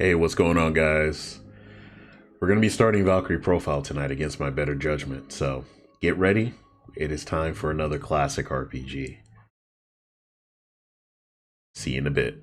Hey, what's going on, guys? We're going to be starting Valkyrie Profile tonight against my better judgment, so get ready. It is time for another classic RPG. See you in a bit.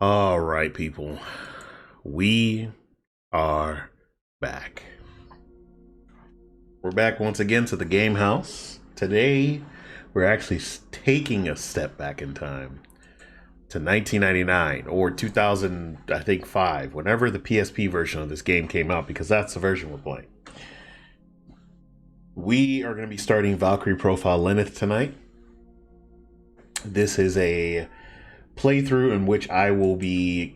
All right, people. We are back. We're back once again to the game house. Today, we're actually taking a step back in time to 1999 or 2000, I think 5, whenever the PSP version of this game came out, because that's the version we're playing. We are going to be starting Valkyrie Profile Lenneth tonight. This is a playthrough in which I will be,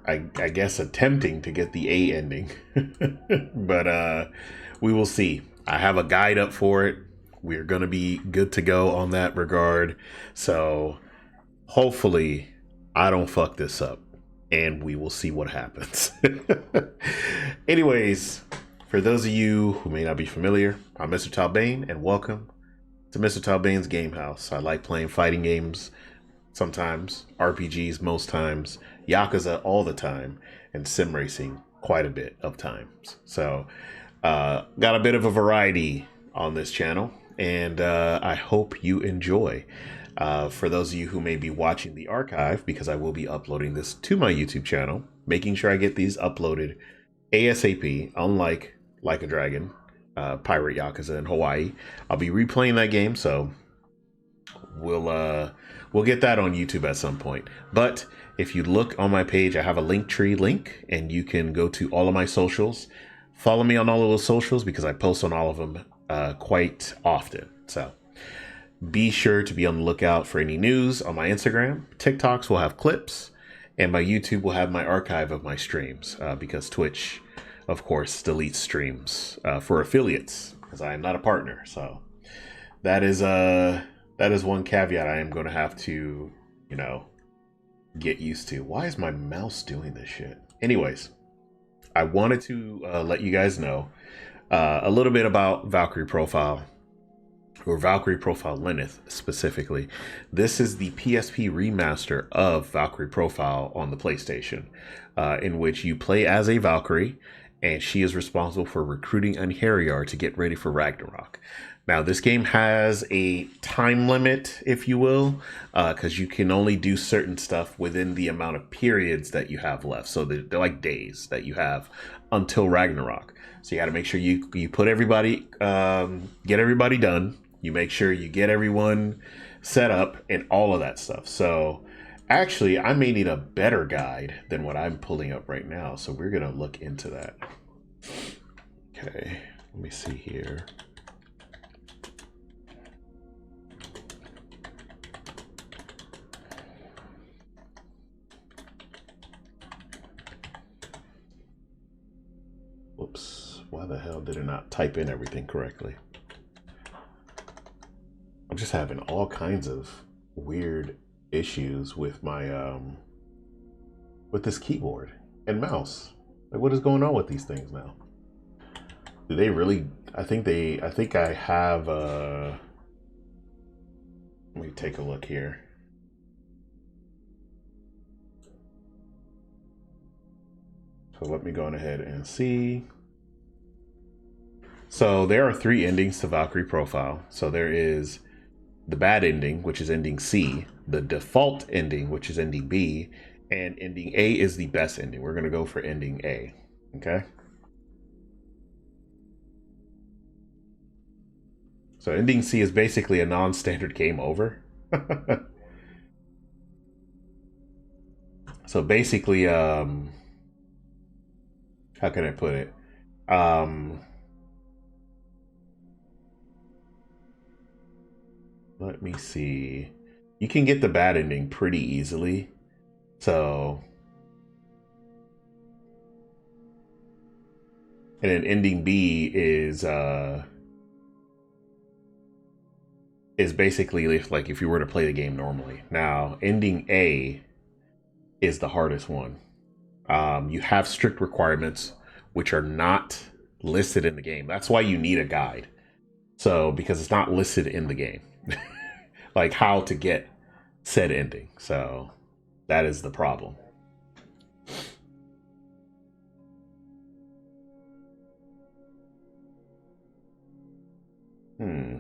I guess, attempting to get the A ending. But we will see. I have a guide up for it. We're going to be good to go on that regard. So hopefully I don't fuck this up, and we will see what happens. Anyways, for those of you who may not be familiar, I'm Mr. Talbane, and welcome to Mr. Talbane's Game House. I like playing fighting games sometimes, RPGs most times, Yakuza all the time, and sim racing quite a bit of times. So got a bit of a variety on this channel, and I hope you enjoy. For those of you who may be watching the archive, because I will be uploading this to my YouTube channel, making sure I get these uploaded ASAP, unlike Like a Dragon, Pirate Yakuza in Hawaii. I'll be replaying that game, so we'll get that on YouTube at some point. But if you look on my page, I have a Linktree link, and you can go to all of my socials. Follow me on all of those socials because I post on all of them quite often. So be sure to be on the lookout for any news on my Instagram. TikToks will have clips, and my YouTube will have my archive of my streams because Twitch, of course, deletes streams for affiliates because I am not a partner. So that is one caveat I am going to have to, you know, get used to. Why is my mouse doing this shit? Anyways, I wanted to let you guys know a little bit about Valkyrie Profile, or Valkyrie Profile Lenneth specifically. This is the PSP remaster of Valkyrie Profile on the PlayStation, in which you play as a Valkyrie, and she is responsible for recruiting Anheriar to get ready for Ragnarok. Now, this game has a time limit, if you will, because you can only do certain stuff within the amount of periods that you have left. So they're like days that you have until Ragnarok. So you got to make sure you put everybody, get everybody done. You make sure you get everyone set up and all of that stuff. So actually, I may need a better guide than what I'm pulling up right now. So we're going to look into that. Okay, let me see here. Whoops, why the hell did it not type in everything correctly? I'm just having all kinds of weird issues with my with this keyboard and mouse. Like, what is going on with these things now? Do they really? I think I have let me take a look here. So let me go on ahead and see. So there are 3 endings to Valkyrie Profile. So there is the bad ending, which is ending C, the default ending, which is ending B, and ending A is the best ending. We're going to go for ending A. Okay. So ending C is basically a non-standard game over. So basically, how can I put it? Let me see. You can get the bad ending pretty easily. So, and then ending B is basically like if you were to play the game normally. Now, ending A is the hardest one. You have strict requirements which are not listed in the game. That's why you need a guide. So, because it's not listed in the game, like how to get said ending. So, that is the problem. Hmm.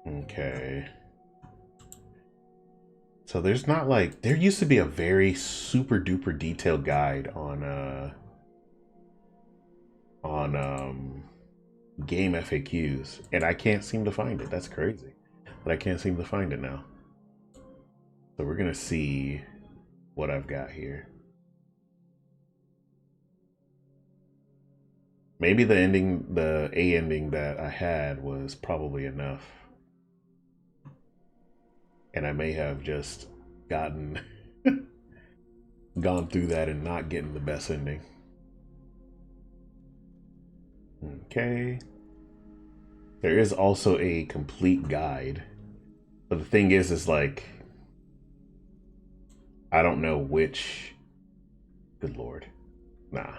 Okay. So there's not like there used to be a very super duper detailed guide on game FAQs, and I can't seem to find it. That's crazy. But I can't seem to find it now. So we're gonna see what I've got here. Maybe the A ending that I had was probably enough. And I may have just gotten gone through that and not getting the best ending. Okay. There is also a complete guide. But the thing is like I don't know which. Good lord. Nah.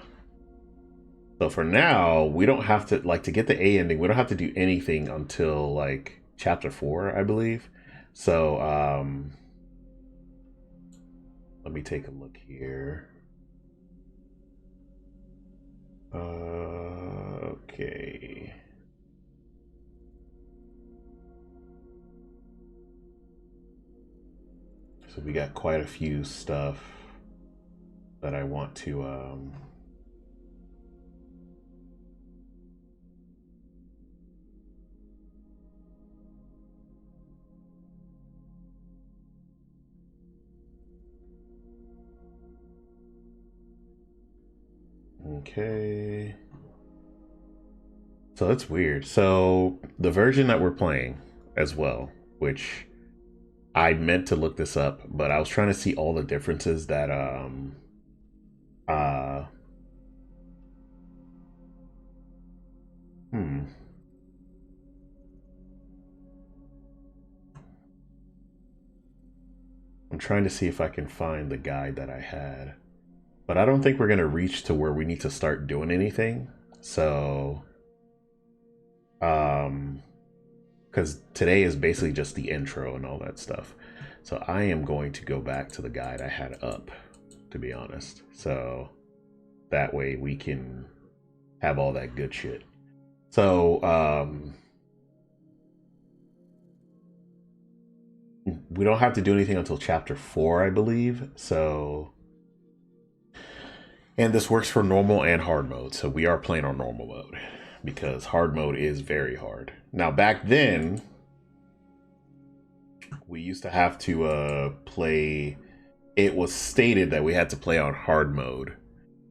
So for now, we don't have to like to get the A ending. We don't have to do anything until like chapter 4, I believe. So let me take a look here. Okay. So we got quite a few stuff that I want to Okay. So that's weird. So the version that we're playing as well, which I meant to look this up, but I was trying to see all the differences that uh hmm. I'm trying to see if I can find the guide that I had. But I don't think we're gonna reach to where we need to start doing anything. So because today is basically just the intro and all that stuff. So I am going to go back to the guide I had up, to be honest. So that way we can have all that good shit. So we don't have to do anything until chapter 4, I believe. So and this works for normal and hard mode. So we are playing on normal mode because hard mode is very hard. Now back then we used to have to play, it was stated that we had to play on hard mode,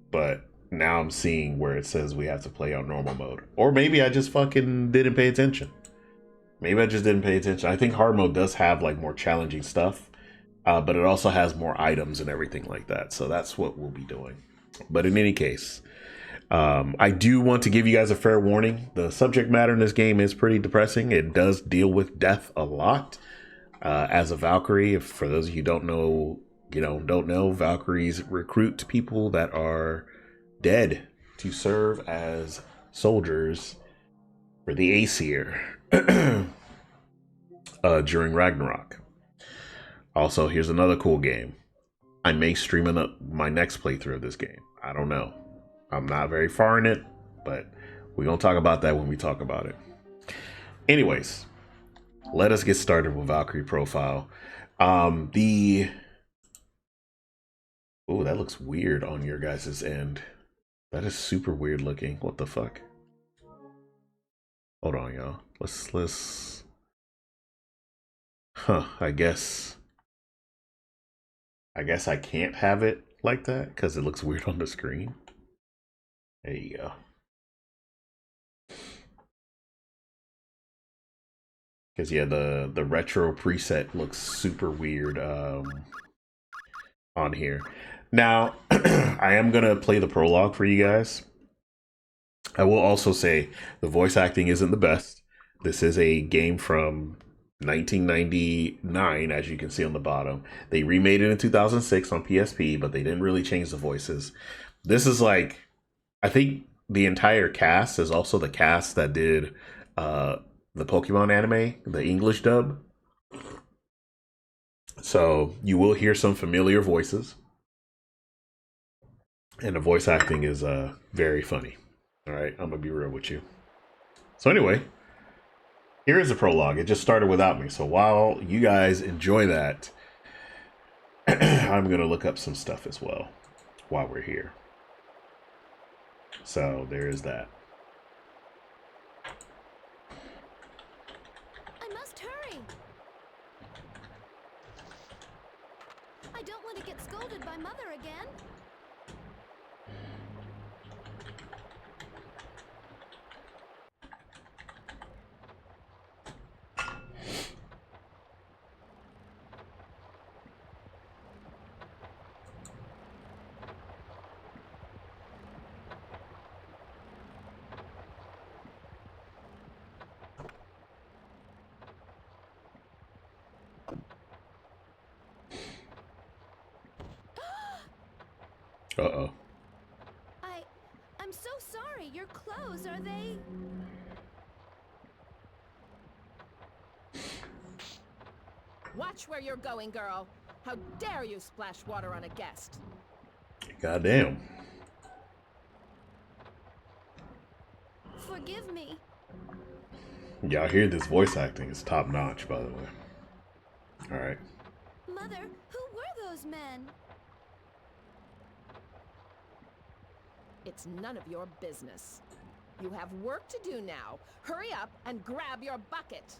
but now I'm seeing where it says we have to play on normal mode. Or maybe I just fucking didn't pay attention. Maybe I just didn't pay attention. I think hard mode does have like more challenging stuff, but it also has more items and everything like that. So that's what we'll be doing. But in any case, I do want to give you guys a fair warning. The subject matter in this game is pretty depressing. It does deal with death a lot. As a Valkyrie, if for those of you who don't know, Valkyries recruit people that are dead to serve as soldiers for the Aesir during Ragnarok. Also, here's another cool game. I may stream my next playthrough of this game. I don't know. I'm not very far in it, but we're going to talk about that when we talk about it. Anyways, let us get started with Valkyrie profile. Oh, that looks weird on your guys' end. That is super weird looking. What the fuck? Hold on, y'all. Let's. Huh. I guess I can't have it like that because it looks weird on the screen. There you go. Because yeah, the retro preset looks super weird on here. Now, I am gonna play the prologue for you guys. I will also say the voice acting isn't the best. This is a game from 1999, as you can see on the bottom. They remade it in 2006 on PSP, but they didn't really change the voices. This is like, I think the entire cast is also the cast that did the Pokemon anime, the English dub. So you will hear some familiar voices. And the voice acting is very funny. All right, I'm going to be real with you. So anyway, here is a prologue. It just started without me. So while you guys enjoy that, I'm going to look up some stuff as well while we're here. So there is that. I must hurry. I don't want to get scolded by Mother again. Uh-oh. I'm so sorry. Your clothes, are they? Watch where you're going, girl. How dare you splash water on a guest? Goddamn. Forgive me. Y'all hear this voice acting is top notch, by the way. All right. Mother, who were those men? It's none of your business. You have work to do now. Hurry up and grab your bucket.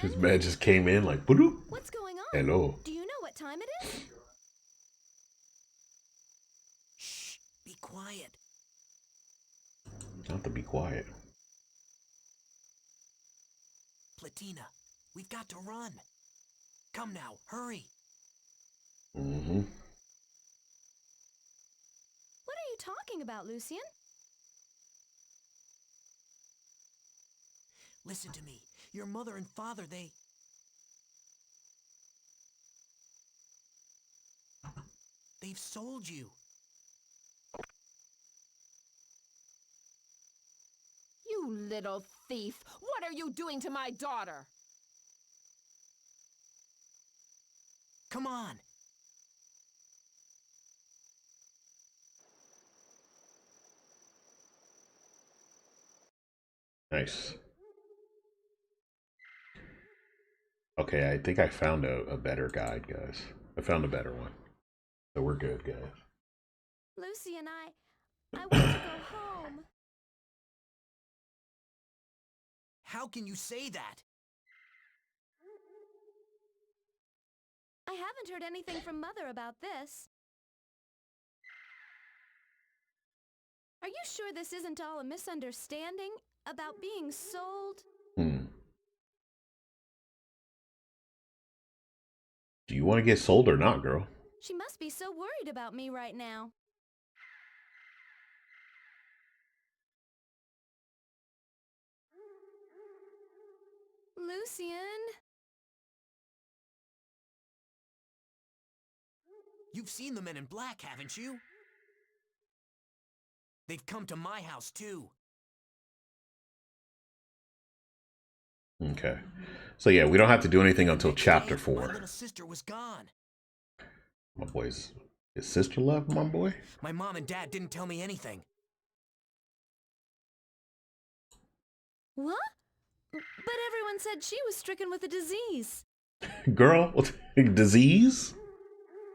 This man just came in like, boop. What's going on? Hello. Do you know what time it is? Shh, be quiet. Not to be quiet. Platina, we've got to run. Come now, hurry. Mm-hmm. What are you talking about, Lucian? Listen to me. Your mother and father, they've sold you. You little thief! What are you doing to my daughter? Come on. Nice. Okay, I think I found a better guide, guys. I found a better one. So we're good, guys. Lucian, I want to go home. How can you say that? I haven't heard anything from Mother about this. Are you sure this isn't all a misunderstanding about being sold? Do you want to get sold or not, girl? She must be so worried about me right now. Lucian? You've seen the men in black, haven't you? They've come to my house, too. Okay. So yeah, we don't have to do anything until Next chapter day, 4. My little sister was gone. My boy's his sister left, my boy? My mom and dad didn't tell me anything. What? But everyone said she was stricken with a disease. Girl, disease?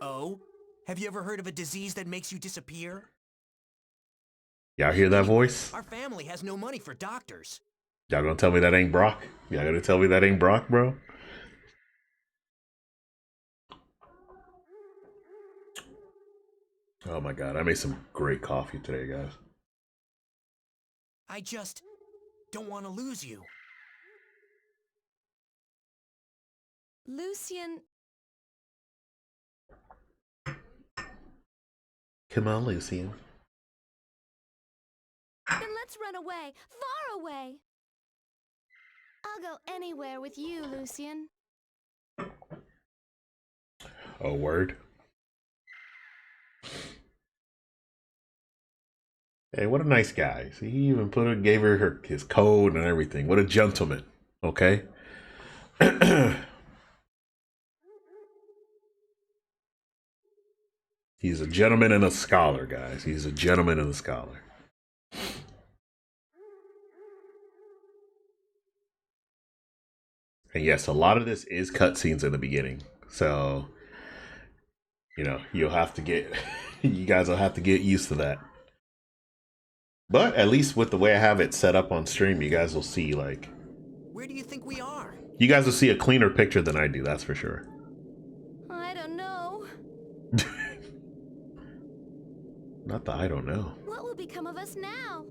Oh? Have you ever heard of a disease that makes you disappear? Y'all hear that voice? Our family has no money for doctors. Y'all gonna tell me that ain't Brock? Y'all gonna tell me that ain't Brock, bro? Oh my god, I made some great coffee today, guys. I just don't want to lose you. Lucian, Come on, Lucian. then let's run away, far away. I'll go anywhere with you, Lucian. Oh, word. Hey, what a nice guy. See, he even gave her his code and everything. What a gentleman. Okay. He's a gentleman and a scholar, guys. He's a gentleman and a scholar. And yes, a lot of this is cutscenes in the beginning. So, you know, you'll have to get, you guys will have to get used to that. But at least with the way I have it set up on stream, you guys will see, like, Where do you think we are? you guys will see a cleaner picture than I do, that's for sure. I don't know. Not that I don't know. What will become of us now?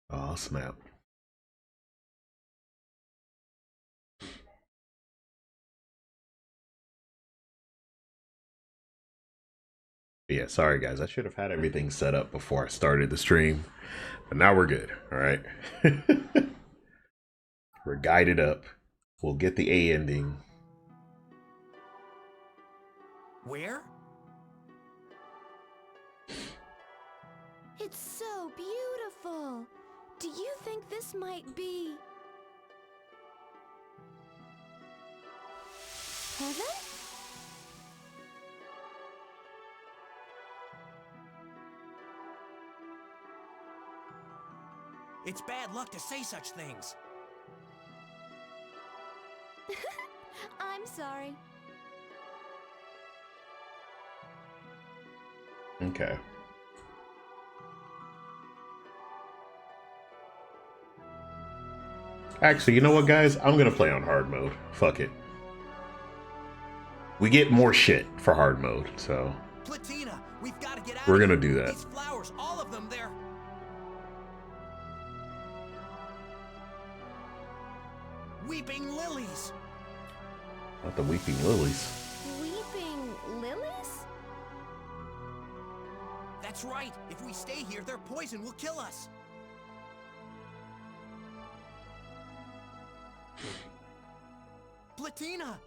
Oh, snap. Yeah, sorry guys. I should have had everything set up before I started the stream. But now we're good, all right? We're guided up. We'll get the A ending. Where? It's so beautiful. Do you think this might be heaven? It's bad luck to say such things. sorry. Okay. Actually, you know what, guys? I'm gonna play on hard mode. Fuck it. We get more shit for hard mode, so Platina, we've got to get out we're of gonna here. do that. These flowers, all of them, they're weeping lilies. Not the weeping lilies. Weeping lilies? That's right. If we stay here, their poison will kill us. Platina!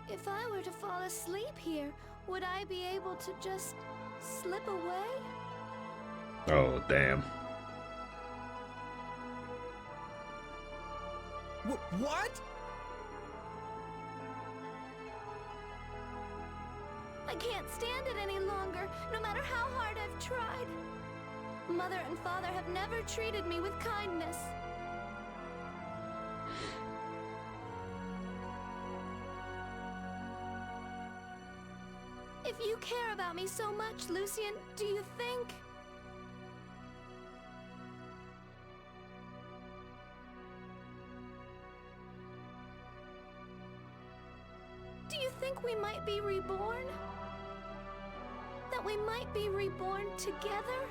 If I were to fall asleep here, would I be able to just slip away? Oh, damn. What? I can't stand it any longer, no matter how hard I've tried. Mother and Father have never treated me with kindness. If you care about me so much, Lucian, do you think... Do you think we might be reborn? That we might be reborn together?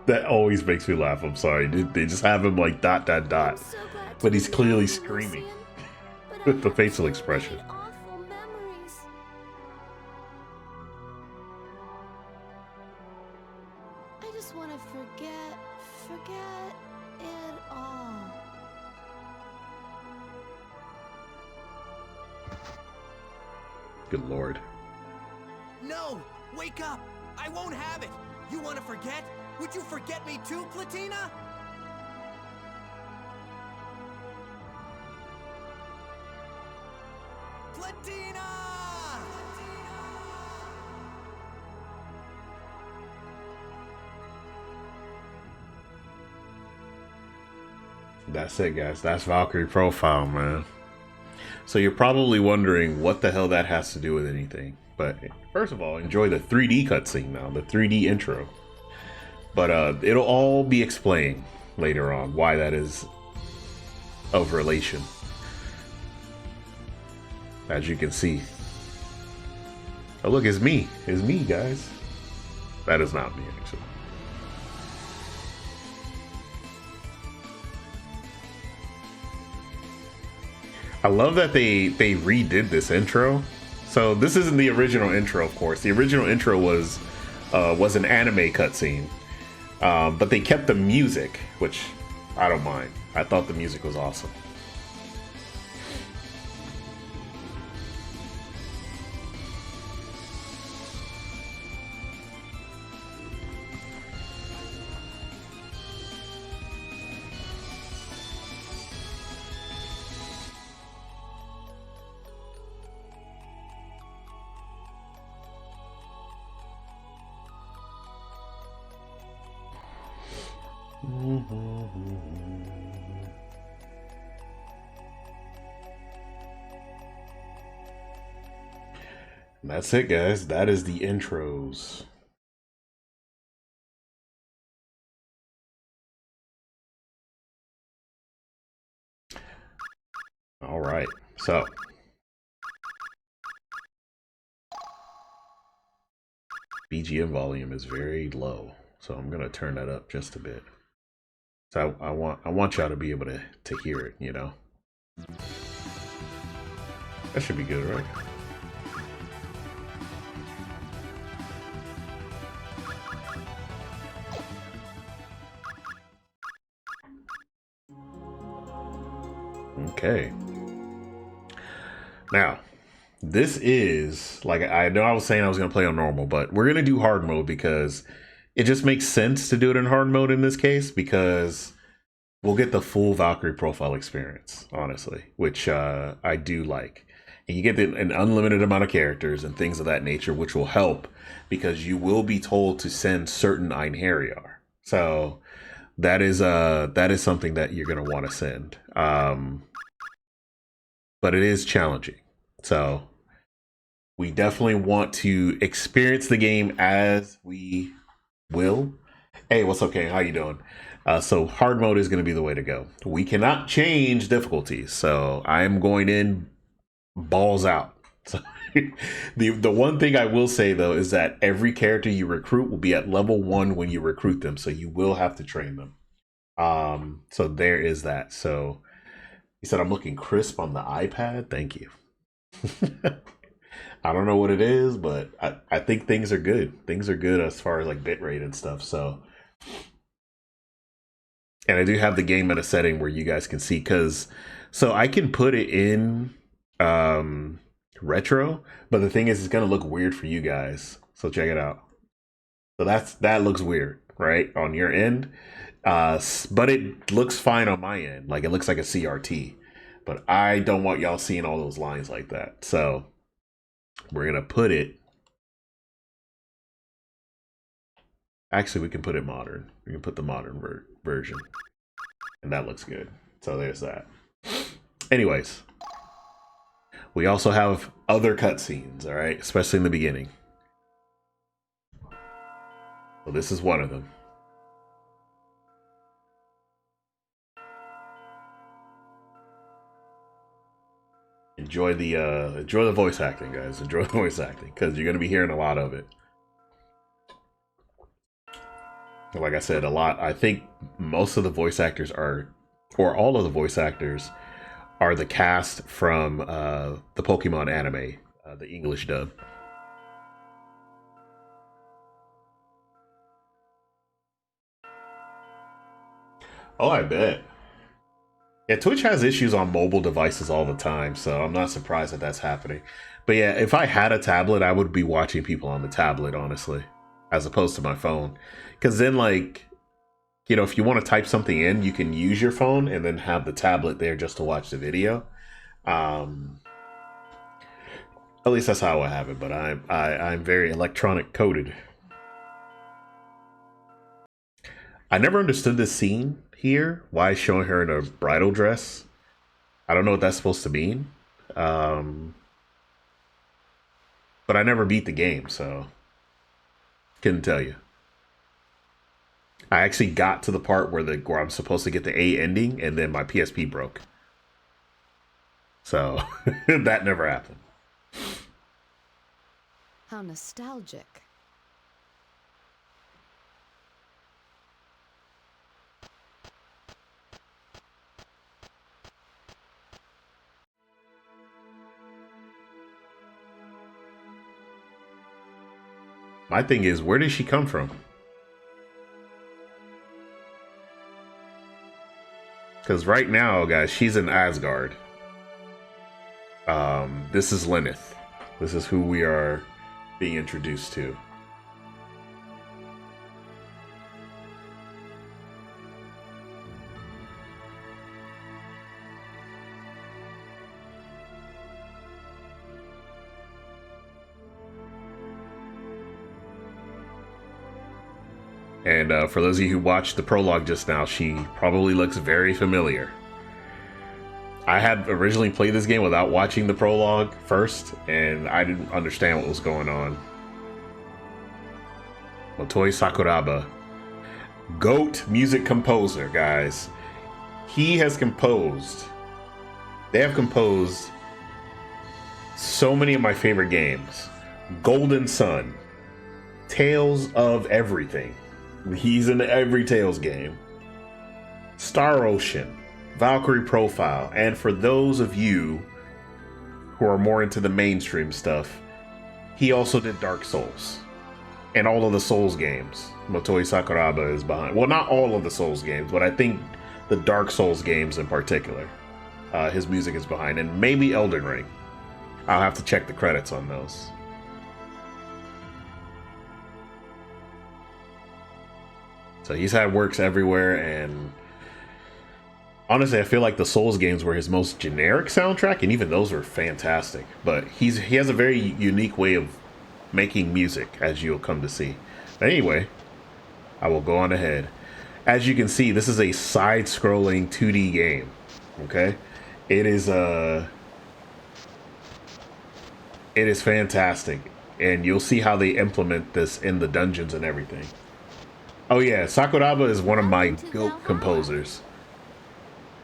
That always makes me laugh. I'm sorry. They just have him like ... I'm so glad to But he's be clearly with you, screaming Lucian, but with I the have facial so expression. many awful memories. I just want to forget it all. Good lord. No! Wake up! I won't have it! You want to forget? Would you forget me too, Platina? Platina! That's it, guys. That's Valkyrie profile, man. So you're probably wondering what the hell that has to do with anything. But first of all, enjoy the 3D cutscene now, the 3D intro. But it'll all be explained later on why that is of relation. As you can see. Oh look, it's me. It's me, guys. That is not me, actually. I love that they redid this intro. So this isn't the original intro, of course. The original intro was an anime cutscene, but they kept the music, which I don't mind. I thought the music was awesome. And that's it, guys. That is the intros. All right. So BGM volume is very low, so I'm gonna turn that up just a bit. So I want y'all to be able to hear it, you know. That should be good, right? Okay. Now, this is, like, I know I was saying I was going to play on normal, but we're going to do hard mode because it just makes sense to do it in hard mode in this case because we'll get the full Valkyrie profile experience, honestly, which I do like. And you get an unlimited amount of characters and things of that nature, which will help because you will be told to send certain Einherjar. So that is something that you're gonna want to send. But it is challenging. So we definitely want to experience the game as we will. Hey, what's up, Kane? How you doing? So hard mode is going to be the way to go. We cannot change difficulties, so I'm going in balls out. So the one thing I will say though is that every character you recruit will be at level 1 when you recruit them, so you will have to train them. So there is that. So he said I'm looking crisp on the iPad. Thank you. I don't know what it is, but I think things are good. Things are good as far as like bitrate and stuff. So, and I do have the game in a setting where you guys can see, so I can put it in retro, but the thing is, it's gonna look weird for you guys. So check it out. So that looks weird, right, on your end, but it looks fine on my end. Like it looks like a CRT, but I don't want y'all seeing all those lines like that. So we're gonna put it. Actually, we can put it modern. We can put the modern version, and that looks good. So there's that. Anyways, we also have other cutscenes, all right, especially in the beginning. Well, this is one of them. Enjoy the voice acting, guys. Enjoy the voice acting because you're gonna be hearing a lot of it. Like I said, a lot. I think most of the voice actors are, or all of the voice actors are the cast from the Pokemon anime, the English dub. Oh, I bet. Yeah, Twitch has issues on mobile devices all the time, so I'm not surprised that that's happening. But yeah, if I had a tablet, I would be watching people on the tablet, honestly, as opposed to my phone. Because then, like, you know, if you want to type something in, you can use your phone and then have the tablet there just to watch the video. At least that's how I have it, but I'm very electronic coded. I never understood this scene here. Why is showing her in a bridal dress? I don't know what that's supposed to mean. But I never beat the game, so couldn't tell you. I actually got to the part where I'm supposed to get the A ending, and then my PSP broke. So that never happened. How nostalgic. My thing is, where did she come from? Because right now, guys, she's in Asgard. This is Lenneth. This is who we are being introduced to. And for those of you who watched the prologue just now, she probably looks very familiar. I had originally played this game without watching the prologue first, and I didn't understand what was going on. Motoi Sakuraba. GOAT music composer, guys. He has composed... They have composed so many of my favorite games. Golden Sun. Tales of Everything. He's in every Tales game. Star Ocean, Valkyrie Profile, and for those of you who are more into the mainstream stuff, he also did Dark Souls and all of the Souls games. Motoi Sakuraba is behind. Well, not all of the Souls games, but I think the Dark Souls games in particular. His music is behind, and maybe Elden Ring. I'll have to check the credits on those. So he's had works everywhere, and Honestly, I feel like the Souls games were his most generic soundtrack, and even those were fantastic. But he has a very unique way of making music, as you'll come to see. But anyway, I will go on ahead. As you can see, this is a side-scrolling 2D game. Okay, it is fantastic, and you'll see how they implement this in the dungeons and everything. Oh yeah, Sakuraba is one of my GOAT composers.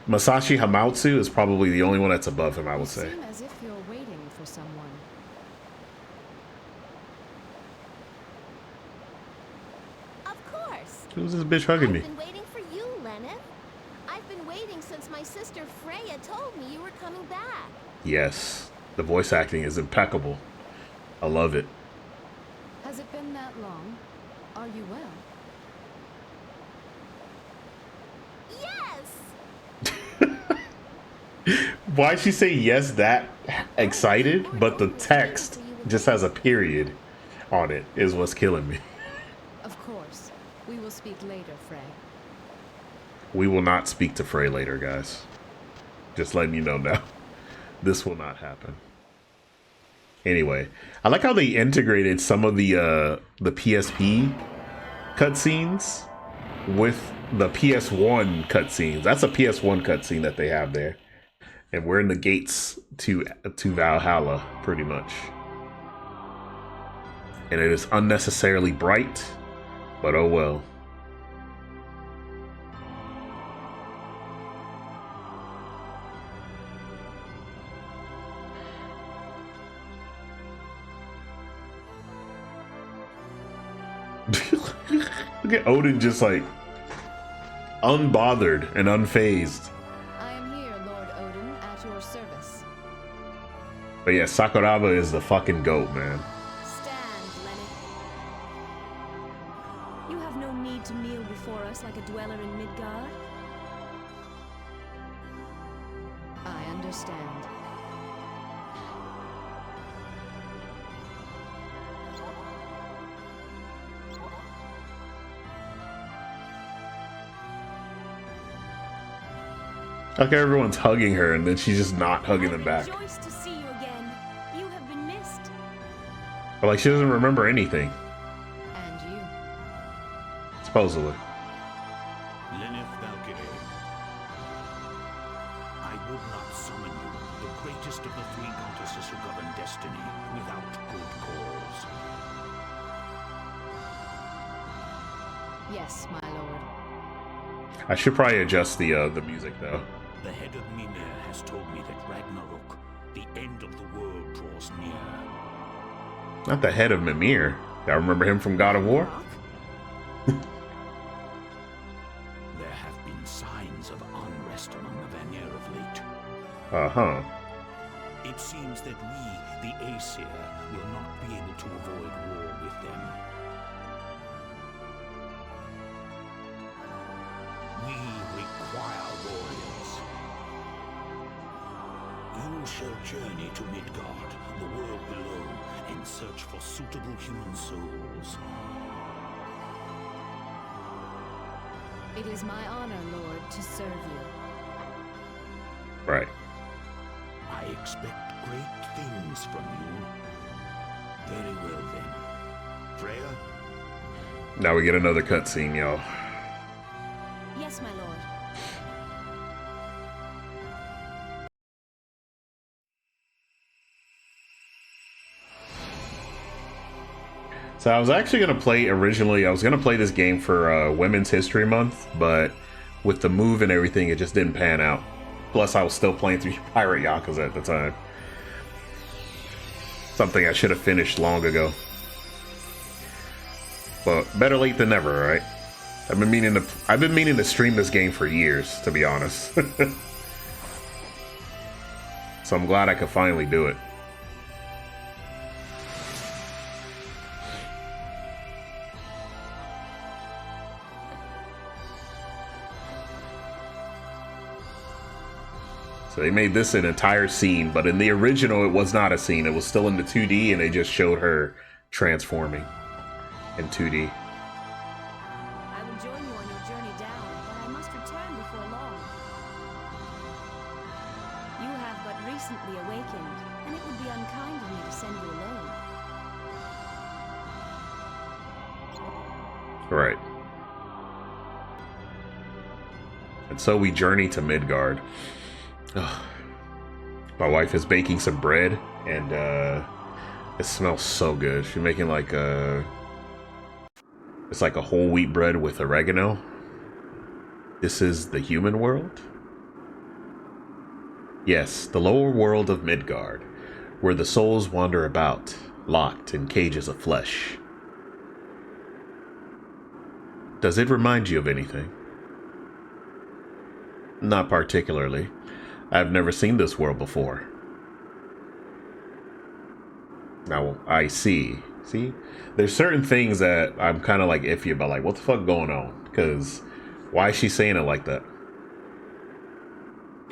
Masashi Hamauzu is probably the only one that's above him, I would say. You seem as if you're waiting for someone. Of course. Who's this bitch hugging me? I've been waiting for you, Lenneth. I've been waiting since my sister Freya told me you were coming back. Yes, the voice acting is impeccable. I love it. Has it been that long? Are you well? Yes! Why'd she say yes that excited, but the text just has a period on it is what's killing me. Of course. We will speak later, Frey. We will not speak to Frey later, guys. Just letting you know now. This will not happen. Anyway, I like how they integrated some of the PSP cutscenes with the PS1 cutscenes. That's a PS1 cutscene that they have there. And we're in the gates to Valhalla, pretty much. And it is unnecessarily bright, but oh well. Look at Odin just like unbothered and unfazed. I am here, Lord Odin, at your service. But yeah, Sakuraba is the fucking GOAT, man. Stand, Lenneth. You have no need to kneel before us like a dweller in Midgard. I understand. Like everyone's hugging her and then she's just not hugging them back. Rejoice to see you again. You have been missed. But like she doesn't remember anything, And you. supposedly. Lenneth Valkyrie, I would not summon you, the greatest of the three goddesses who govern destiny, without good cause. Yes, my lord. I should probably adjust the music though. The head of Mimir has told me that Ragnarok, the end of the world, draws near. Not the head of Mimir. I remember him from God of War. There have been signs of unrest among the Vanir of late. Uh-huh. It seems that we, the Aesir, will not be able to avoid war with them. We require warriors. You shall journey to Midgard, the world below, and search for suitable human souls. It is my honor, Lord, to serve you. Right. I expect great things from you. Very well then. Freya? Now we get another cutscene, y'all. Yes, my lord. So I was actually gonna play originally. I was gonna play this game for Women's History Month, but with the move and everything, it just didn't pan out. Plus, I was still playing through Pirate Yakuza at the time. Something I should have finished long ago. But better late than never, right? I've been meaning to stream this game for years, to be honest. So I'm glad I could finally do it. So they made this an entire scene, but in the original it was not a scene. It was still in the 2D and they just showed her transforming in 2D. I will join you on your journey down, but I must return before long. You have but recently awakened, and it would be unkind of me to send you alone. Right. And so we journey to Midgard. Ugh. My wife is baking some bread, and it smells so good. She's making like it's like a whole wheat bread with oregano. This is the human world? Yes, the lower world of Midgard, where the souls wander about, locked in cages of flesh. Does it remind you of anything? Not particularly. I've never seen this world before. Now, I see. See? There's certain things that I'm kind of like iffy about, like, what the fuck going on? Because why is she saying it like that?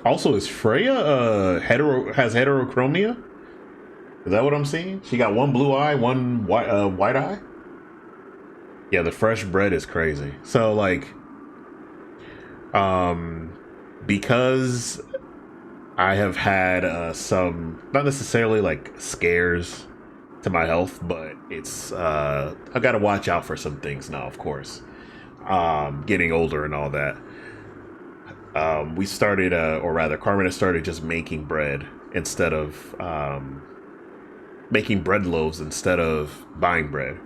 Also, is Freya has heterochromia? Is that what I'm seeing? She got one blue eye, one white eye? Yeah, the fresh bread is crazy. So, like, because I have had some, not necessarily like scares to my health, but it's I got to watch out for some things now, of course. Getting older and all that. We started, or rather, Carmen has started just making bread instead of making bread loaves instead of buying bread.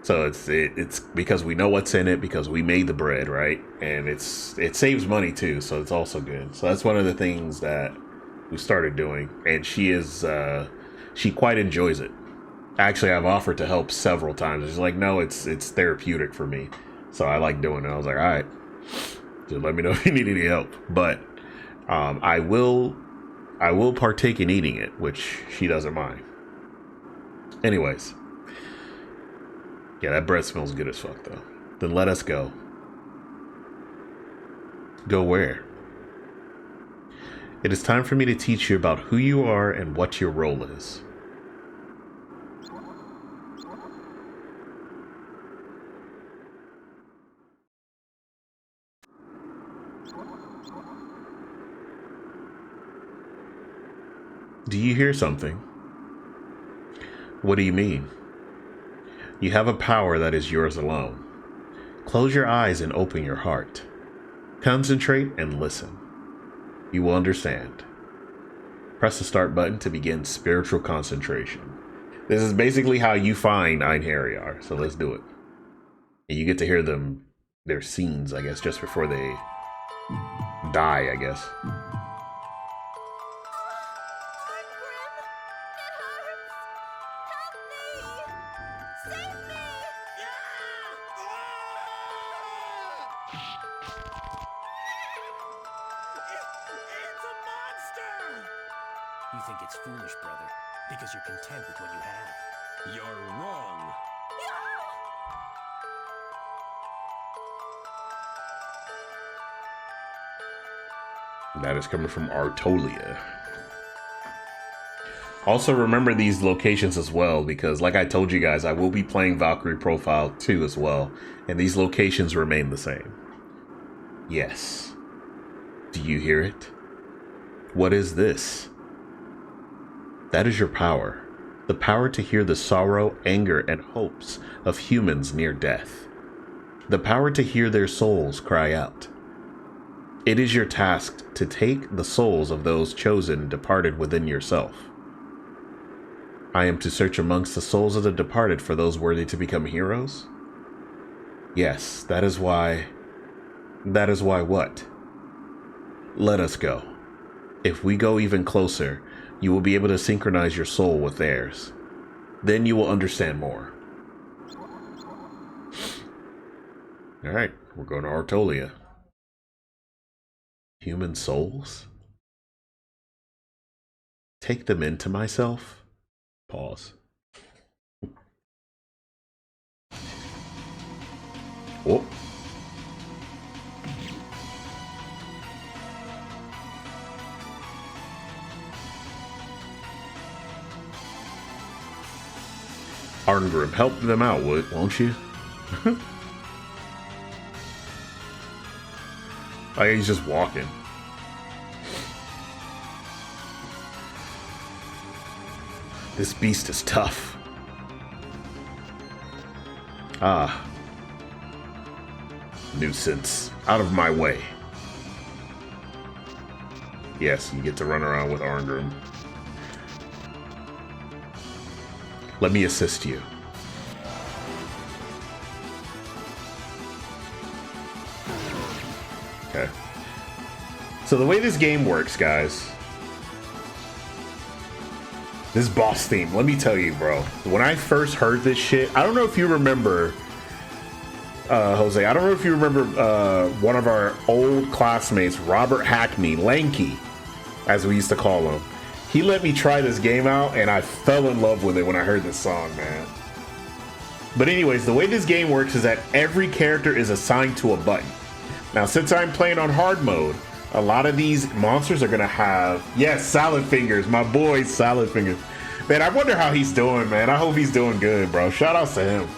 So it's because we know what's in it, because we made the bread, right? And it saves money too, so it's also good. So that's one of the things that we started doing, and she quite enjoys it. Actually, I've offered to help several times. She's like, no, it's therapeutic for me. So I like doing it. I was like, all right, just let me know if you need any help. But I will partake in eating it, which she doesn't mind. Anyways. Yeah, that bread smells good as fuck, though. Then let us go. Go where? It is time for me to teach you about who you are and what your role is. Do you hear something? What do you mean? You have a power that is yours alone. Close your eyes and open your heart. Concentrate and listen. You will understand. Press the start button to begin spiritual concentration. This is basically how you find Einherjar, so let's do it. And you get to hear their scenes, I guess, just before they die, I guess. You think it's foolish, brother, because you're content with what you have. You're wrong. That is coming from Artolia. Also remember these locations as well, because like I told you guys, I will be playing Valkyrie Profile 2 as well, and these locations remain the same. Yes. Do you hear it? What is this? That is your power. The power to hear the sorrow, anger, and hopes of humans near death. The power to hear their souls cry out. It is your task to take the souls of those chosen departed within yourself. I am to search amongst the souls of the departed for those worthy to become heroes? Yes, that is why... That is why what? Let us go. If we go even closer, you will be able to synchronize your soul with theirs. Then you will understand more. Alright, we're going to Artolia. Human souls? Take them into myself? Pause. Oh. Arngrim, help them out, won't you? Oh, he's just walking. This beast is tough. Ah. Nuisance. Out of my way. Yes, you get to run around with Arngrim. Let me assist you. Okay. So the way this game works, guys. This boss theme, let me tell you, bro. When I first heard this shit, I don't know if you remember, Jose, I don't know if you remember one of our old classmates, Robert Hackney, Lanky, as we used to call him. He let me try this game out, and I fell in love with it when I heard this song, man. But anyways, the way this game works is that every character is assigned to a button. Now, since I'm playing on hard mode, a lot of these monsters are gonna have, yes, Salad Fingers, my boy Salad Fingers. Man, I wonder how he's doing, man. I hope he's doing good, bro. Shout outs to him.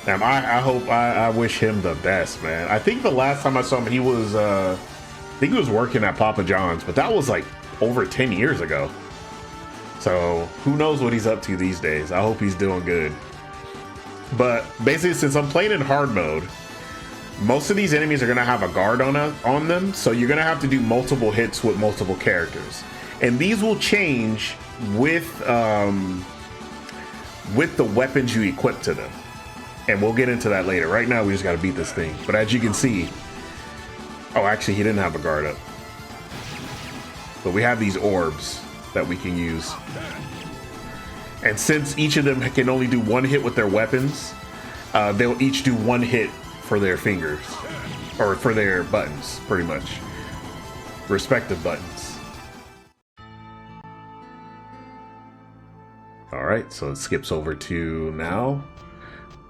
Damn, I wish him the best, man. I think the last time I saw him, he was, I think he was working at Papa John's, but that was like over 10 years ago. So who knows what he's up to these days. I hope he's doing good. But basically, since I'm playing in hard mode, most of these enemies are going to have a guard on them, so you're going to have to do multiple hits with multiple characters. And these will change with the weapons you equip to them. And we'll get into that later. Right now, we just got to beat this thing. But as you can see... Oh, actually, he didn't have a guard up. But we have these orbs that we can use. And since each of them can only do one hit with their weapons, they'll each do one hit for their fingers, or for their buttons, pretty much. Respective buttons. Alright, so it skips over to now,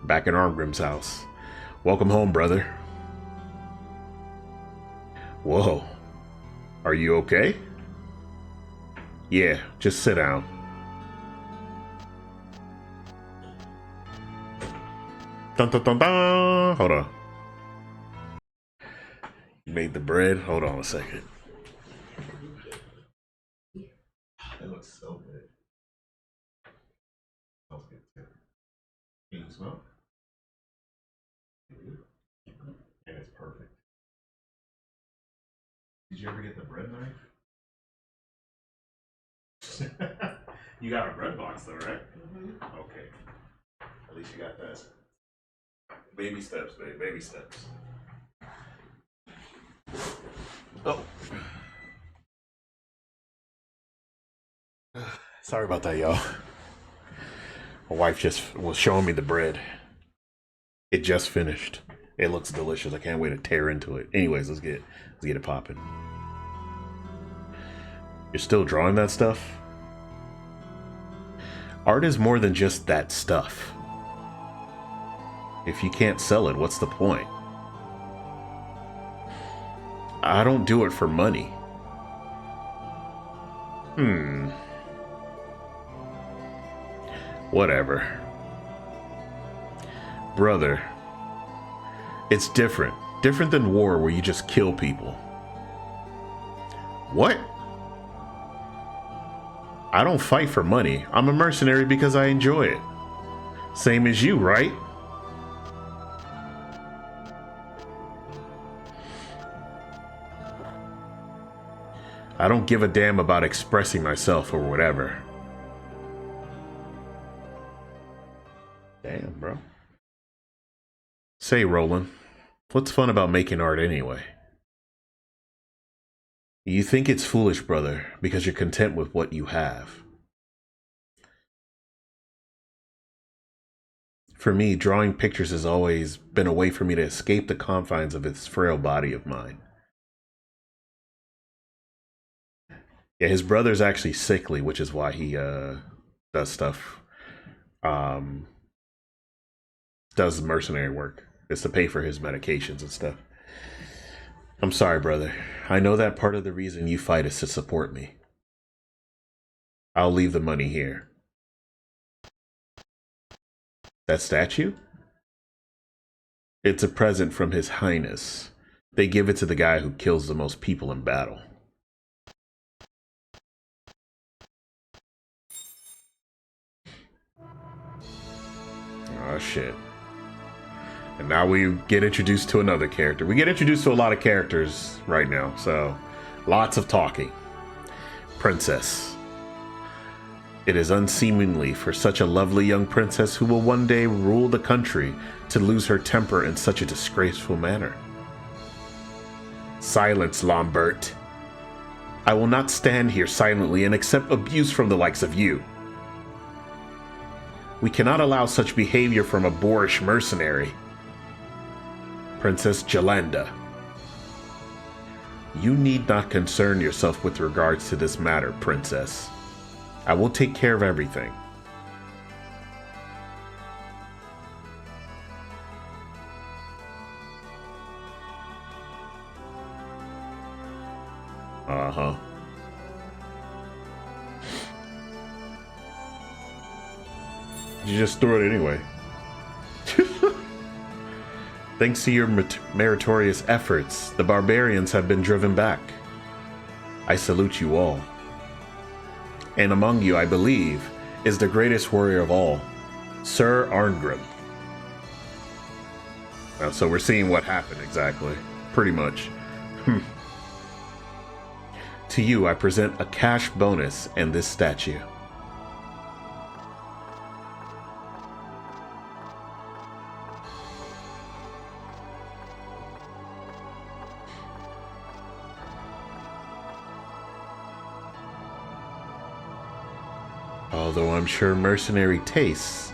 back in Arngrim's house. Welcome home, brother. Whoa. Are you okay? Yeah, just sit down. Dun, dun, dun, dun. Hold on. You made the bread? Hold on a second. It looks so good. Smells good too. Can you smell? And it's perfect. Did you ever get the bread knife? You got a bread box though, right? Mm-hmm. Okay. At least you got that. Baby steps, babe. Baby steps. Oh. Sorry about that, y'all. My wife just was showing me the bread. It just finished. It looks delicious. I can't wait to tear into it. Anyways, let's get it popping. You're still drawing that stuff? Art is more than just that stuff. If you can't sell it, what's the point? I don't do it for money. Whatever. Brother, it's different. Different than war where you just kill people. What? I don't fight for money. I'm a mercenary because I enjoy it. Same as you, right? I don't give a damn about expressing myself or whatever. Damn, bro. Say, Roland, what's fun about making art anyway? You think it's foolish, brother, because you're content with what you have. For me, drawing pictures has always been a way for me to escape the confines of this frail body of mine. Yeah, his brother's actually sickly, which is why he does stuff. Does mercenary work. It's to pay for his medications and stuff. I'm sorry, brother. I know that part of the reason you fight is to support me. I'll leave the money here. That statue? It's a present from His Highness. They give it to the guy who kills the most people in battle. Oh, shit. And now we get introduced to another character. We get introduced to a lot of characters right now, so lots of talking. Princess. It is unseemly for such a lovely young princess who will one day rule the country to lose her temper in such a disgraceful manner. Silence, Lambert. I will not stand here silently and accept abuse from the likes of you. We cannot allow such behavior from a boorish mercenary. Princess Jalanda. You need not concern yourself with regards to this matter, Princess. I will take care of everything. Uh-huh. You just threw it anyway. Thanks to your meritorious efforts, the barbarians have been driven back. I salute you all. And among you, I believe, is the greatest warrior of all, Sir Arngrim. So we're seeing what happened exactly. Pretty much. To you, I present a cash bonus and this statue. Although I'm sure mercenary tastes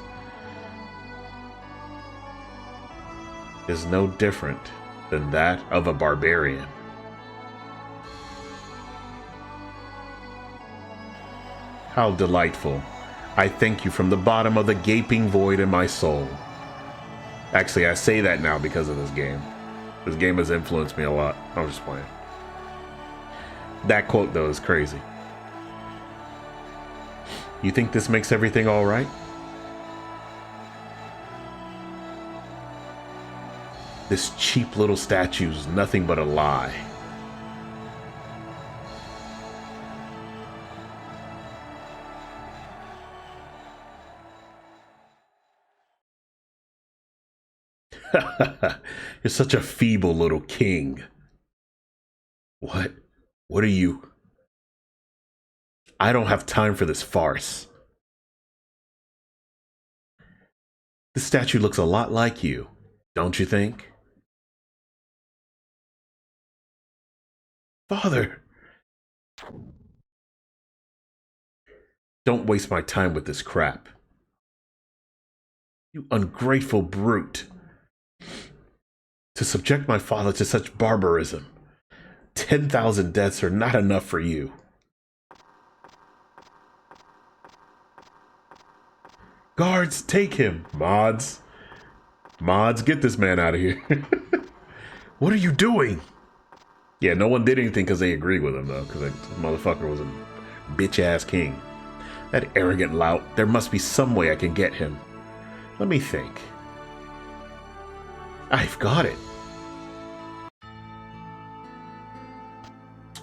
is no different than that of a barbarian. How delightful. I thank you from the bottom of the gaping void in my soul. Actually, I say that now because of this game. This game has influenced me a lot. I'm just playing. That quote, though, is crazy. You think this makes everything all right? This cheap little statue's nothing but a lie. You're such a feeble little king. What? What are you? I don't have time for this farce. This statue looks a lot like you, don't you think? Father! Don't waste my time with this crap. You ungrateful brute. To subject my father to such barbarism. 10,000 deaths are not enough for you. Guards, take him. Mods, get this man out of here. What are you doing? Yeah, no one did anything because they agreed with him, though, because that motherfucker was a bitch-ass king. That arrogant lout. There must be some way I can get him. Let me think. I've got it.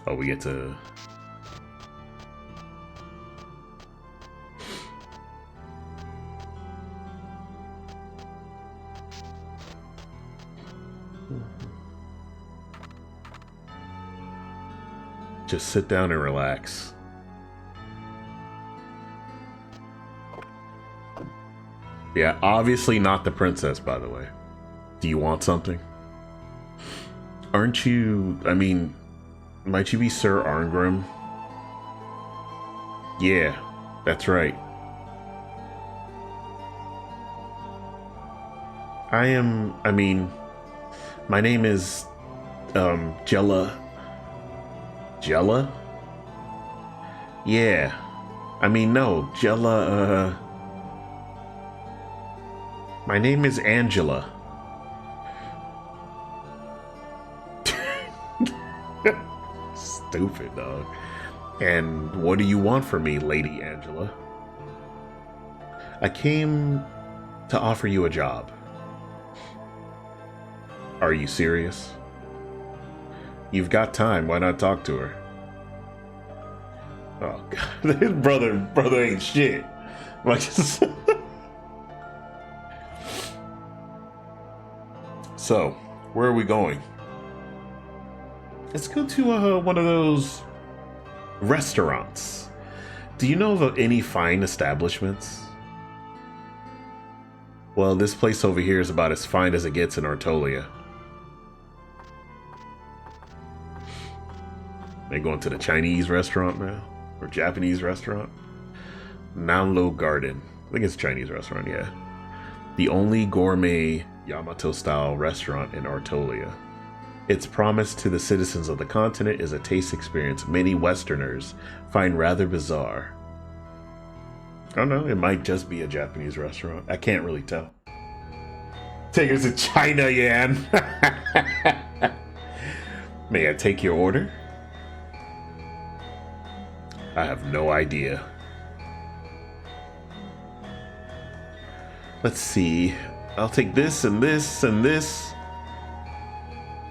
Oh, we get to... Just sit down and relax. Yeah, obviously not the princess, by the way. Do you want something? Aren't you... I mean, might you be Sir Arngrim? Yeah, that's right. I mean, my name is, Jella. Jella? Yeah. I mean, no, Jella, my name is Angela. Stupid, dog. And what do you want from me, Lady Angela? I came to offer you a job. Are you serious? You've got time. Why not talk to her? Oh, God. His brother ain't shit. Like, So, where are we going? Let's go to one of those restaurants. Do you know of any fine establishments? Well, this place over here is about as fine as it gets in Artolia. They going to the Chinese restaurant now? Or Japanese restaurant? Nanlo Garden. I think it's a Chinese restaurant, yeah. The only gourmet Yamato-style restaurant in Artolia. Its promise to the citizens of the continent is a taste experience many Westerners find rather bizarre. I don't know, it might just be a Japanese restaurant. I can't really tell. Take us to China, Yan. May I take your order? I have no idea. Let's see. I'll take this and this and this.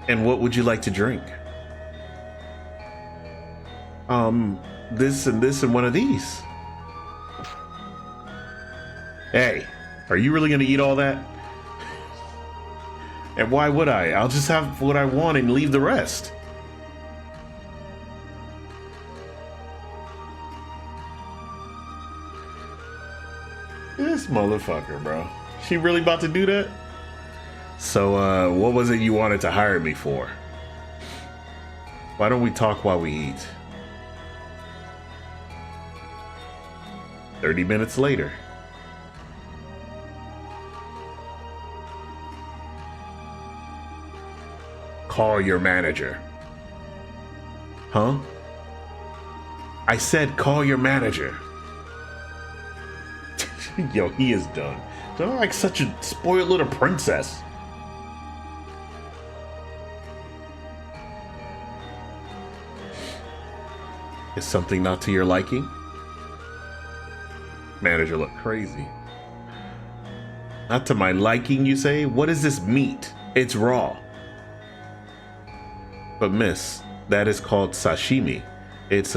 And what would you like to drink? This and this and one of these. Hey, are you really gonna eat all that? And why would I? I'll just have what I want and leave the rest. This motherfucker, bro. She really about to do that? So, what was it you wanted to hire me for? Why don't we talk while we eat? 30 minutes later. Call your manager. Huh? I said call your manager. Yo, he is done. Don't like such a spoiled little princess. Is something not to your liking? Manager looked crazy. Not to my liking, you say? What is this meat? It's raw. But miss, that is called sashimi. It's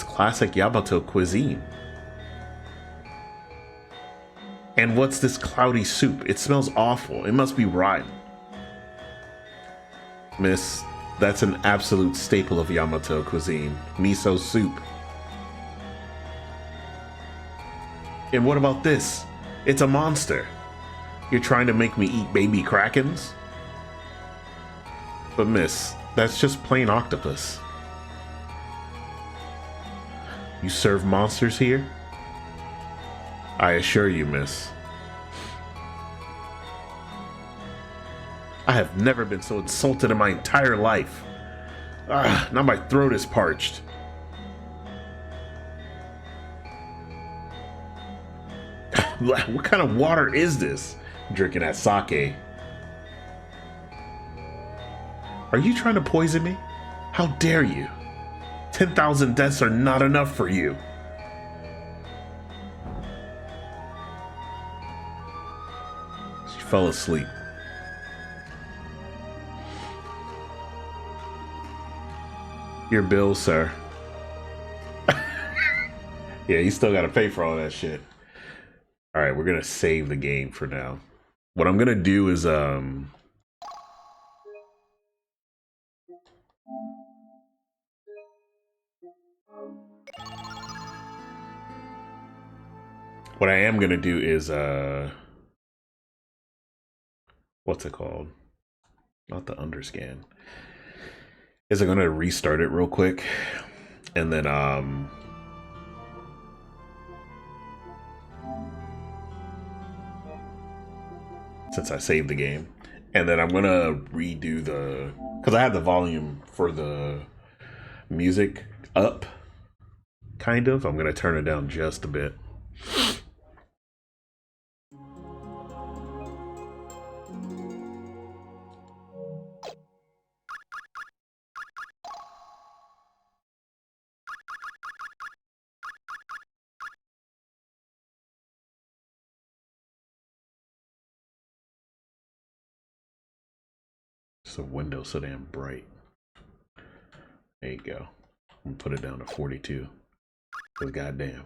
classic Yamato cuisine. And what's this cloudy soup? It smells awful. It must be rotten. Miss, that's an absolute staple of Yamato cuisine. Miso soup. And what about this? It's a monster. You're trying to make me eat baby krakens? But miss, that's just plain octopus. You serve monsters here? I assure you, miss. I have never been so insulted in my entire life. Now my throat is parched. What kind of water is this? I'm drinking that sake. Are you trying to poison me? How dare you? 10,000 deaths are not enough for you. She fell asleep. Your bill, sir. Yeah, you still gotta pay for all that shit. Alright, we're gonna save the game for now. What I'm gonna do is, what I am gonna do is, what's it called? Not the underscan. Is I'm gonna restart it real quick, and then since I saved the game, and then I'm gonna redo because I had the volume for the music up, kind of. I'm gonna turn it down just a bit. The window's so damn bright. There you go. I'm gonna put it down to 42. Cause goddamn.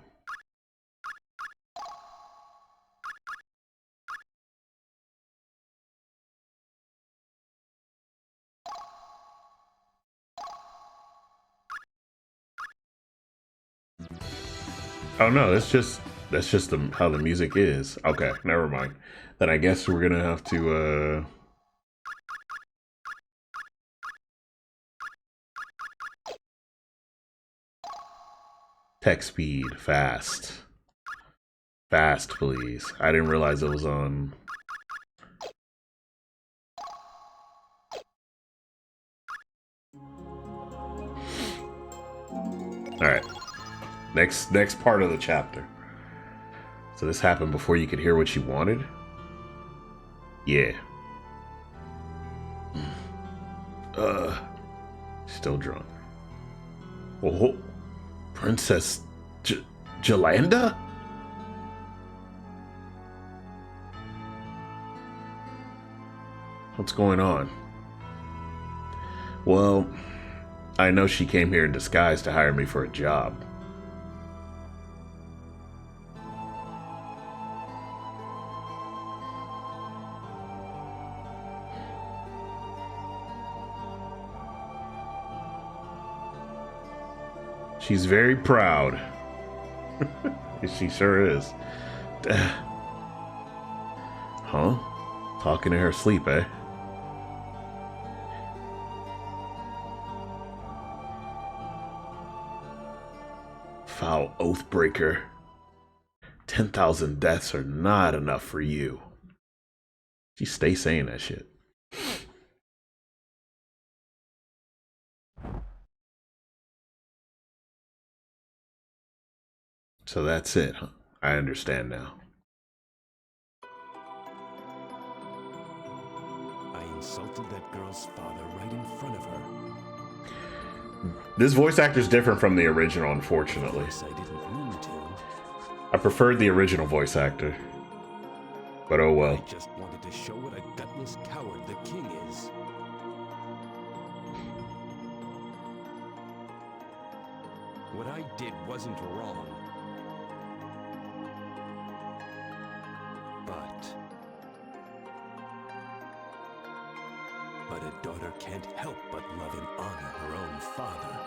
Oh no, that's just how the music is. Okay, never mind. Then I guess we're gonna have to text speed fast. Fast, please. I didn't realize it was on. Alright. Next part of the chapter. So this happened before you could hear what you wanted? Yeah. Still drunk. Oh, Princess Jalanda? What's going on? Well, I know she came here in disguise to hire me for a job. She's very proud. She sure is. Huh? Talking in her sleep, eh? Foul oathbreaker. 10,000 deaths are not enough for you. She stay saying that shit. So that's it, huh? I understand now. I insulted that girl's father right in front of her. This voice actor is different from the original, unfortunately. Yes, I didn't mean to. I preferred the original voice actor. But oh well. I just wanted to show what a gutless coward the king is. What I did wasn't wrong. But a daughter can't help but love and honor her own father.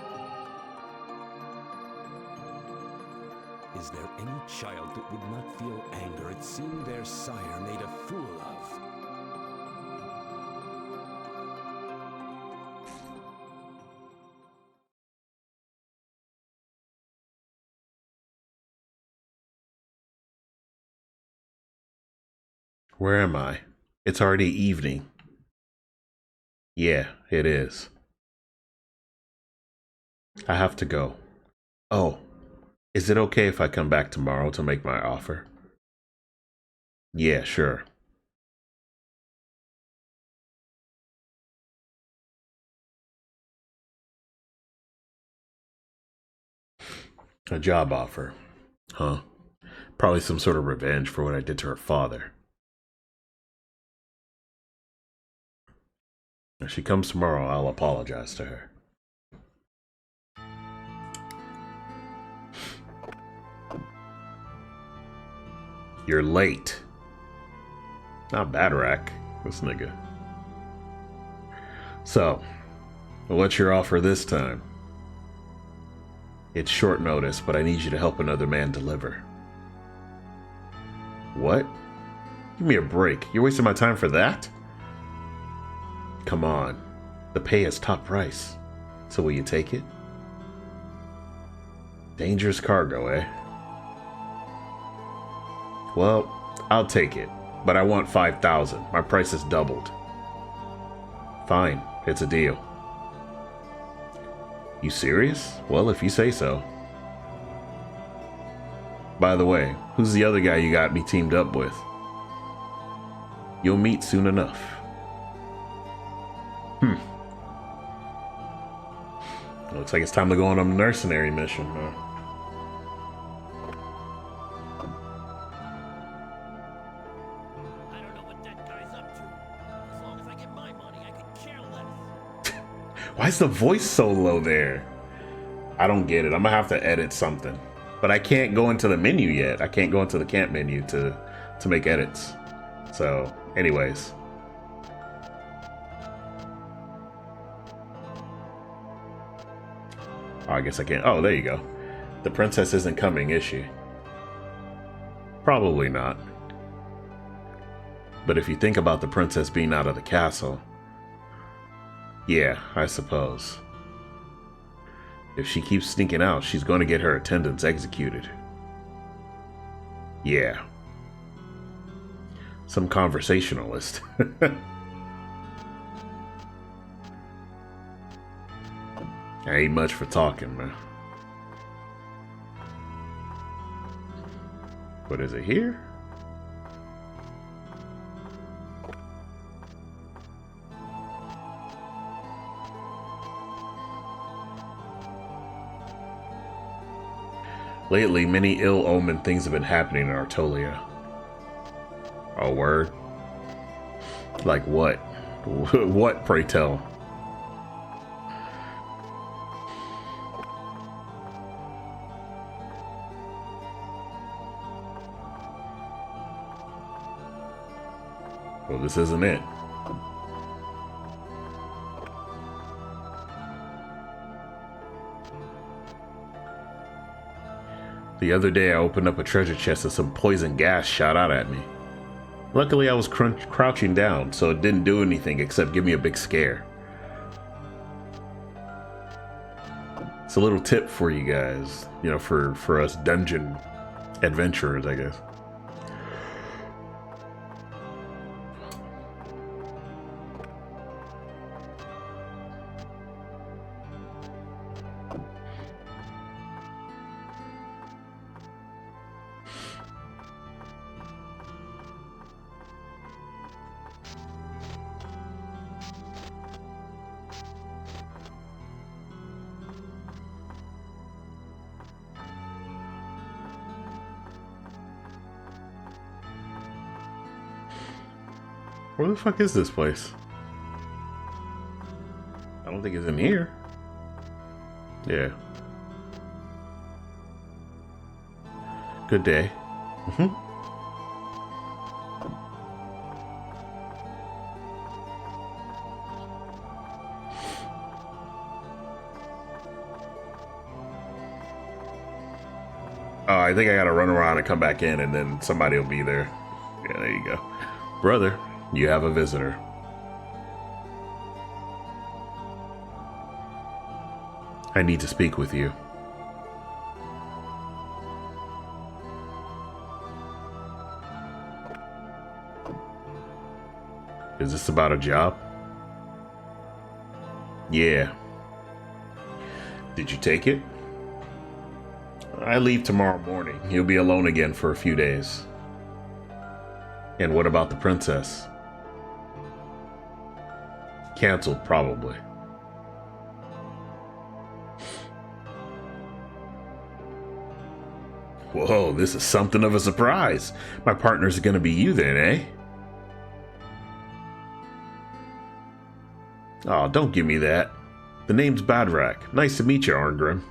Is there any child that would not feel anger at seeing their sire made a fool of? Where am I? It's already evening. Yeah, it is. I have to go. Oh, is it okay if I come back tomorrow to make my offer? Yeah, sure. A job offer. Huh? Probably some sort of revenge for what I did to her father. If she comes tomorrow, I'll apologize to her. You're late. Not bad, Rack. This nigga. So, what's your offer this time? It's short notice, but I need you to help another man deliver. What? Give me a break. You're wasting my time for that? Come on. The pay is top price. So will you take it? Dangerous cargo, eh? Well, I'll take it, but I want 5,000. My price is doubled. Fine, it's a deal. You serious? Well, if you say so. By the way, who's the other guy you got me teamed up with? You'll meet soon enough. Looks like it's time to go on a mercenary mission, huh? I don't know what that guy's up to. As long as I get my money, I could care less. Why is the voice so low there? I don't get it. I'm gonna have to edit something. But I can't go into the menu yet. I can't go into the camp menu to make edits. So, anyways. Oh, I guess I can't. Oh, there you go. The princess isn't coming, is she? Probably not. But if you think about the princess being out of the castle, yeah, I suppose. If she keeps sneaking out, she's going to get her attendants executed. Yeah. Some conversationalist. I ain't much for talking, man. What is it here? Lately, many ill-omened things have been happening in Artolia. Oh, word? Like what? What, pray tell? Well, this isn't it. The other day I opened up a treasure chest and some poison gas shot out at me. Luckily I was crouching down, so it didn't do anything except give me a big scare. It's a little tip for you guys, you know, for us dungeon adventurers, I guess. Where the fuck is this place? I don't think it's in here. Yeah. Good day. Oh, I think I gotta run around and come back in and then somebody will be there. Yeah, there you go. Brother, you have a visitor. I need to speak with you. Is this about a job? Yeah. Did you take it? I leave tomorrow morning. You'll be alone again for a few days. And what about the princess? Canceled, probably. Whoa, this is something of a surprise. My partner's gonna be you then, eh? Oh, don't give me that. The name's Badrak. Nice to meet you, Arngrim.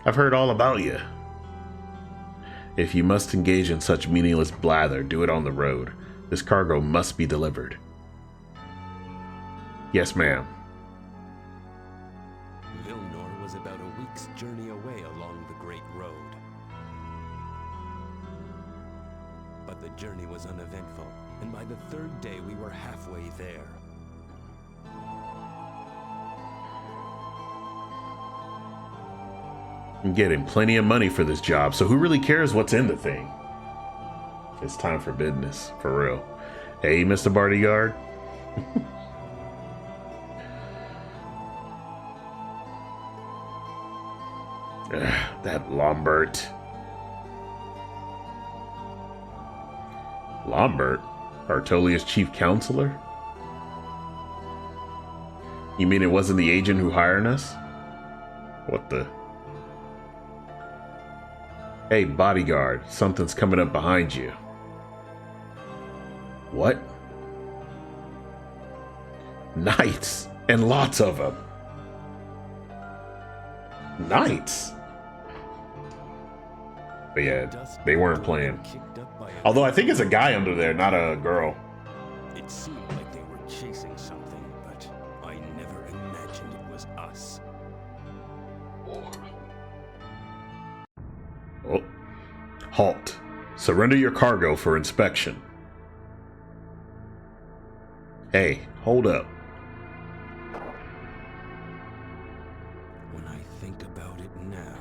I've heard all about you. If you must engage in such meaningless blather, do it on the road. This cargo must be delivered. Yes, ma'am. Vilnor was about a week's journey away along the Great Road. But the journey was uneventful, and by the third day we were halfway there. I'm getting plenty of money for this job, so who really cares what's in the thing? It's time for business, for real. Hey, Mr. Bodyguard. That Lambert. Lambert? Artolia's chief counselor? You mean it wasn't the agent who hired us? What the... Hey, bodyguard, something's coming up behind you. What? Knights, and lots of them. Knights? But yeah, they weren't playing. Although I think it's a guy under there, not a girl. It seemed like they were chasing something, but I never imagined it was us. Oh, halt. Surrender your cargo for inspection. Hey, hold up. When I think about it now,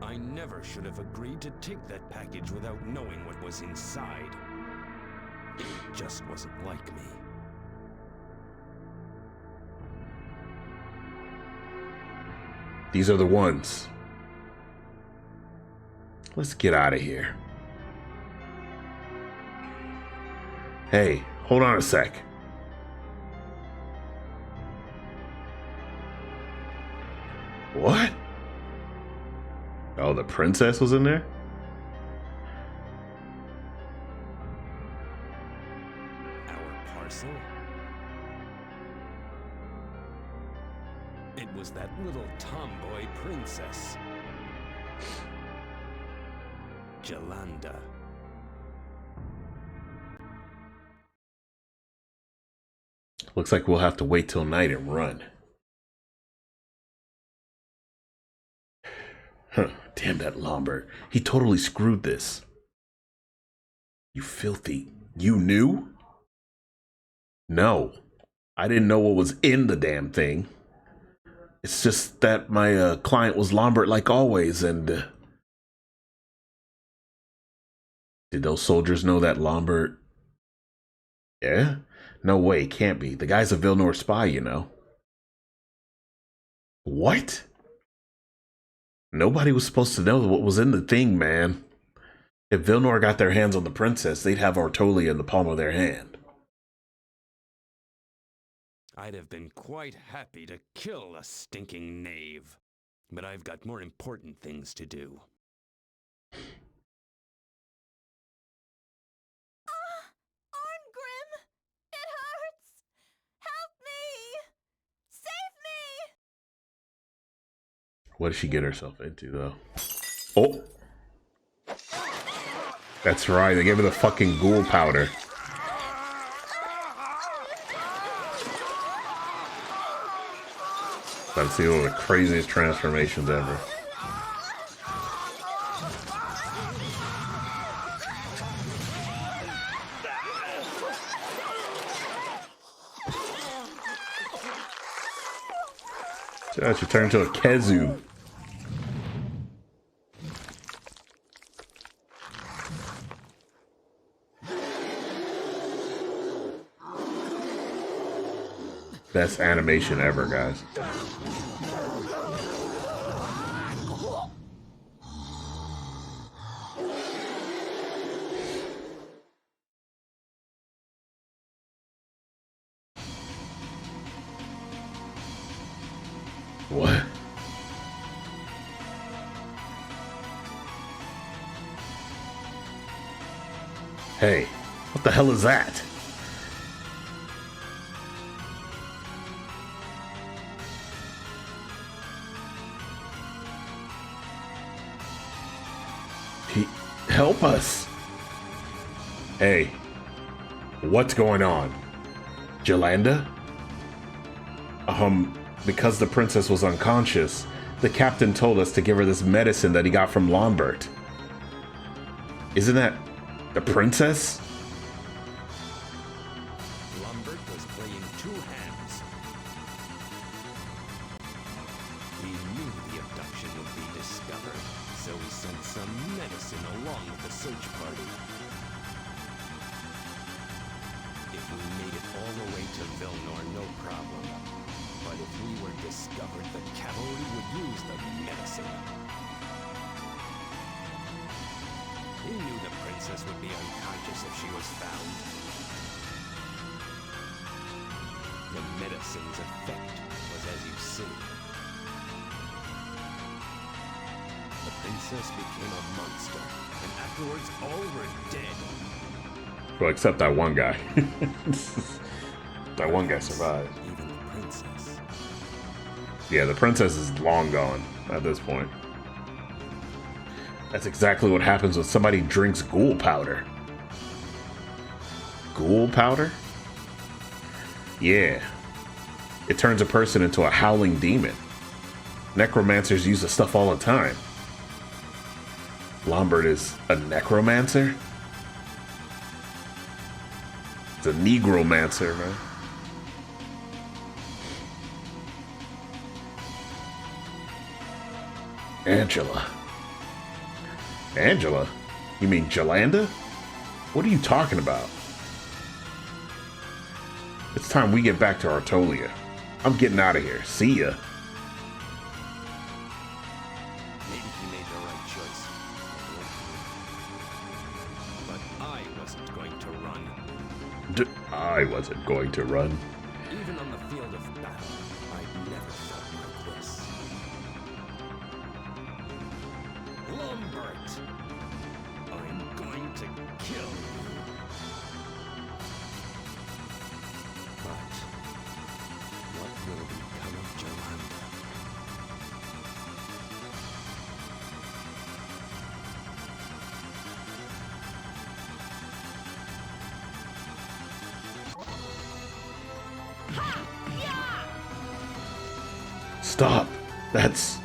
I never should have agreed to take that package without knowing what was inside. It just wasn't like me. These are the ones. Let's get out of here. Hey, hold on a sec. What? Oh, the princess was in there? Our parcel? It was that little tomboy princess. Jolanda. Looks like we'll have to wait till night and run. Huh, damn that Lombard. He totally screwed this. You filthy. You knew? No. I didn't know what was in the damn thing. It's just that my client was Lombard like always, and... Did those soldiers know that Lombard... Yeah? No way, can't be. The guy's a Vilnor spy, you know. What? Nobody was supposed to know what was in the thing, man. If Vilnor got their hands on the princess, they'd have Artolia in the palm of their hand. I'd have been quite happy to kill a stinking knave. But I've got more important things to do. Arngrim! It hurts! Help me! Save me! What did she get herself into, though? Oh! That's right, they gave her the fucking ghoul powder. Let's see one of the craziest transformations ever. She turned into a Kezu. Best animation ever, guys. What? Hey, what the hell is that? Help us. Hey, what's going on? Jolanda? Because the princess was unconscious, the captain told us to give her this medicine that he got from Lombard. Isn't that the princess? Lombard was playing two hands. He knew the abduction would be discovered, so he sent some medicine along with the search party. If we made it all the way to Vilnor, no problem. But if we were discovered, the cavalry would use the medicine. He knew the princess would be unconscious if she was found. The medicine's effect was as you see. The princess became a monster, and afterwards all were dead. Well, except that one guy. That one guy survived. Even the princess. Yeah, the princess is long gone at this point. That's exactly what happens when somebody drinks ghoul powder. Ghoul powder? Yeah. It turns a person into a howling demon. Necromancers use the stuff all the time. Lombard is a necromancer? It's a negromancer, man. Angela. Angela? You mean Jolanda? What are you talking about? It's time we get back to Artolia. I'm getting out of here. See ya. Maybe he made the right choice. But I wasn't going to run. I wasn't going to run. Even on the field of battle, I'd never felt like this. Lombard! I'm going to kill you. But what will become of Jolanda? Stop. That's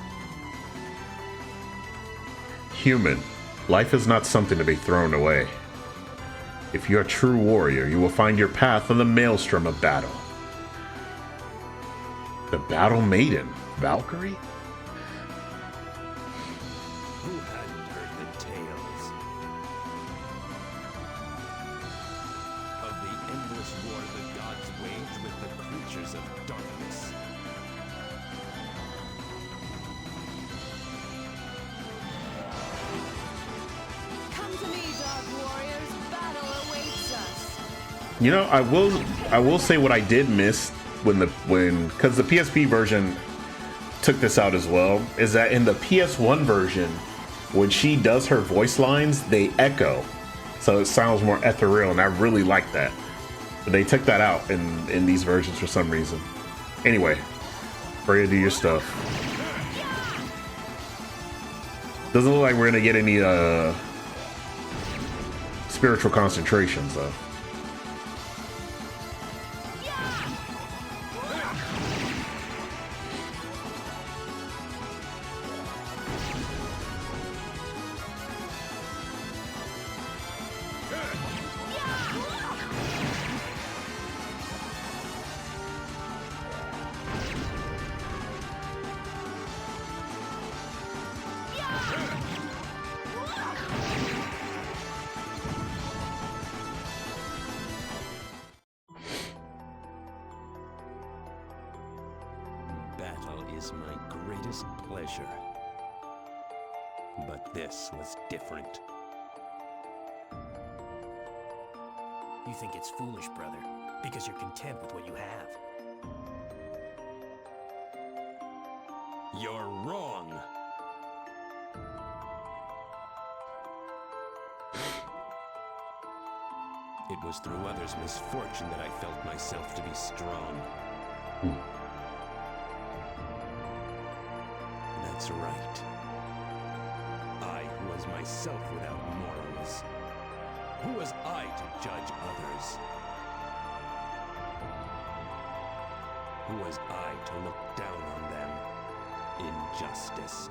human. Life is not something to be thrown away. If you're a true warrior, you will find your path on the maelstrom of battle. The Battle Maiden, Valkyrie? Who hadn't heard the tales of the endless war the gods wage with the creatures of darkness? Come to me, Dark Warriors. Battle awaits us. You know, I will say what I did miss because the PSP version took this out as well, is that in the PS1 version, when she does her voice lines, they echo. So it sounds more ethereal, and I really like that. But they took that out in these versions for some reason. Anyway, Freya, do your stuff. Doesn't look like we're gonna get any spiritual concentrations though. Battle is my greatest pleasure. But this was different. You think it's foolish, brother, because you're content with what you have. You're wrong. It was through others' misfortune that I felt myself to be strong. That's right. I who was myself without morals. Who was I to judge others? Who was I to look down on them? Injustice.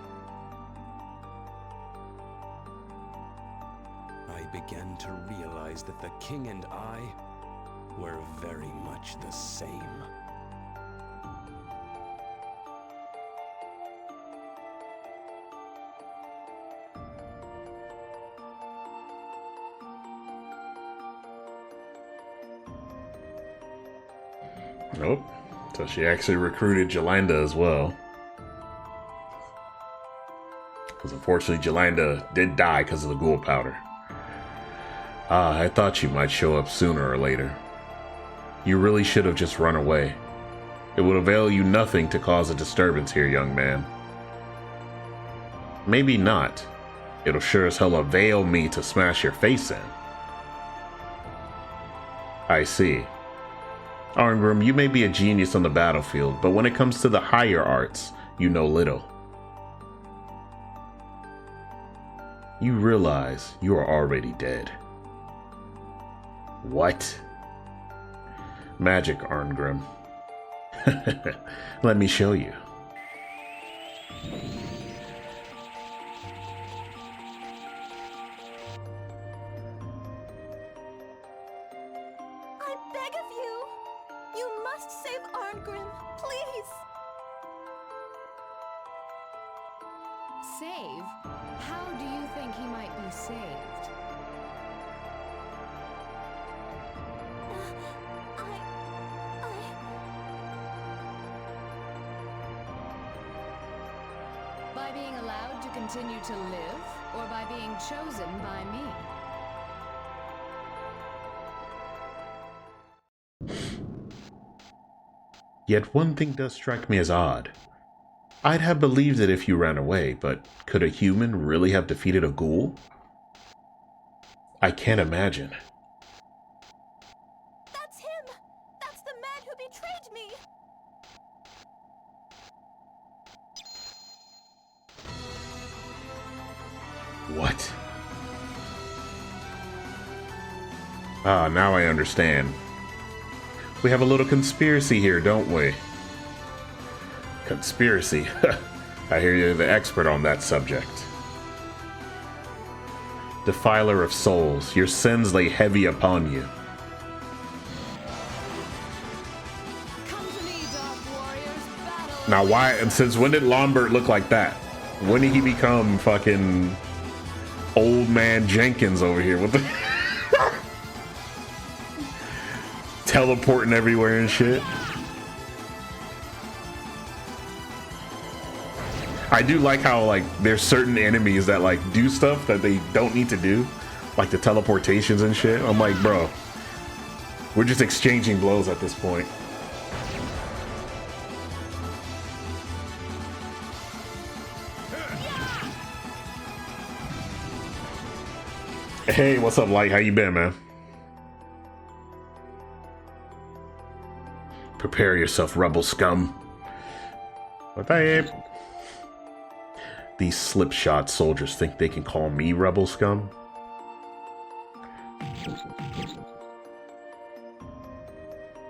I began to realize that the king and I were very much the same. Nope. So she actually recruited Jolanda as well. Because unfortunately Jolanda did die because of the ghoul powder. Ah, I thought you might show up sooner or later. You really should have just run away. It would avail you nothing to cause a disturbance here, young man. Maybe not. It'll sure as hell avail me to smash your face in. I see. Arngrim, you may be a genius on the battlefield, but when it comes to the higher arts, you know little. You realize you are already dead. What? Magic, Arngrim. Let me show you. must save Arngrim, please. Save? How do you think he might be saved? By being allowed to continue to live, or by being chosen by me? Yet one thing does strike me as odd. I'd have believed it if you ran away, but could a human really have defeated a ghoul? I can't imagine. That's him! That's the man who betrayed me! What? Ah, now I understand. We have a little conspiracy here, don't we? Conspiracy? I hear you're the expert on that subject. Defiler of souls, your sins lay heavy upon you. Come to me, dark warriors, battle. Now why, and since when did Lombard look like that? When did he become fucking old man Jenkins over here with the teleporting everywhere and shit? I do like how like there's certain enemies that like do stuff that they don't need to do, like the teleportations and shit. I'm like, bro, we're just exchanging blows at this point. Hey, what's up, Light? How you been, man? Prepare yourself, rebel scum. What the heck? These slipshod soldiers think they can call me rebel scum?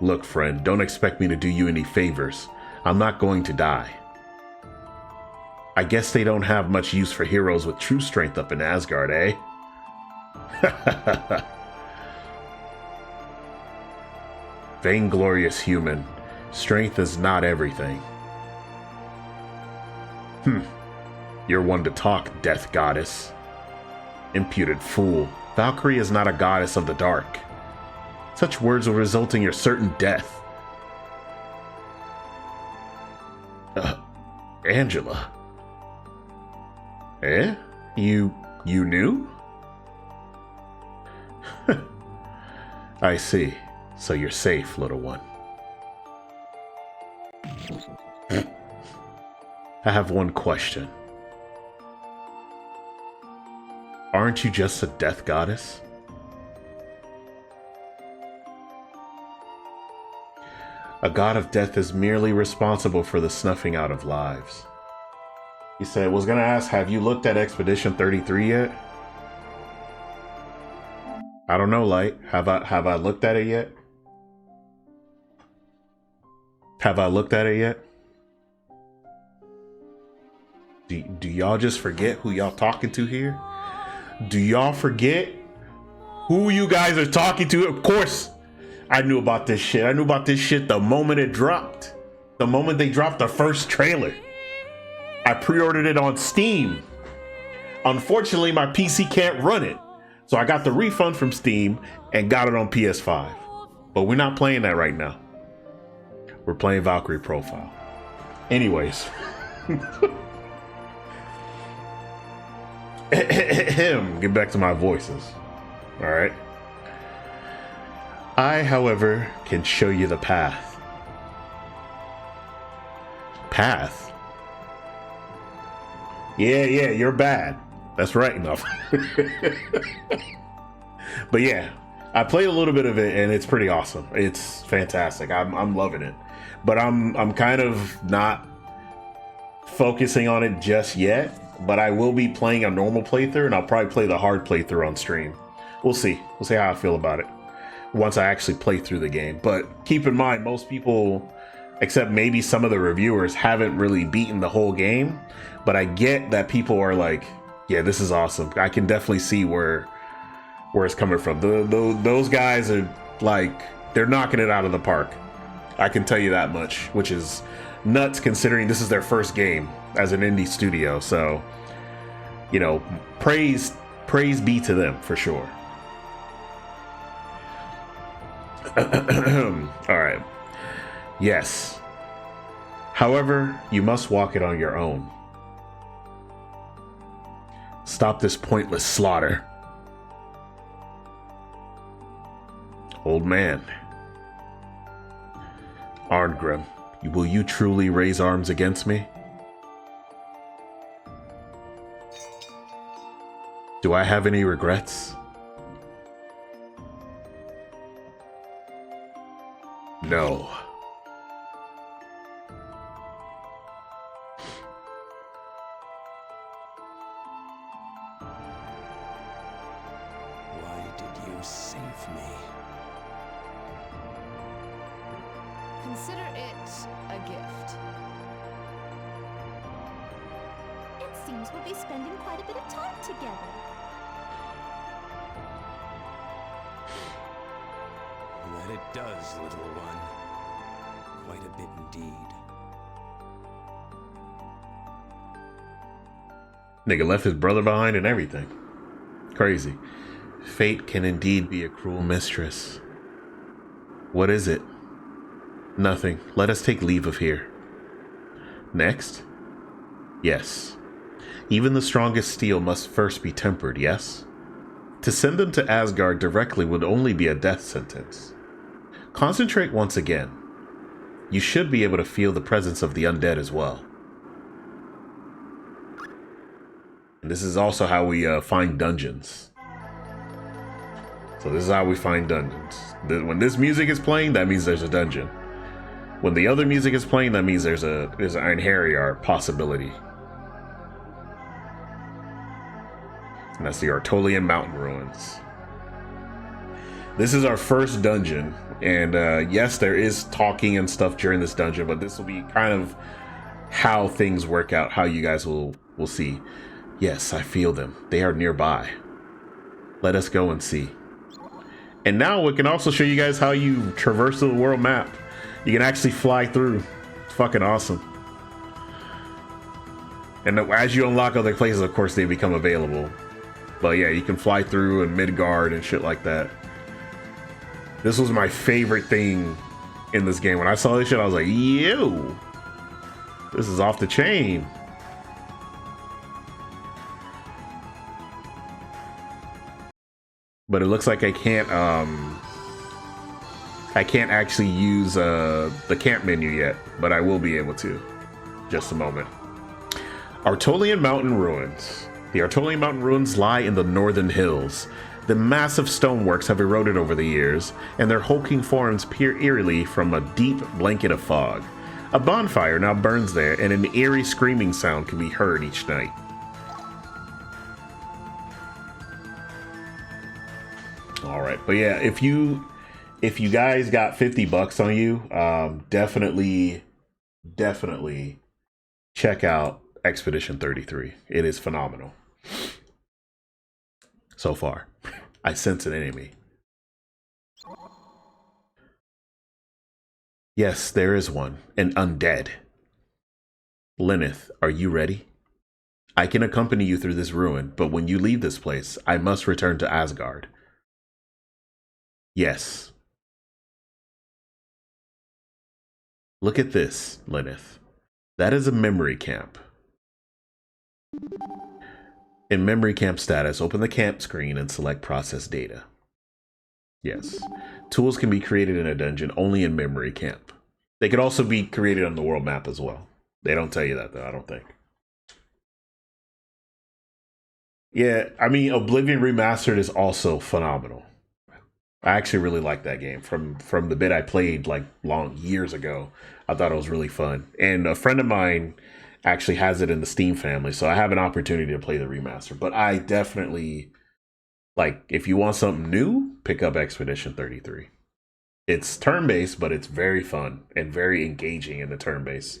Look, friend, don't expect me to do you any favors. I'm not going to die. I guess they don't have much use for heroes with true strength up in Asgard, eh? Vainglorious human. Strength is not everything. You're one to talk, death goddess. Impudent fool. Valkyrie is not a goddess of the dark. Such words will result in your certain death. Angela. Eh? You knew? I see. So you're safe, little one. I have one question. Aren't you just a death goddess? A god of death is merely responsible for the snuffing out of lives. He said, was gonna ask, have you looked at Expedition 33 yet? I don't know, Light. Have I looked at it yet? Have I looked at it yet? Do y'all just forget who y'all talking to here? Do y'all forget who you guys are talking to? Of course, I knew about this shit. I knew about this shit the moment it dropped. The moment they dropped the first trailer. I pre-ordered it on Steam. Unfortunately, my PC can't run it. So I got the refund from Steam and got it on PS5. But we're not playing that right now. We're playing Valkyrie Profile. Anyways. Get back to my voices. Alright. I, however, can show you the path. Path? Yeah, you're bad. That's right enough. But yeah, I played a little bit of it and it's pretty awesome. It's fantastic. I'm loving it. But I'm kind of not focusing on it just yet. But I will be playing a normal playthrough and I'll probably play the hard playthrough on stream. We'll see. We'll see how I feel about it once I actually play through the game. But keep in mind, most people, except maybe some of the reviewers, haven't really beaten the whole game. But I get that people are like, yeah, this is awesome. I can definitely see where it's coming from. Those guys are like, they're knocking it out of the park. I can tell you that much, which is nuts considering this is their first game as an indie studio. So, you know, praise be to them for sure. All right. Yes. However, you must walk it on your own. Stop this pointless slaughter. Old man. Arngrim, will you truly raise arms against me? Do I have any regrets? No. Why did you save me? Consider it a gift. It seems we'll be spending quite a bit of time together. That it does, little one. Quite a bit indeed. Nigga left his brother behind and everything. Crazy. Fate can indeed be a cruel mistress. What is it? Nothing. Let us take leave of here. Next? Yes. Even the strongest steel must first be tempered, yes? To send them to Asgard directly would only be a death sentence. Concentrate once again. You should be able to feel the presence of the undead as well. And this is also how we find dungeons. So this is how we find dungeons. When this music is playing, that means there's a dungeon. When the other music is playing, that means there's an Einherjar possibility. And that's the Artolian Mountain Ruins. This is our first dungeon, and yes, there is talking and stuff during this dungeon, but this will be kind of how things work out, how you guys will see. Yes, I feel them. They are nearby. Let us go and see. And now we can also show you guys how you traverse the world map. You can actually fly through. It's fucking awesome. And as you unlock other places, of course, they become available. But yeah, you can fly through and Midgard and shit like that. This was my favorite thing in this game. When I saw this shit, I was like, yo, this is off the chain. But it looks like I can't actually use the camp menu yet, but I will be able to. Just a moment. Artolian Mountain Ruins. The Artolian Mountain Ruins lie in the northern hills. The massive stoneworks have eroded over the years, and their hulking forms peer eerily from a deep blanket of fog. A bonfire now burns there, and an eerie screaming sound can be heard each night. Alright, but yeah, if you guys got $50 on you, definitely check out Expedition 33. It is phenomenal. So far. I sense an enemy. Yes, there is one. An undead. Lenneth, are you ready? I can accompany you through this ruin, but when you leave this place, I must return to Asgard. Yes. Look at this, Lenneth. That is a memory camp. In memory camp status, open the camp screen and select process data. Yes. Tools can be created in a dungeon only in memory camp. They could also be created on the world map as well. They don't tell you that though, I don't think. Yeah, I mean, Oblivion Remastered is also phenomenal. I actually really like that game. From the bit I played like long years ago, I thought it was really fun. And a friend of mine actually has it in the Steam family, so I have an opportunity to play the remaster. But I definitely, like, if you want something new, pick up Expedition 33. It's turn-based, but it's very fun and very engaging in the turn-based.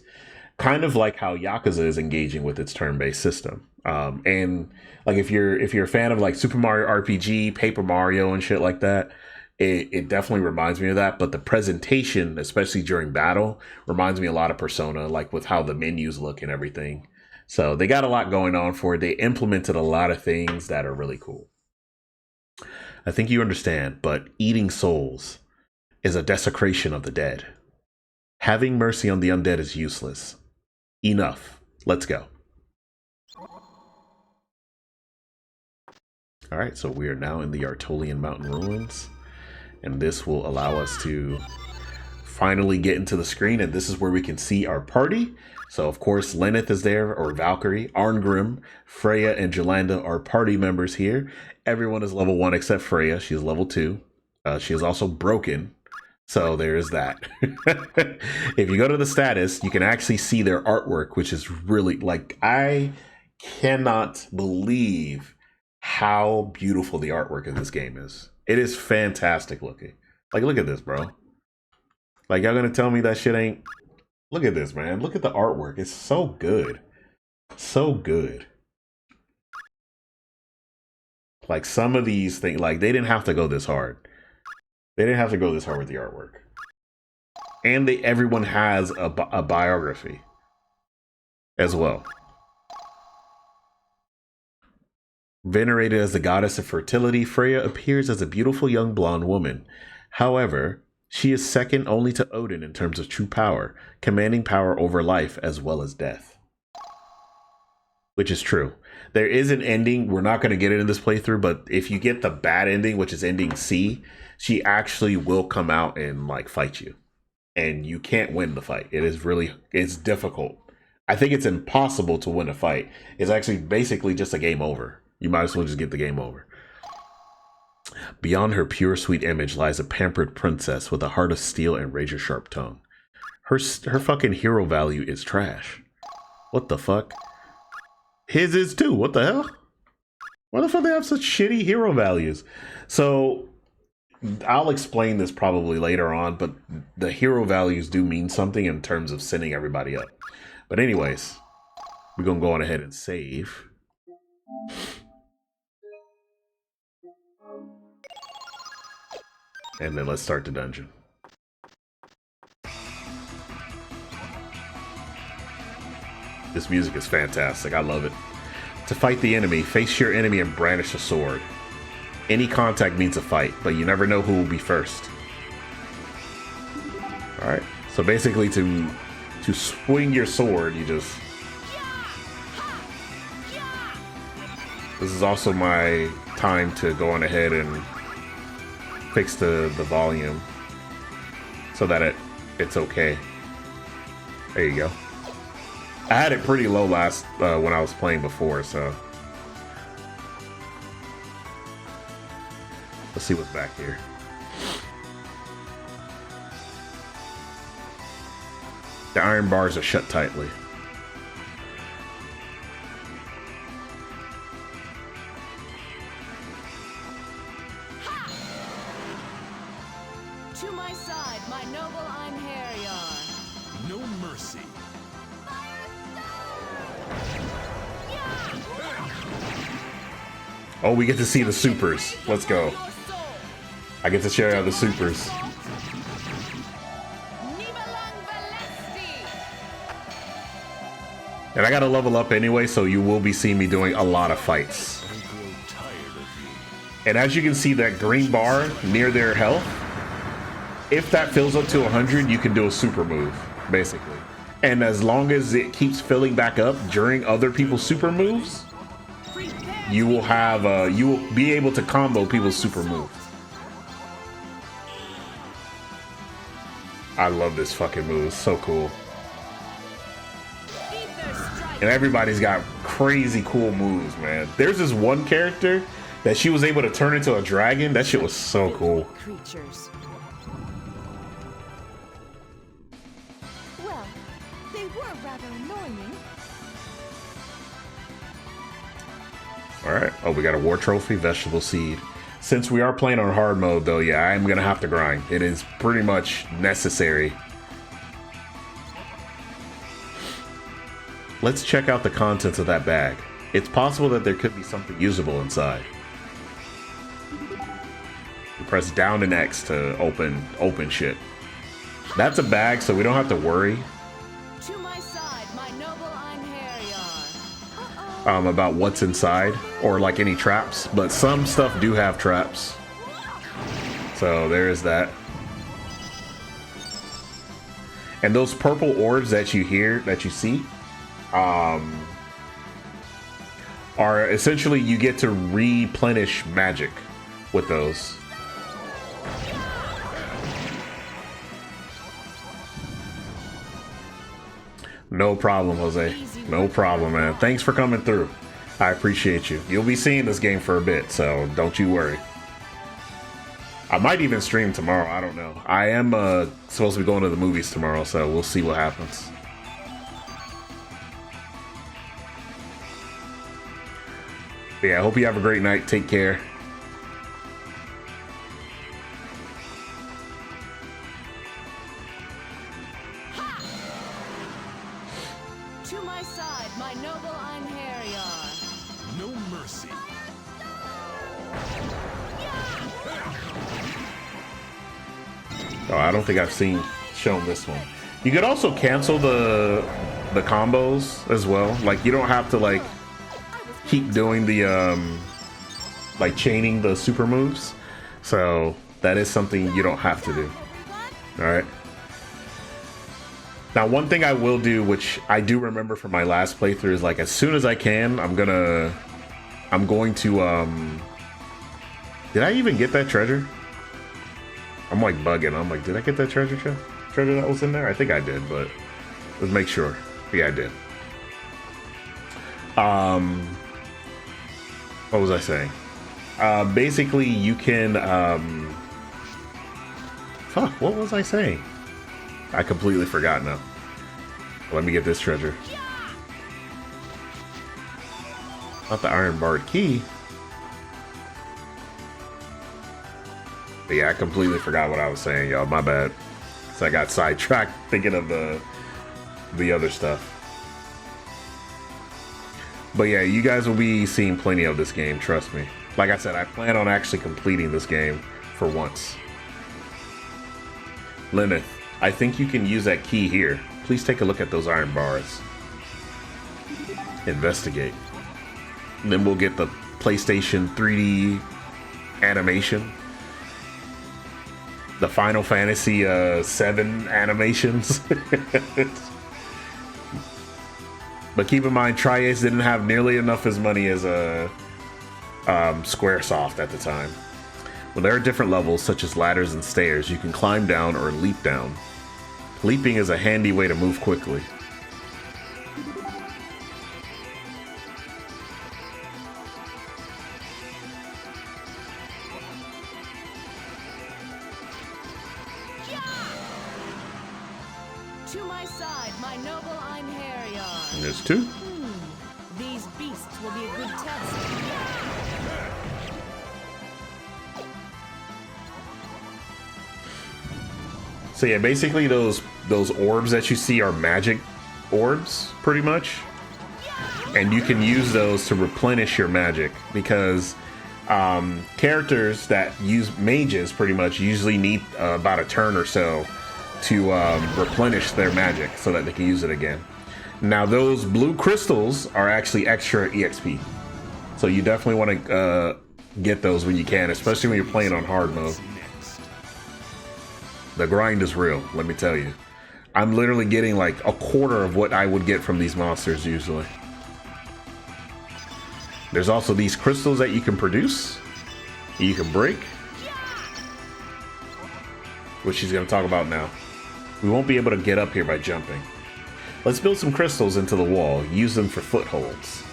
Kind of like how Yakuza is engaging with its turn-based system. And like if you're a fan of like Super Mario RPG, Paper Mario and shit like that, It definitely reminds me of that, but the presentation, especially during battle, reminds me a lot of Persona, like with how the menus look and everything. So they got a lot going on for it. They implemented a lot of things that are really cool. I think you understand, but eating souls is a desecration of the dead. Having mercy on the undead is useless. Enough. Let's go. All right, so we are now in the Artolian Mountain Ruins, and this will allow us to finally get into the screen, and this is where we can see our party. So, of course, Lenneth is there, or Valkyrie, Arngrim, Freya, and Jolanda are party members here. Everyone is level 1 except Freya. She is level 2. She is also broken, so there is that. If you go to the status, you can actually see their artwork, which is really, like, I cannot believe how beautiful the artwork in this game is. It is fantastic looking. Like, look at this, bro. Like, y'all gonna tell me that shit ain't... Look at this, man. Look at the artwork. It's so good. So good. Like, some of these things, like, they didn't have to go this hard. They didn't have to go this hard with the artwork. And everyone has a biography as well. Venerated as the goddess of fertility, Freya appears as a beautiful young blonde woman. However, she is second only to Odin in terms of true power, commanding power over life as well as death. Which is true. There is an ending, we're not going to get it in this playthrough, but if you get the bad ending, which is ending C, she actually will come out and like fight you. And you can't win the fight. It's difficult. I think it's impossible to win a fight. It's actually basically just a game over. You might as well just get the game over. Beyond her pure, sweet image lies a pampered princess with a heart of steel and razor-sharp tongue. Her fucking hero value is trash. What the fuck? His is too. What the hell? Why the fuck they have such shitty hero values? So, I'll explain this probably later on, but the hero values do mean something in terms of sending everybody up. But anyways, we're gonna go on ahead and save. And then let's start the dungeon. This music is fantastic. I love it. To fight the enemy, face your enemy and brandish a sword. Any contact means a fight, but you never know who will be first. Alright, so basically to swing your sword, you just... This is also my time to go on ahead and fix the volume so that it's okay. There you go. I had it pretty low last when I was playing before, so let's see what's back here. The iron bars are shut tightly. To my side, my noble Einherjar. No mercy. Oh, we get to see the supers. Let's go. I get to show you the supers. And I gotta level up anyway, so you will be seeing me doing a lot of fights. And as you can see, that green bar near their health, if that fills up to 100, you can do a super move, basically. And as long as it keeps filling back up during other people's super moves, you will have you will be able to combo people's super moves. I love this fucking move. It's so cool. And everybody's got crazy cool moves, man. There's this one character that she was able to turn into a dragon. That shit was so cool. Creatures. Well, they were rather annoying. Alright. Oh, we got a war trophy, vegetable seed. Since we are playing on hard mode, though, yeah, I'm gonna have to grind. It is pretty much necessary. Let's check out the contents of that bag. It's possible that there could be something usable inside. We press down and X to open shit. That's a bag, so we don't have to worry To my side, my noble Einherjar. about what's inside or like any traps, but some stuff do have traps. So there is that. And those purple orbs that you see, are essentially you get to replenish magic with those. No problem, Jose. No problem, man. Thanks for coming through. I appreciate you. You'll be seeing this game for a bit, so don't you worry. I might even stream tomorrow. I don't know. I am supposed to be going to the movies tomorrow, so we'll see what happens. But yeah, I hope you have a great night. Take care. To my side, my noble Einherjar. No mercy. Oh, I don't think I've shown this one. You could also cancel the combos as well. Like you don't have to like keep doing the like chaining the super moves. So that is something you don't have to do. All right. Now, one thing I will do, which I do remember from my last playthrough, is like as soon as I can, I'm going to did I even get that treasure? I'm like bugging. I'm like, did I get that treasure that was in there? I think I did, but let's make sure. Yeah, I did. What was I saying? Basically, you can fuck, what was I saying? I completely forgot now. Let me get this treasure. Not the iron barred key. But yeah, I completely forgot what I was saying, y'all. My bad. So I got sidetracked thinking of the other stuff. But yeah, you guys will be seeing plenty of this game, trust me. Like I said, I plan on actually completing this game for once. Lenneth, I think you can use that key here. Please take a look at those iron bars. Investigate. And then we'll get the PlayStation 3D animation. The Final Fantasy 7 animations. But keep in mind, Tri-Ace didn't have nearly enough as money as Squaresoft at the time. Well, there are different levels, such as ladders and stairs. You can climb down or leap down. Leaping is a handy way to move quickly. To my side, my noble Einherjar. And there's two. These beasts will be a good test. So yeah, basically those orbs that you see are magic orbs, pretty much. And you can use those to replenish your magic because characters that use mages pretty much usually need about a turn or so to replenish their magic so that they can use it again. Now those blue crystals are actually extra EXP. So you definitely want to get those when you can, especially when you're playing on hard mode. The grind is real, let me tell you. I'm literally getting like a quarter of what I would get from these monsters usually. There's also these crystals that you can produce, you can break, which she's going to talk about now. We won't be able to get up here by jumping. Let's build some crystals into the wall, use them for footholds.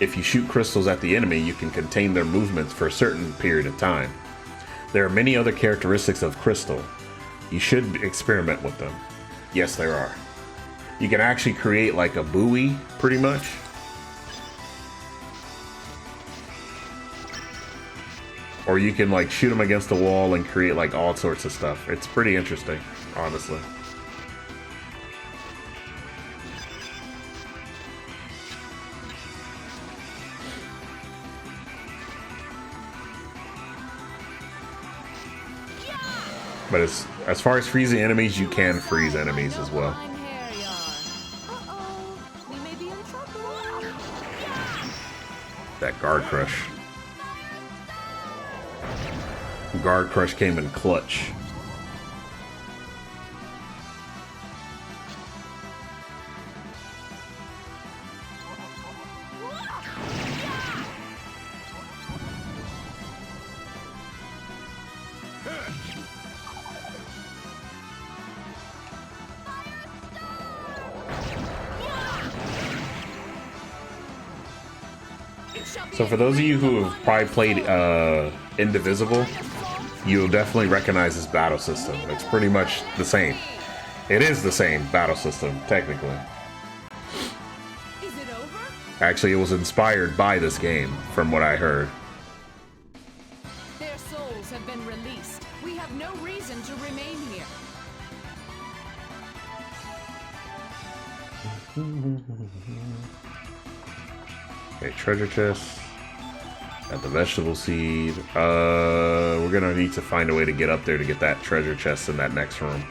If you shoot crystals at the enemy, you can contain their movements for a certain period of time. There are many other characteristics of crystal. You should experiment with them. Yes, there are. You can actually create like a buoy, pretty much. Or you can like shoot them against the wall and create like all sorts of stuff. It's pretty interesting, honestly. But as far as freezing enemies, you can freeze enemies as well. Uh-oh. We may be in trouble. That guard crush. Guard crush came in clutch. So for those of you who have probably played Indivisible, you'll definitely recognize this battle system. It's pretty much the same. It is the same battle system, technically. Is it over? Actually, it was inspired by this game, from what I heard. Their souls have been released. We have no reason to remain here. Okay, treasure chest. Got the vegetable seed. We're gonna need to find a way to get up there to get that treasure chest in that next room.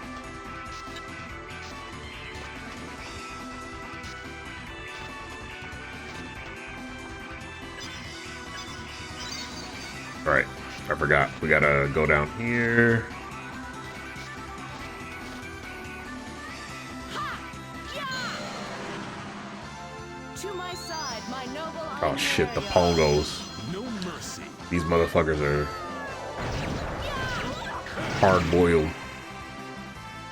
Alright, I forgot. We gotta go down here. To my side, my noble Oh shit, the Einherjar. pongos. No mercy. These motherfuckers are hard boiled.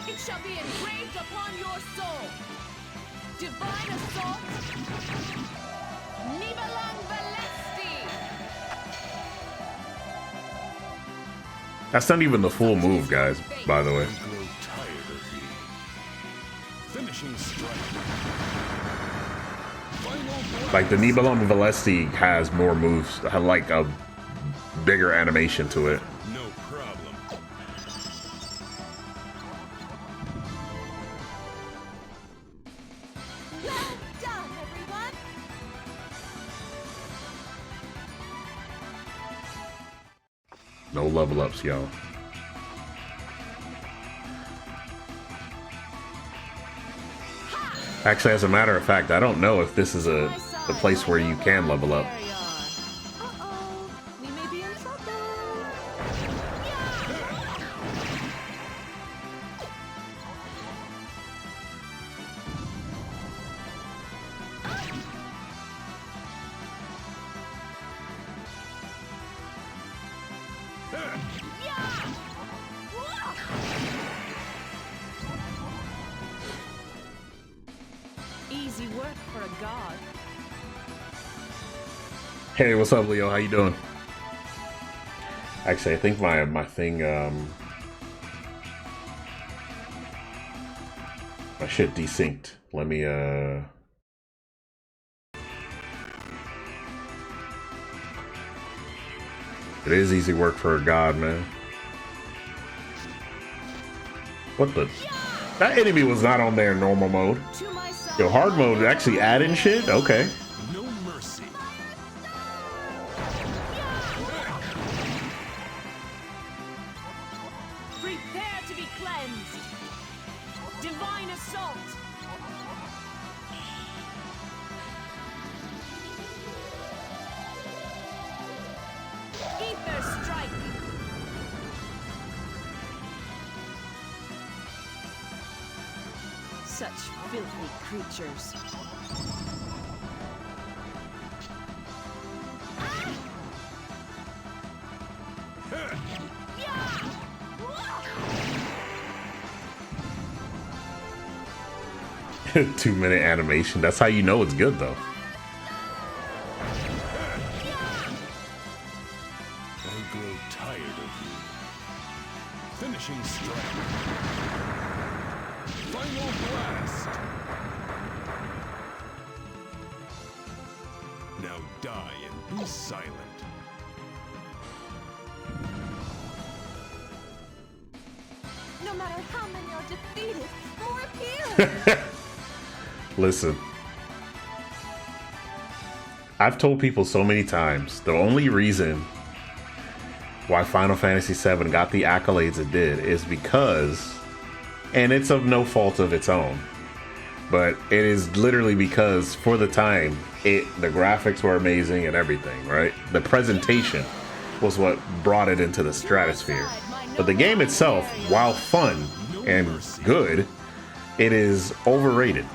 It shall be engraved upon your soul. Divine assault. Nibalang Valesti. That's not even the full move, guys, by the way. I grow tired of you. Finishing strike. Final blast. Like the Nibelung Valesti has more moves, had like a bigger animation to it. No problem. Well done, everyone. No level ups, y'all. Actually, as a matter of fact, I don't know if this is the place where you can level up. Uh-oh. We may be in trouble. Easy work for a god. Hey, what's up, Leo? How you doing? Actually, I think my thing, my shit desynced. Let me, It is easy work for a god, man. What the? That enemy was not on there in normal mode. To my side. Yo, hard mode actually adding shit? Okay. No mercy. Prepare to be cleansed. Divine assault. Ether strike. Such filthy creatures. Two-minute animation. That's how you know it's good, though. I grow tired of you. Finishing strike. Final blast. Now die and be silent. No matter how many are defeated, more appear. Listen. I've told people so many times, the only reason why Final Fantasy VII got the accolades it did is because, and it's of no fault of its own, but it is literally because for the time, the graphics were amazing and everything, right? The presentation was what brought it into the stratosphere. But the game itself, while fun and good, it is overrated.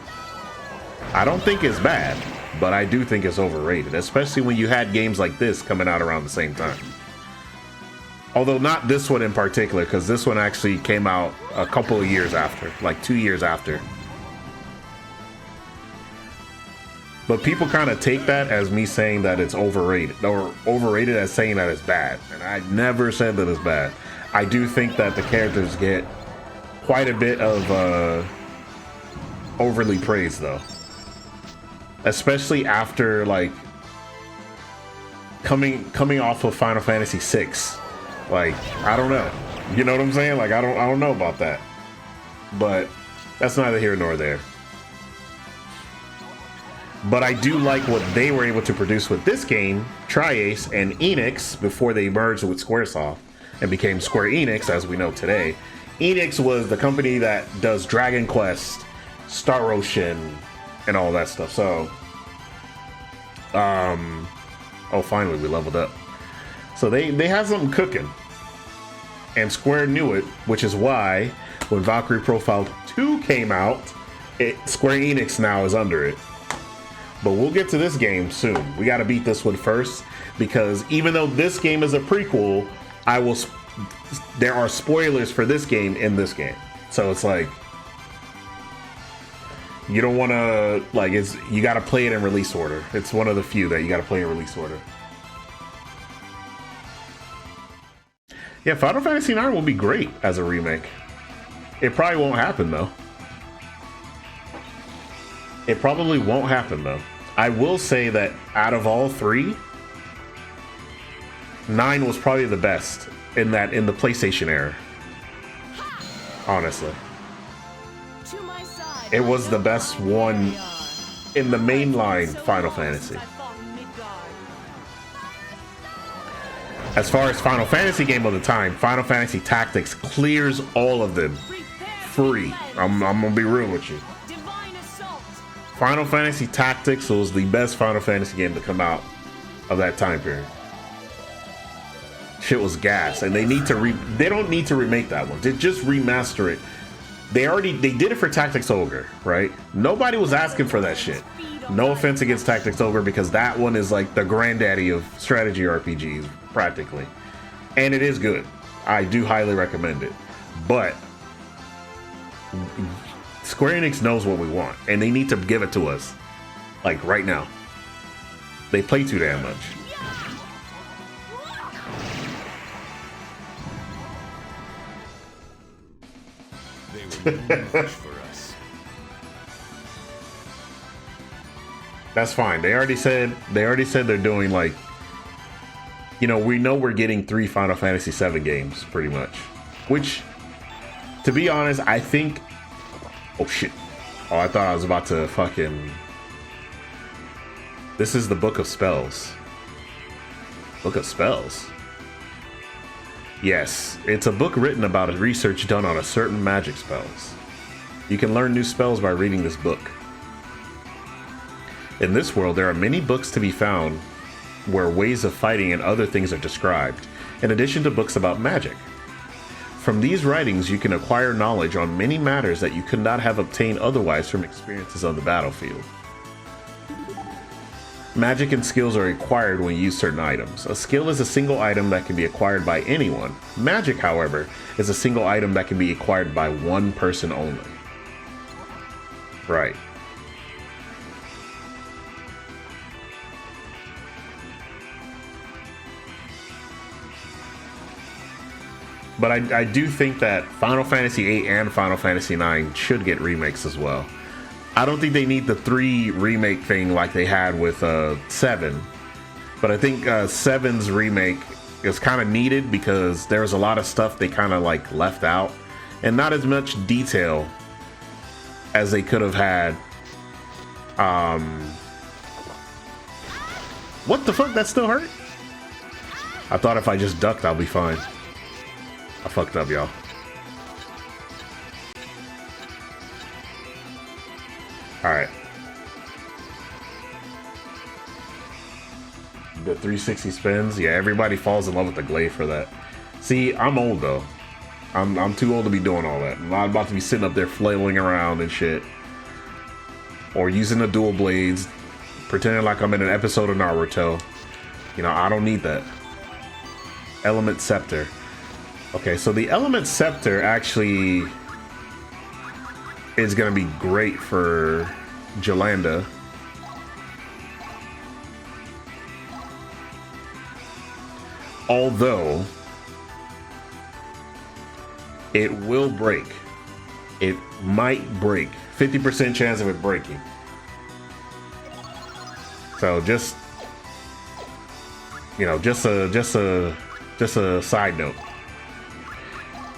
I don't think it's bad, but I do think it's overrated, especially when you had games like this coming out around the same time. Although not this one in particular, because this one actually came out a couple of years after, like 2 years after. But people kind of take that as me saying that it's overrated, or overrated as saying that it's bad. And I never said that it's bad. I do think that the characters get quite a bit of overly praised, though. Especially after, like, coming off of Final Fantasy VI. Like, I don't know. You know what I'm saying? Like, I don't know about that. But that's neither here nor there. But I do like what they were able to produce with this game, Tri-Ace and Enix, before they merged with Squaresoft and became Square Enix, as we know today. Enix was the company that does Dragon Quest, Star Ocean, and all that stuff. So, oh, finally we leveled up. So they had something cooking, and Square knew it, which is why when Valkyrie Profile 2 came out, Square Enix now is under it. But we'll get to this game soon. We got to beat this one first, because even though this game is a prequel, there are spoilers for this game in this game. So it's like, you don't want to, like, you got to play it in release order. It's one of the few that you got to play in release order. Yeah, Final Fantasy IX will be great as a remake. It probably won't happen, though. It probably won't happen, though. I will say that out of all three, 9 was probably the best in the PlayStation era. Honestly. It was the best one in the mainline Final Fantasy. As far as Final Fantasy game of the time, Final Fantasy Tactics clears all of them free. I'm gonna be real with you. Final Fantasy Tactics was the best Final Fantasy game to come out of that time period. Shit was gas, and they don't need to remake that one. They just remaster it. They did it for Tactics Ogre, right? Nobody was asking for that shit. No offense against Tactics Ogre, because that one is like the granddaddy of strategy RPGs, practically. And it is good. I do highly recommend it. But Square Enix knows what we want, and they need to give it to us, like, right now. They play too damn much. They were no match for us. That's fine. They already said they're doing, like, you know, we know we're getting 3 Final Fantasy VII games, pretty much. Which, to be honest, I think... Oh, shit. Oh, I thought I was about to fucking... This is the Book of Spells. Book of Spells? Yes, it's a book written about research done on a certain magic spells. You can learn new spells by reading this book. In this world, there are many books to be found where ways of fighting and other things are described, in addition to books about magic. From these writings, you can acquire knowledge on many matters that you could not have obtained otherwise from experiences on the battlefield. Magic and skills are acquired when you use certain items. A skill is a single item that can be acquired by anyone. Magic, however, is a single item that can be acquired by one person only. Right. But I do think that Final Fantasy VIII and Final Fantasy IX should get remakes as well. I don't think they need the 3 remake thing like they had with 7. But I think 7's remake is kind of needed because there was a lot of stuff they kind of like left out. And not as much detail as they could have had. What the fuck? That still hurt? I thought if I just ducked, I'll be fine. I fucked up, y'all. Alright. The 360 spins. Yeah, everybody falls in love with the Glaive for that. See, I'm old though. I'm too old to be doing all that. I'm not about to be sitting up there flailing around and shit. Or using the dual blades. Pretending like I'm in an episode of Naruto. You know, I don't need that. Element Scepter. Okay, so the Element Scepter actually is going to be great for Jolanda. Although it will break. It might break. 50% chance of it breaking. So just, you know, just a side note.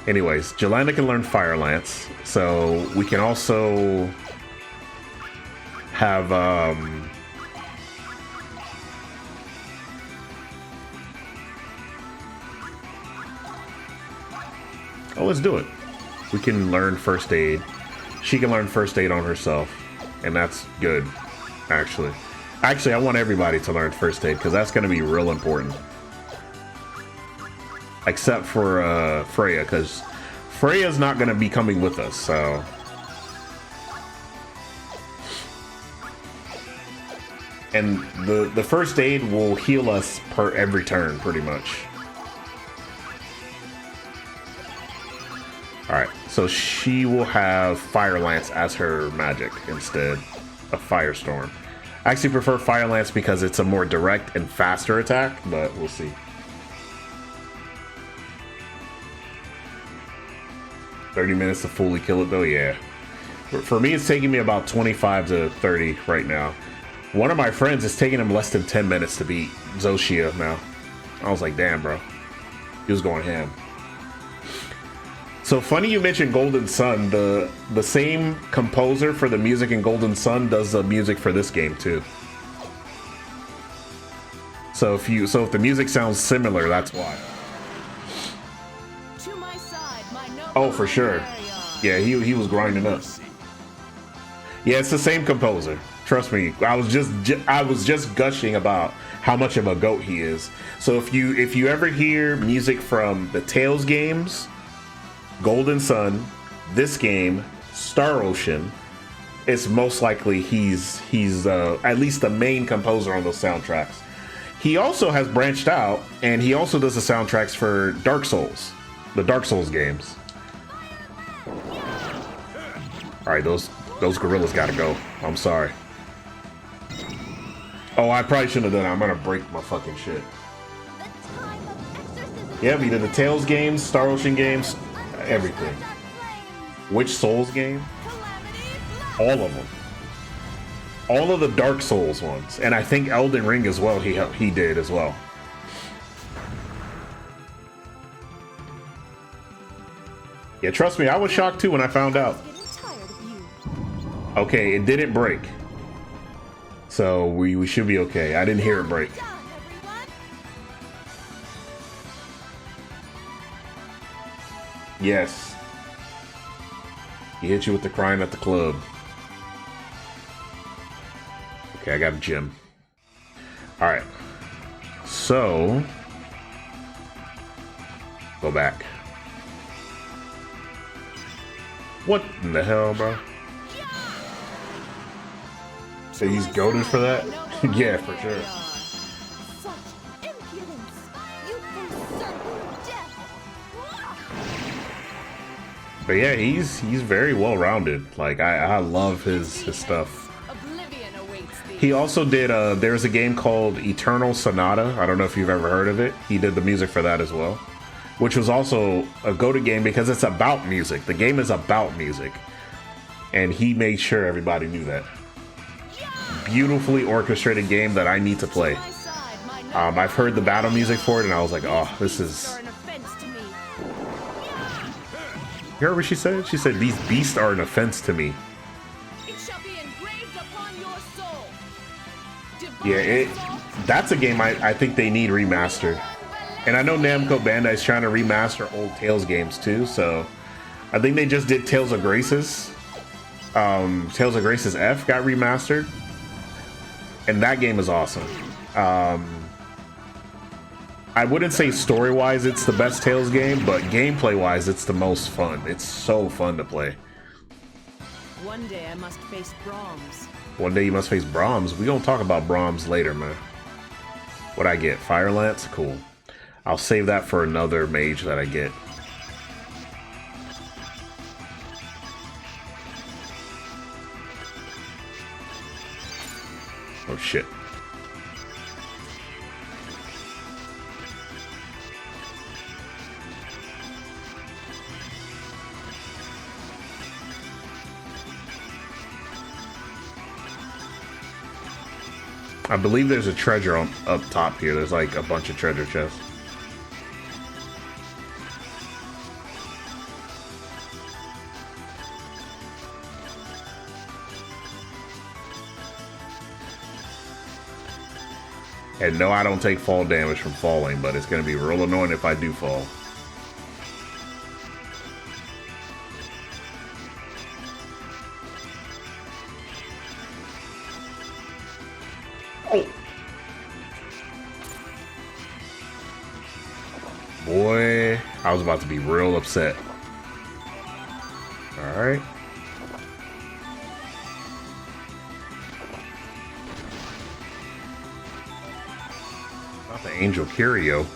Anyways, Jolanda can learn Fire Lance, so we can also have oh, let's do it. We can learn First Aid. She can learn First Aid on herself, and that's good, actually. Actually, I want everybody to learn First Aid because that's going to be real important. Except for Freya, because Freya's not going to be coming with us, so... And the First Aid will heal us per every turn, pretty much. Alright, so she will have Fire Lance as her magic instead of Firestorm. I actually prefer Fire Lance because it's a more direct and faster attack, but we'll see. 30 minutes to fully kill it though, yeah. For me, it's taking me about 25 to 30 right now. One of my friends is taking him less than 10 minutes to beat Zoshia now. I was like, damn, bro. He was going ham. So funny you mentioned Golden Sun. The same composer for the music in Golden Sun does the music for this game too. So if the music sounds similar, that's why. To my side, my Oh, for sure. Yeah, he was grinding up. Yeah, it's the same composer. Trust me. I was just gushing about how much of a goat he is. So if you ever hear music from the Tales games, Golden Sun, this game, Star Ocean, it's most likely he's at least the main composer on those soundtracks. He also has branched out, and he also does the soundtracks for Dark Souls, the Dark Souls games. All right, those gorillas gotta go. I'm sorry. Oh, I probably shouldn't have done it. I'm gonna break my fucking shit. Yeah, we did the Tales games, Star Ocean games, everything. Which Souls game? All of them. All of the Dark Souls ones, and I think Elden Ring as well. He did as well. Yeah, trust me, I was shocked too when I found out. Okay, it didn't break, so we should be okay. I didn't hear it break. Yes. He hit you with the crying at the club. Okay, I got a gem. Alright. So... go back. What in the hell, bro? So he's goated for that? Yeah, for sure. Such impudence! You face certain death! But yeah, he's very well rounded. Like I love his stuff. Oblivion awaits thee. He also did there's a game called Eternal Sonata. I don't know if you've ever heard of it. He did the music for that as well, which was also a goated game because it's about music. The game is about music, and he made sure everybody knew that. Beautifully orchestrated game that I need to play. I've heard the battle music for it, and I was like, oh, this is... You heard what she said? She said, these beasts are an offense to me. It shall be engraved upon your soul. Yeah, that's a game I think they need remastered. And I know Namco Bandai's trying to remaster old Tales games too, so I think they just did Tales of Graces. Tales of Graces F got remastered, and that game is awesome. I wouldn't say story-wise it's the best Tales game, but gameplay-wise it's the most fun. It's so fun to play. One day I must face Brahms. One day you must face Brahms. We gonna talk about Brahms later, man. What I get? Fire Lance? Cool. I'll save that for another mage that I get. Oh shit. I believe there's a treasure up top here. There's like a bunch of treasure chests. And no, I don't take fall damage from falling, but it's going to be real annoying if I do fall. Oh. Boy, I was about to be real upset. All right. Not the Angel Curio.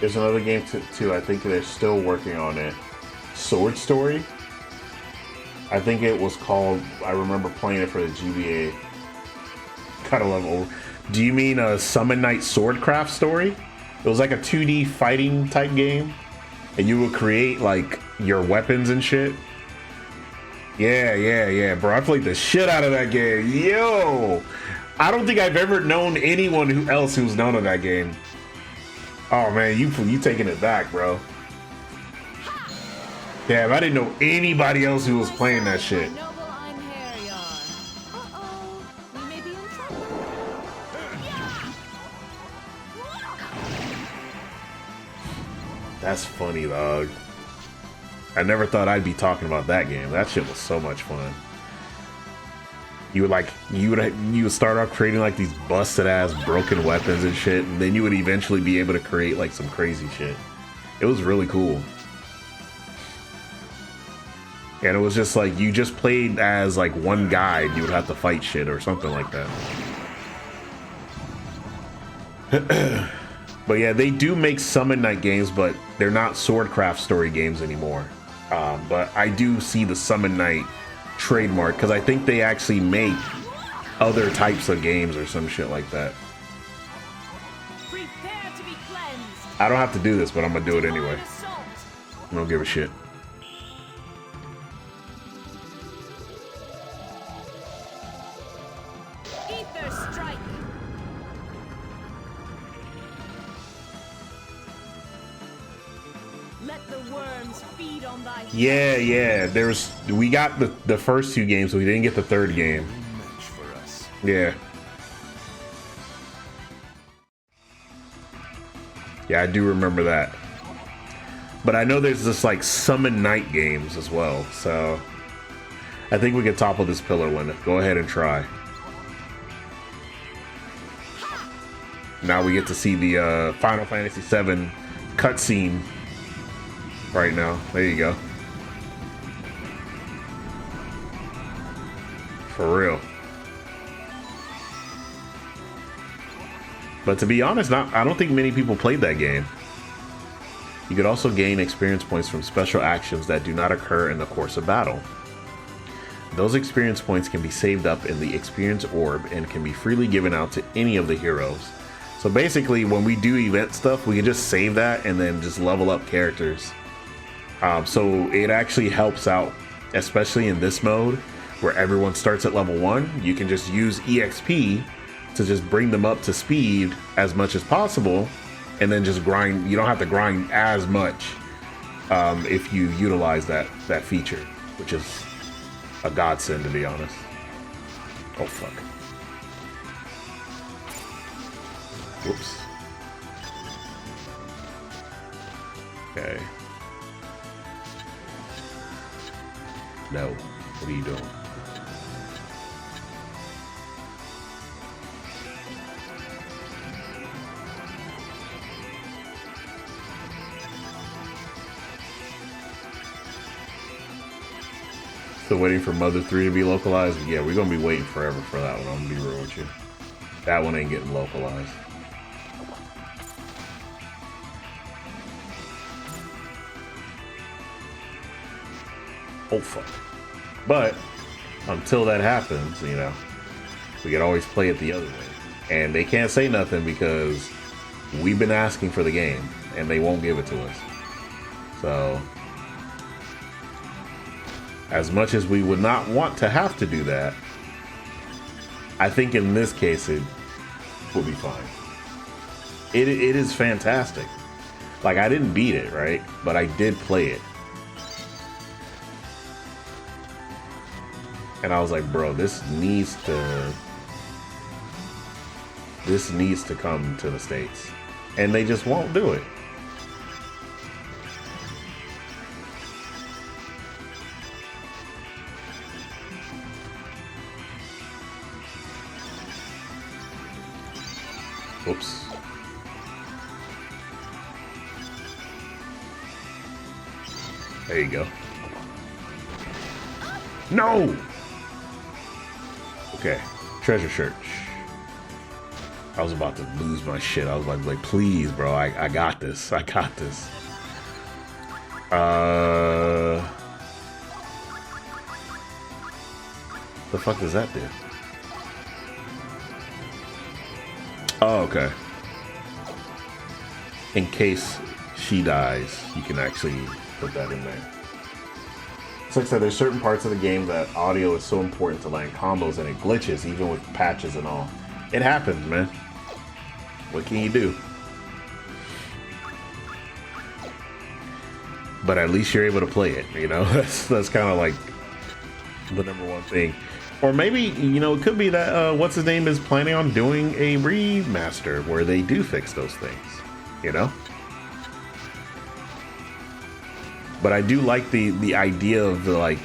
There's another game too. I think they're still working on it. Sword Story. I think it was called. I remember playing it for the GBA. Kind of level. Do you mean a Summon Night Swordcraft story? It was like a 2D fighting type game, and you would create like your weapons and shit. Yeah, bro. I played the shit out of that game. Yo, I don't think I've ever known anyone who's known of that game. Oh man, you taking it back, bro. Damn, I didn't know anybody else who was playing that shit. That's funny, dog. I never thought I'd be talking about that game. That shit was so much fun. You would start off creating like these busted ass broken weapons and shit, and then you would eventually be able to create like some crazy shit. It was really cool. And it was just like you just played as like one guy, and you would have to fight shit or something like that. But yeah, they do make Summon Night games, but they're not Swordcraft story games anymore. But I do see the Summon Night trademark because I think they actually make other types of games or some shit like that. Prepare to be cleansed. I don't have to do this, but I'm gonna do it anyway. I don't give a shit. Ether strike. Let the worms feed on thy. Yeah. We got the first two games, so we didn't get the third game. Match for us. Yeah. Yeah, I do remember that. But I know there's this like Summon Night games as well, so I think we can topple this pillar, Lenneth. Go ahead and try. Now we get to see the Final Fantasy VII cutscene right now. There you go. For real. But to be honest, I don't think many people played that game. You could also gain experience points from special actions that do not occur in the course of battle. Those experience points can be saved up in the experience orb and can be freely given out to any of the heroes. So basically, when we do event stuff, we can just save that and then just level up characters. So it actually helps out, especially in this mode where everyone starts at level 1. You can just use EXP to just bring them up to speed as much as possible, and then just grind. You don't have to grind as much if you utilize that feature, which is a godsend, to be honest. Oh fuck. Whoops. Okay. No. What are you doing? Still waiting for Mother 3 to be localized? Yeah, we're gonna be waiting forever for that one. I'm gonna be real with you. That one ain't getting localized. Oh fuck. But until that happens, you know, we can always play it the other way. And they can't say nothing because we've been asking for the game and they won't give it to us. So as much as we would not want to have to do that, I think in this case it will be fine. It is fantastic. Like, I didn't beat it, right? But I did play it. And I was like, bro, this needs to come to the States. And they just won't do it. Oops. There you go. No! Okay, treasure search. I was about to lose my shit. I was like, please, bro, I got this. I got this. The fuck does that do? Oh, okay. In case she dies, you can actually put that in there. So like I said, there's certain parts of the game that audio is so important to land combos and it glitches even with patches and all. It happens, man. What can you do? But at least you're able to play it, you know? That's kind of like the number one thing. Or maybe, you know, it could be that what's his name is planning on doing a remaster where they do fix those things, you know? But I do like the idea of the, like,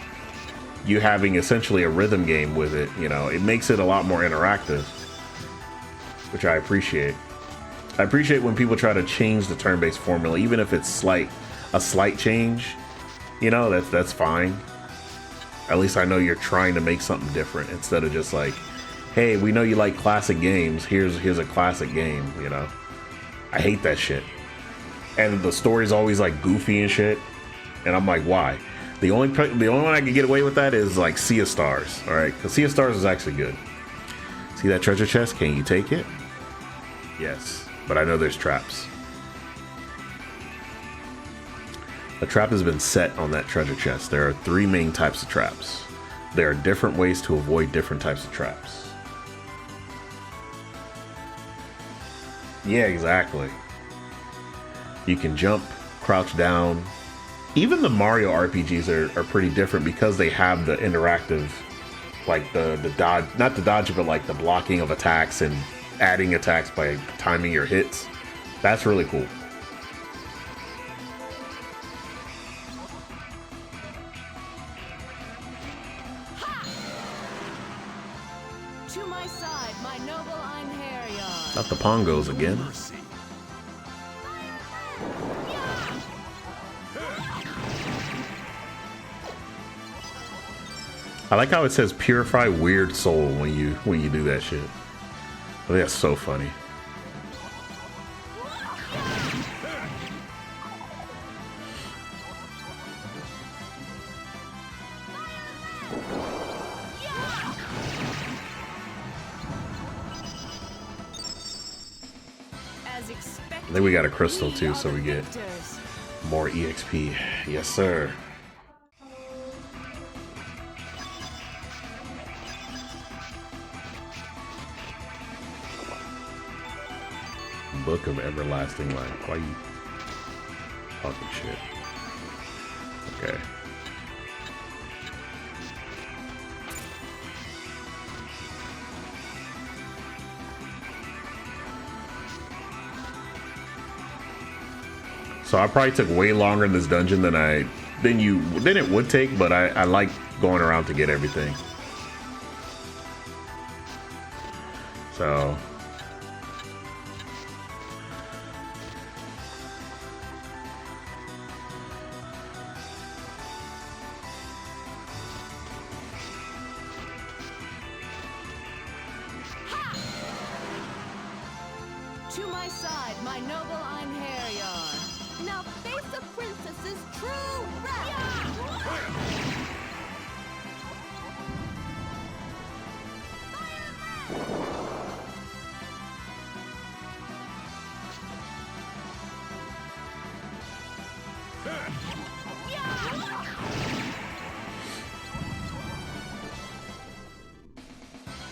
you having essentially a rhythm game with it, you know. It makes it a lot more interactive, which I appreciate. I appreciate when people try to change the turn-based formula, even if it's a slight change, you know, that's fine. At least I know you're trying to make something different instead of just like, hey, we know you like classic games, here's a classic game, you know. I hate that shit. And the story's always like goofy and shit. And I'm like, why? The only one I can get away with that is like Sea of Stars, all right? Because Sea of Stars is actually good. See that treasure chest? Can you take it? Yes, but I know there's traps. A trap has been set on that treasure chest. There are 3 main types of traps. There are different ways to avoid different types of traps. Yeah, exactly. You can jump, crouch down. Even the Mario RPGs are pretty different because they have the interactive, like the dodge, not the dodge, but like the blocking of attacks and adding attacks by timing your hits. That's really cool. To my side, my noble Einherjar. Not the Pongos again. I like how it says purify weird soul when you do that shit. I think that's so funny. I think we got a crystal too, so we get more EXP. Yes, sir. Book of Everlasting Life. Why you talking shit? Okay. So I probably took way longer in this dungeon than it would take, but I like going around to get everything. So To my side, my noble Einherjar. Now face the princess's true wrath!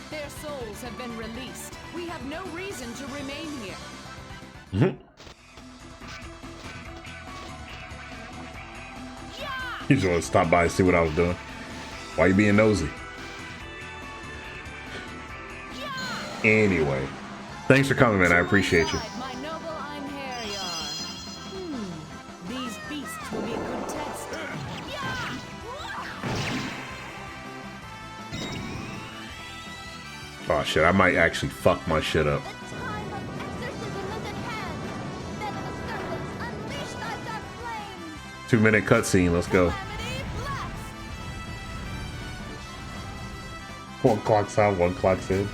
Their souls have been released. We have no reason to remain here. you just want to stop by and see what I was doing. Why you being nosy? Anyway, thanks for coming, man. I appreciate you. My noble Einherjar. These beasts will be a good test. Oh shit, I might actually fuck my shit up. The time of exorcism is at hand. Then the serpents unleash thy dark flames. 2-minute cutscene. Let's go. Calamity blessed. One clock's out, one clock's in.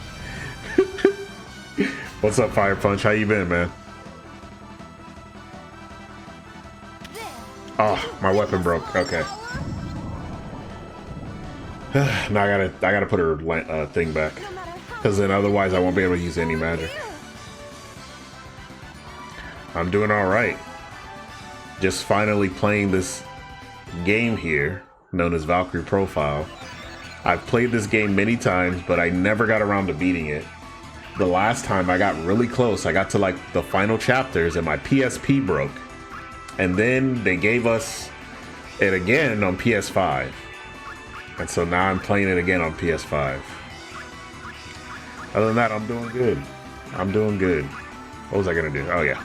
What's up, Fire Punch? How you been, man? Oh, my weapon broke. Okay. Now I gotta put her thing back, because then otherwise I won't be able to use any magic. I'm doing all right. Just finally playing this game here, known as Valkyrie Profile. I've played this game many times, but I never got around to beating it. The last time I got really close. I got to like the final chapters and my PSP broke. And then they gave us it again on PS5. And so now I'm playing it again on PS5. Other than that, I'm doing good. I'm doing good. What was I gonna do? Oh yeah.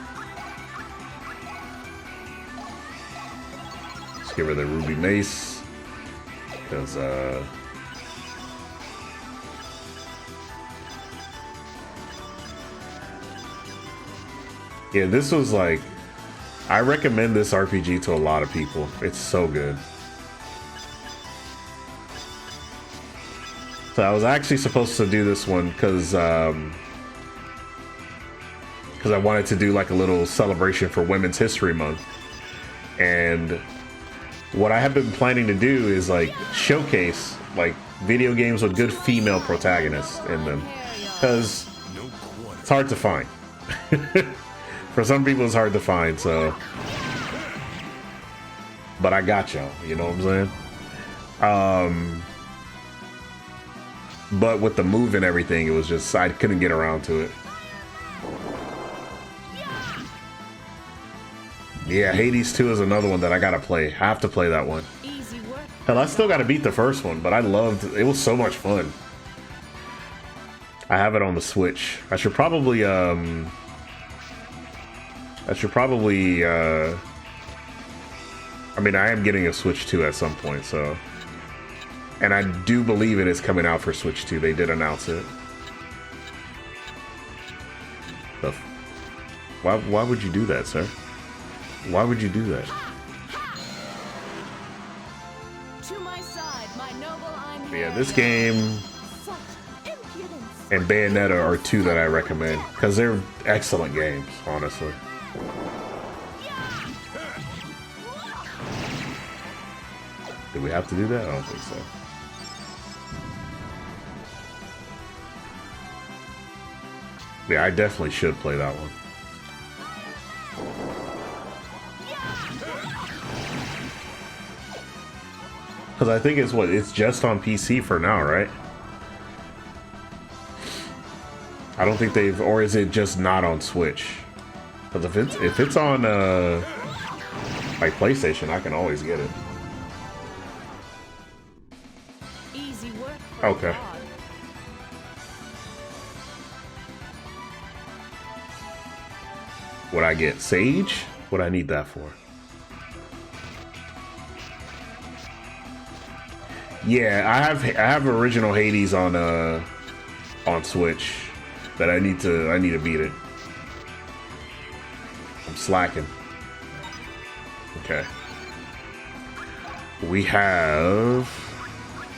Let's give her the ruby mace. Because yeah, this was like, I recommend this RPG to a lot of people. It's so good. So I was actually supposed to do this one because I wanted to do like a little celebration for Women's History Month. And what I have been planning to do is like showcase like video games with good female protagonists in them, because it's hard to find. For some people, it's hard to find, so. But I got y'all, you know what I'm saying? But with the move and everything, it was just, I couldn't get around to it. Yeah, Hades 2 is another one that I gotta play. I have to play that one. Hell, I still gotta beat the first one, but I loved it. It was so much fun. I have it on the Switch. I should probably, I mean, I am getting a Switch 2 at some point, so. And I do believe it is coming out for Switch 2. They did announce it. Why would you do that, sir? Why would you do that? To my side, my noble Einherjar. Yeah, this game and Bayonetta are two that I recommend, because they're excellent games, honestly. Did we have to do that? I don't think so. Yeah, I definitely should play that one. Because I think it's just on PC for now, right? I don't think they've, or is it just not on Switch? Because if it's on like PlayStation, I can always get it. Easy work for Okay. God. Would I get Sage? What I need that for? Yeah, I have original Hades on Switch, but I need to beat it. I'm slacking. Okay. We have,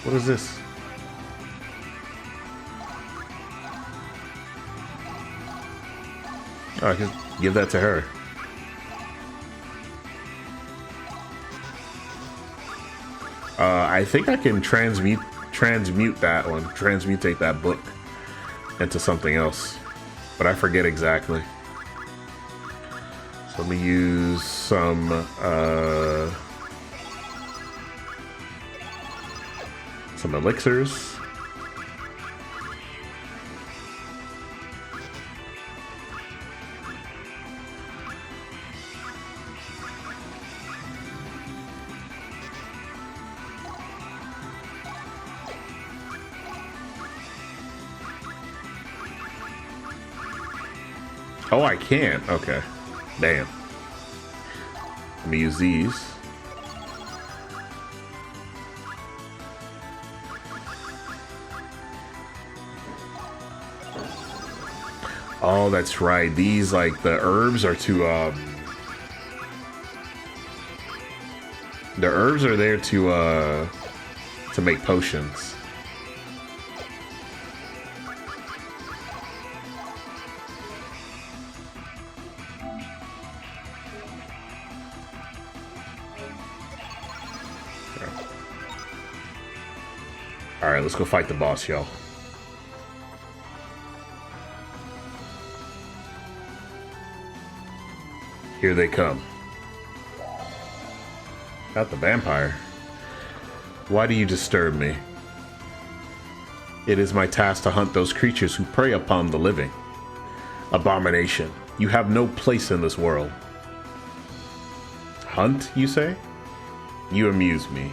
what is this? Oh, I can give that to her. I think I can transmute that one, transmutate that book into something else, but I forget exactly. So let me use some elixirs. Oh, I can. Okay. Damn. Let me use these. Oh, that's right. These, like, the herbs are to, the herbs are there to make potions. All right, let's go fight the boss, y'all. Here they come. Not the vampire. Why do you disturb me? It is my task to hunt those creatures who prey upon the living. Abomination, you have no place in this world. Hunt, you say? You amuse me.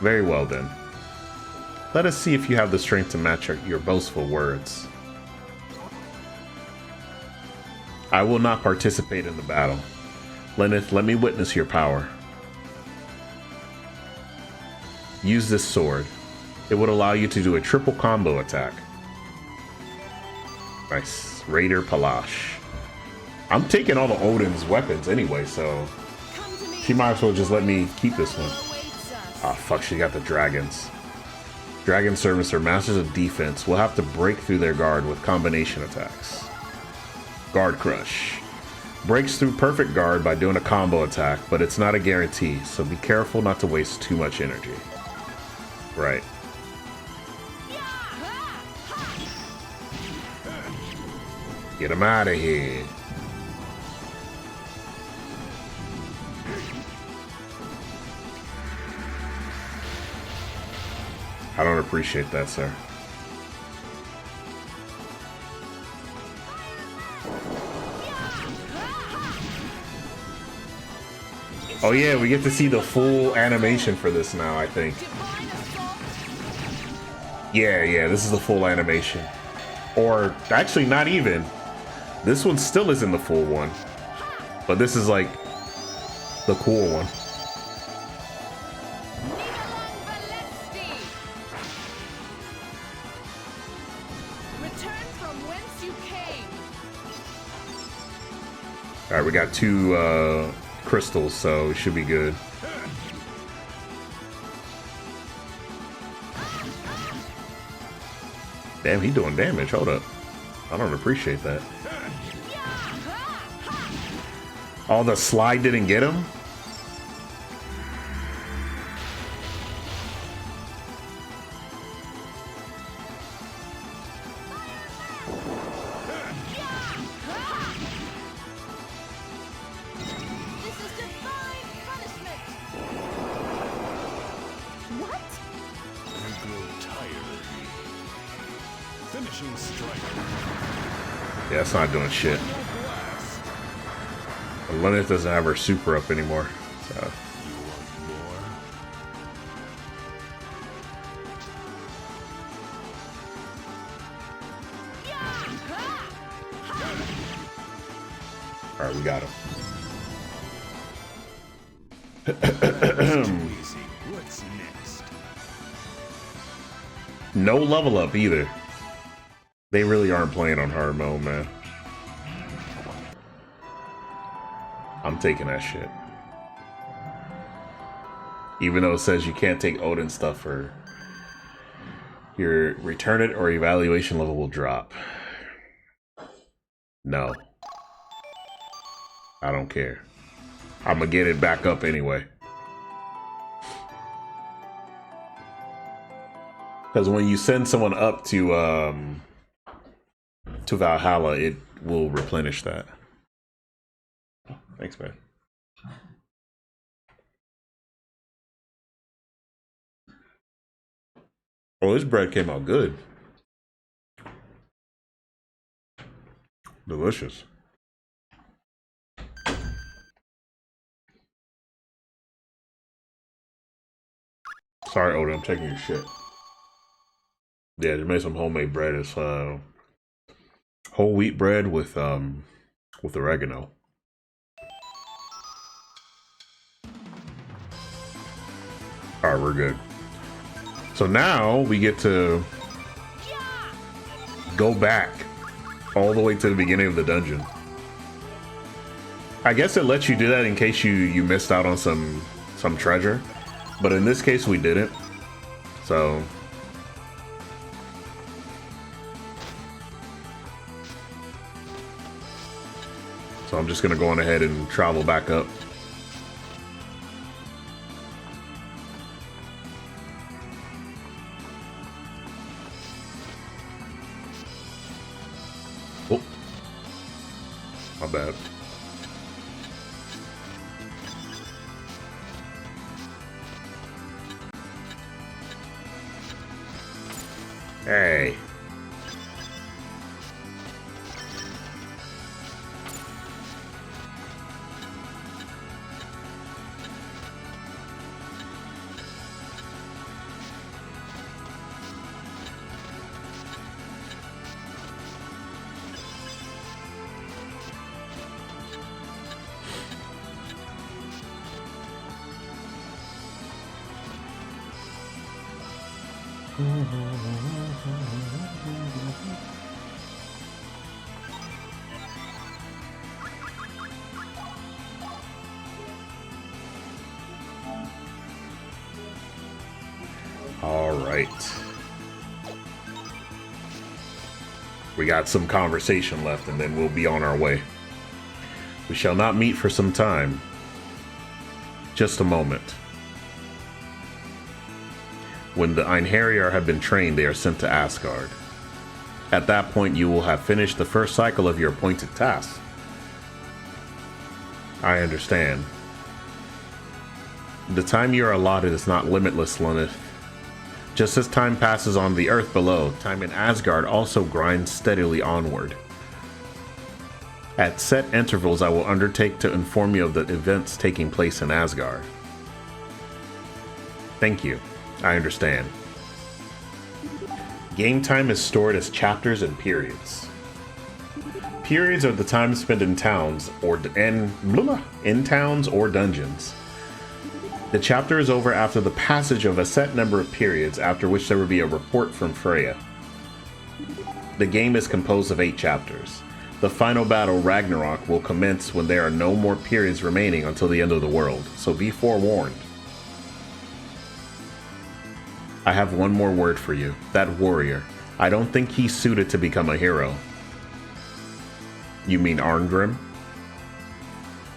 Very well then. Let us see if you have the strength to match your boastful words. I will not participate in the battle. Lenneth, let me witness your power. Use this sword. It would allow you to do a triple combo attack. Nice. Raider Palash. I'm taking all of Odin's weapons anyway, so she might as well just let me keep this one. Ah, fuck, she got the dragons. Dragon servants are masters of defense. We'll have to break through their guard with combination attacks. Guard Crush. Breaks through perfect guard by doing a combo attack, but it's not a guarantee, so be careful not to waste too much energy. Right. Get him out of here. I don't appreciate that, sir. Oh yeah, we get to see the full animation for this now, I think. Yeah, this is the full animation. Or, actually not even. This one still isn't the full one. But this is like the cool one. Alright, we got 2 crystals, so it should be good. Damn, he doing damage. Hold up. I don't appreciate that. Oh, the slide didn't get him? Yeah, it's not doing shit. Lenneth doesn't have her super up anymore. So. You want more? Alright, we got him. Too easy. What's next? No level up either. They really aren't playing on hard mode, man. I'm taking that shit. Even though it says you can't take Odin stuff, or your return it or evaluation level will drop. No. I don't care. I'm gonna get it back up anyway. Because when you send someone up to Valhalla, it will replenish that. Thanks, man. Oh, this bread came out good. Delicious. Sorry, Odin, I'm taking your shit. Yeah, just made some homemade bread. It's whole wheat bread with oregano. All right, we're good. So now we get to go back all the way to the beginning of the dungeon. I guess it lets you do that in case you missed out on some treasure, but in this case we didn't. So I'm just gonna go on ahead and travel back up. Oh, my bad. Hey. All right. We got some conversation left and then we'll be on our way. We shall not meet for some time. Just a moment. When the Einherjar have been trained, they are sent to Asgard. At that point, you will have finished the first cycle of your appointed task. I understand. The time you are allotted is not limitless, Lenneth. Just as time passes on the earth below, time in Asgard also grinds steadily onward. At set intervals, I will undertake to inform you of the events taking place in Asgard. Thank you. I understand. Game time is stored as chapters and periods. Periods are the time spent in towns or dungeons. The chapter is over after the passage of a set number of periods, after which there will be a report from Freya. The game is composed of 8 chapters. The final battle, Ragnarok, will commence when there are no more periods remaining until the end of the world, so be forewarned. I have one more word for you. That warrior. I don't think he's suited to become a hero. You mean Arngrim?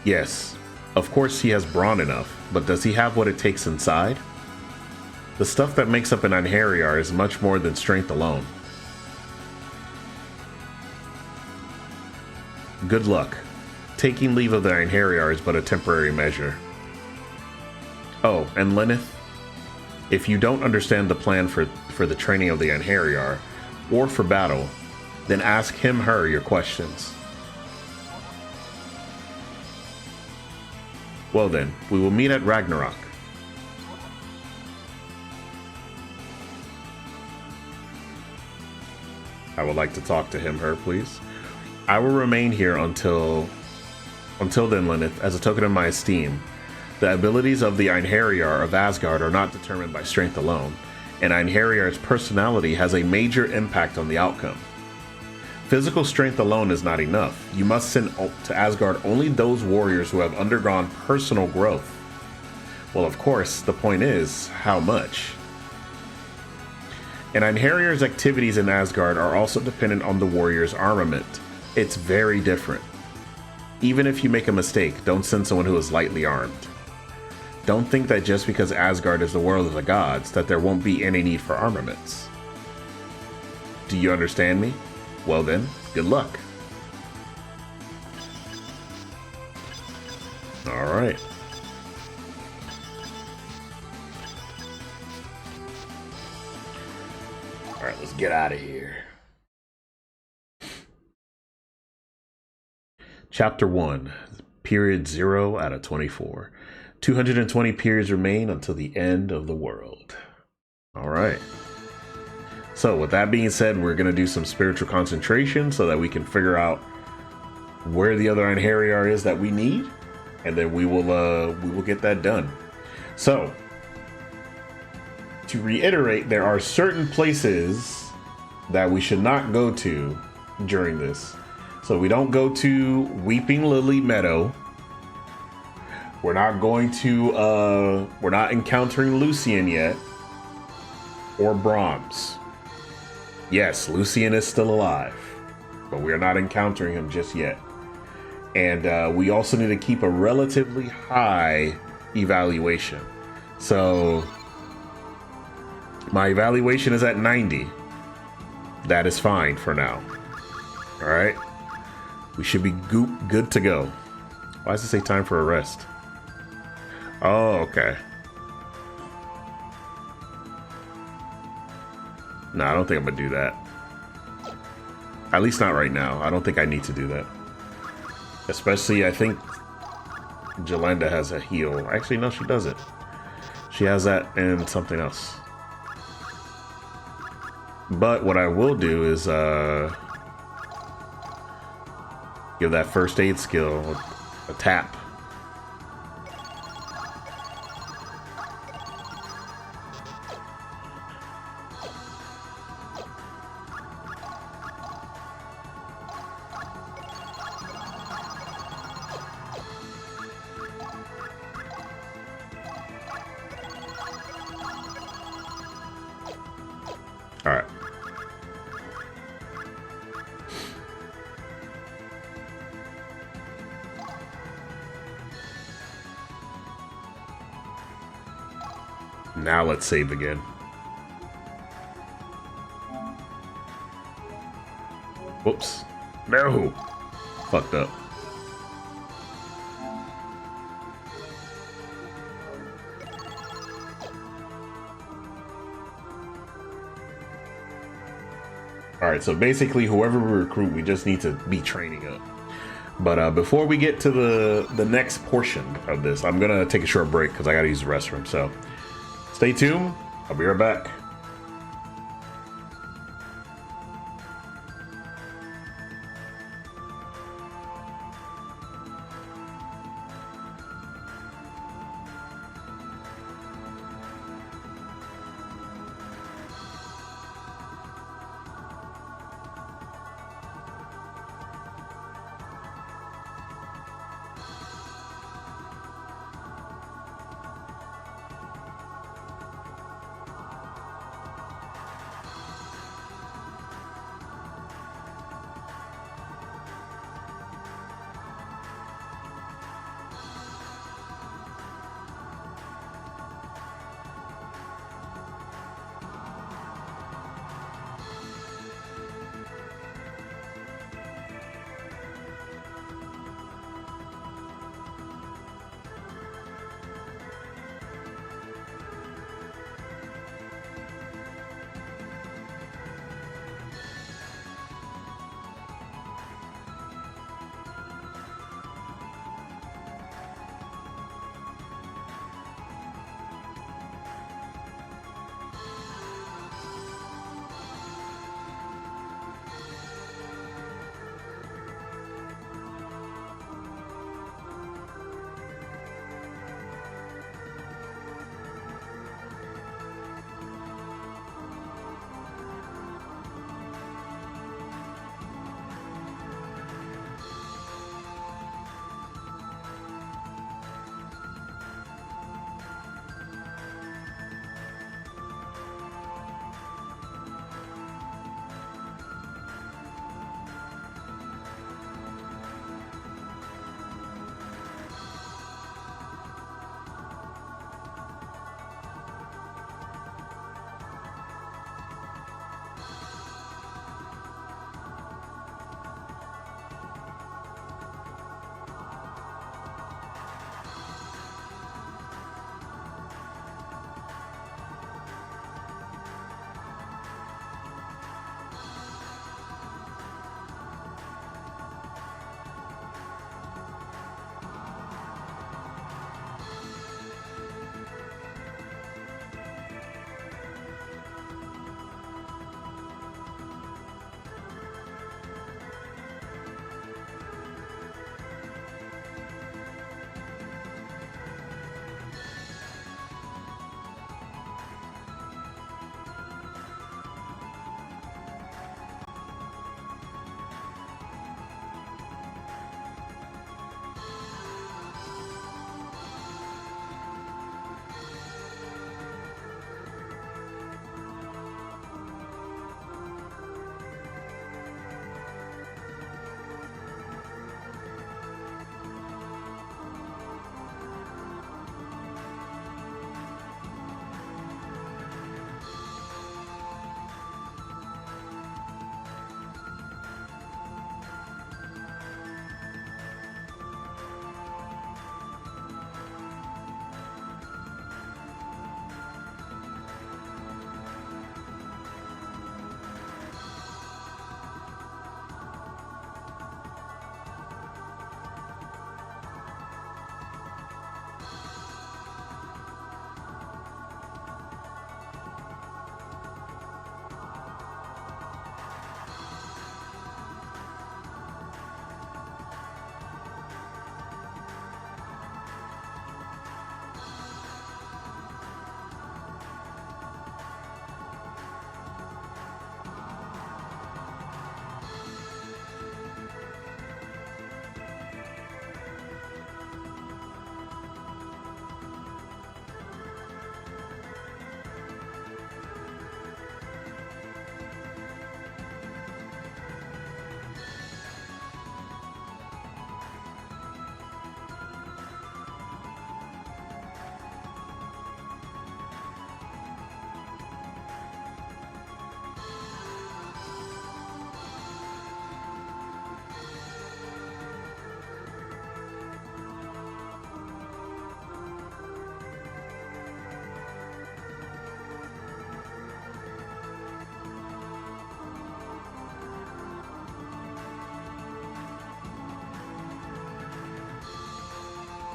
Yes. Of course he has brawn enough, but does he have what it takes inside? The stuff that makes up an Einherjar is much more than strength alone. Good luck. Taking leave of the Einherjar is but a temporary measure. Oh, and Lenneth? If you don't understand the plan for the training of the Einherjar, or for battle, then ask him/her your questions. Well then, we will meet at Ragnarok. I would like to talk to him, her, please. I will remain here until then, Lenneth, as a token of my esteem. The abilities of the Einherjar of Asgard are not determined by strength alone, and Einherjar's personality has a major impact on the outcome. Physical strength alone is not enough. You must send to Asgard only those warriors who have undergone personal growth. Well, of course, the point is, how much? And Einherjar's activities in Asgard are also dependent on the warrior's armament. It's very different. Even if you make a mistake, don't send someone who is lightly armed. Don't think that just because Asgard is the world of the gods, that there won't be any need for armaments. Do you understand me? Well then, good luck. Alright. Alright, let's get out of here. Chapter 1, Period 0 out of 24. 220 periods remain until the end of the world. Alright. So, with that being said, we're going to do some spiritual concentration so that we can figure out where the other Einherjar is that we need, and then we will get that done. So, to reiterate, there are certain places that we should not go to during this. So we don't go to Weeping Lily Meadow. We're not going to, we're not encountering Lucian yet, or Brahms. Yes, Lucian is still alive, but we are not encountering him just yet. And we also need to keep a relatively high evaluation. So my evaluation is at 90. That is fine for now. All right. We should be good to go. Why does it say time for a rest? Oh, okay. No, I don't think I'm gonna do that. At least not right now. I don't think I need to do that. Especially, I think Jolenda has a heal. Actually, no, she doesn't. She has that and something else. But what I will do is give that first aid skill a tap. All right. Now let's save again. Whoops. No. Fucked up. Alright, so basically whoever we recruit, we just need to be training up. But before we get to the next portion of this, I'm gonna take a short break because I gotta use the restroom. So stay tuned. I'll be right back.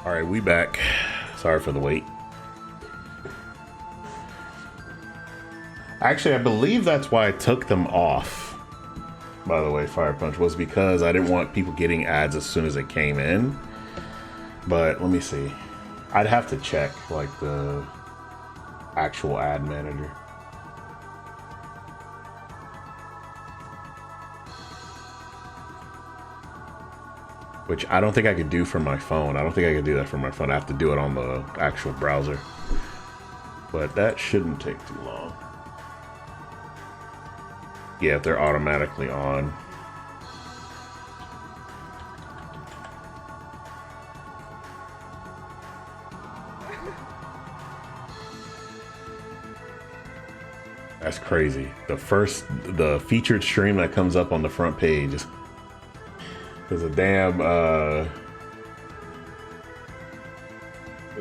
All right, we back. Sorry for the wait. Actually, I believe that's why I took them off. By the way, Fire Punch was because I didn't want people getting ads as soon as it came in. But let me see. I'd have to check like the actual ad manager. Which I don't think I could do from my phone. I don't think I could do that from my phone. I have to do it on the actual browser. But that shouldn't take too long. Yeah, if they're automatically on. That's crazy. The featured stream that comes up on the front page is a damn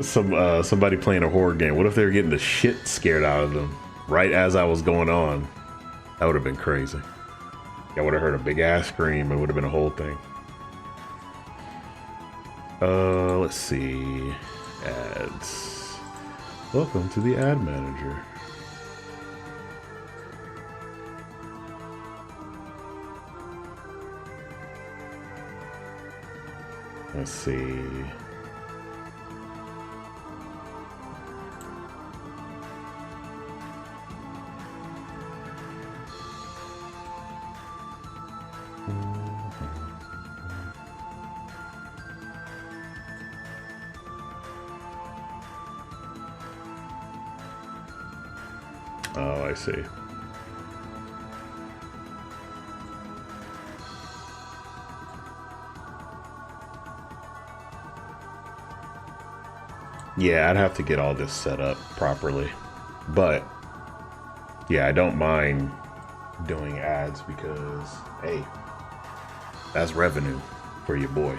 somebody playing a horror game. What if they were getting the shit scared out of them right as I was going on? That would have been crazy. I would have heard a big ass scream. It would have been a whole thing. Let's see. Ads. Welcome to the ad manager. Let's see. Oh, I see. Yeah, I'd have to get all this set up properly. But, yeah, I don't mind doing ads because, hey, that's revenue for your boy.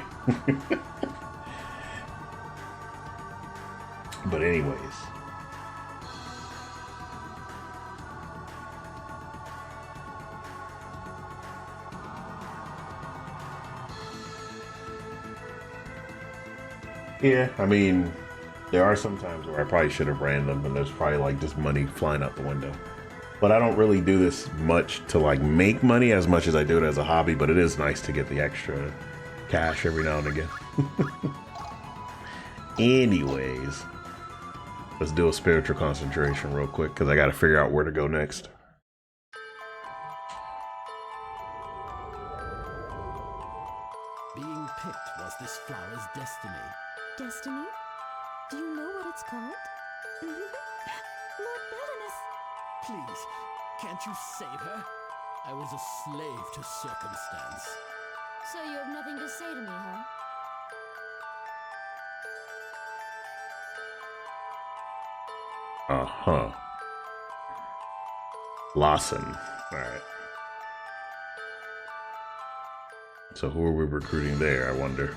But anyways. Yeah, I mean, there are some times where I probably should have ran them and there's probably like just money flying out the window. But I don't really do this much to like make money as much as I do it as a hobby, but it is nice to get the extra cash every now and again. Anyways, let's do a spiritual concentration real quick because I got to figure out where to go next. Being picked was this flower's destiny. Destiny? Do you know what it's called? Lord Lenneth. Please, can't you save her? I was a slave to circumstance. So you have nothing to say to me, huh? Uh-huh. Lawson. Alright. So who are we recruiting there, I wonder?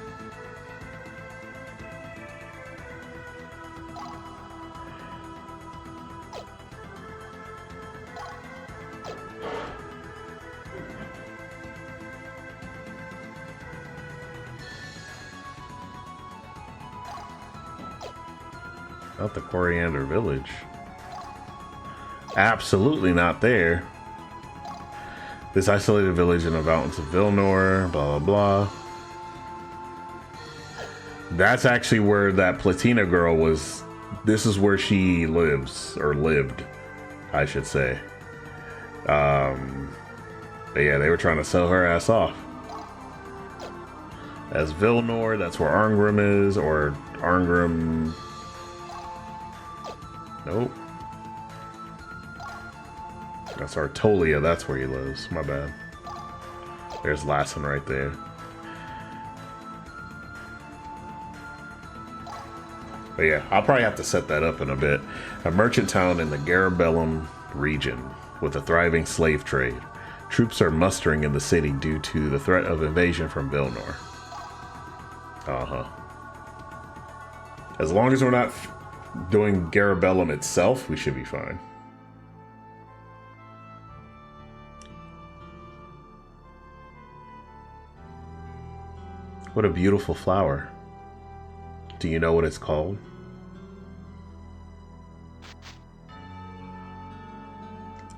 Not the Coriander Village. Absolutely not there. This isolated village in the mountains of Vilnor, blah, blah, blah. That's actually where that Platina girl was. This is where she lives, or lived, I should say. But yeah, they were trying to sell her ass off. That's Vilnor, that's where Arngrim is, or Arngrim... Nope. That's Artolia, that's where he lives. My bad. There's Lassen right there. But yeah, I'll probably have to set that up in a bit. A merchant town in the Garabellum region with a thriving slave trade. Troops are mustering in the city due to the threat of invasion from Vilnor. Uh-huh. As long as we're not doing Garabellum itself, we should be fine. What a beautiful flower. Do you know what it's called?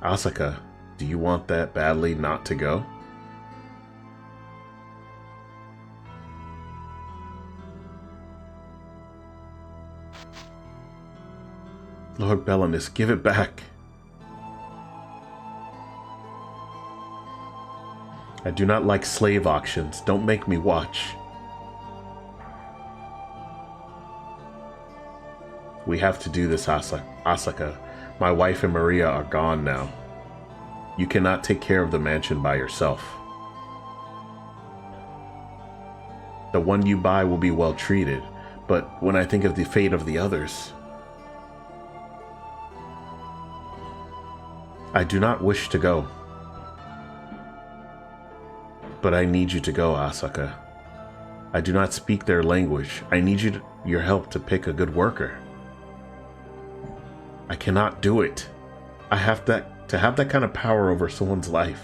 Asaka, do you want that badly not to go? Lord Belinus, give it back. I do not like slave auctions. Don't make me watch. We have to do this, Asaka. My wife and Maria are gone now. You cannot take care of the mansion by yourself. The one you buy will be well treated, but when I think of the fate of the others... I do not wish to go. But I need you to go, Asaka. I do not speak their language. I need your help to pick a good worker. I cannot do it. I have to have that kind of power over someone's life.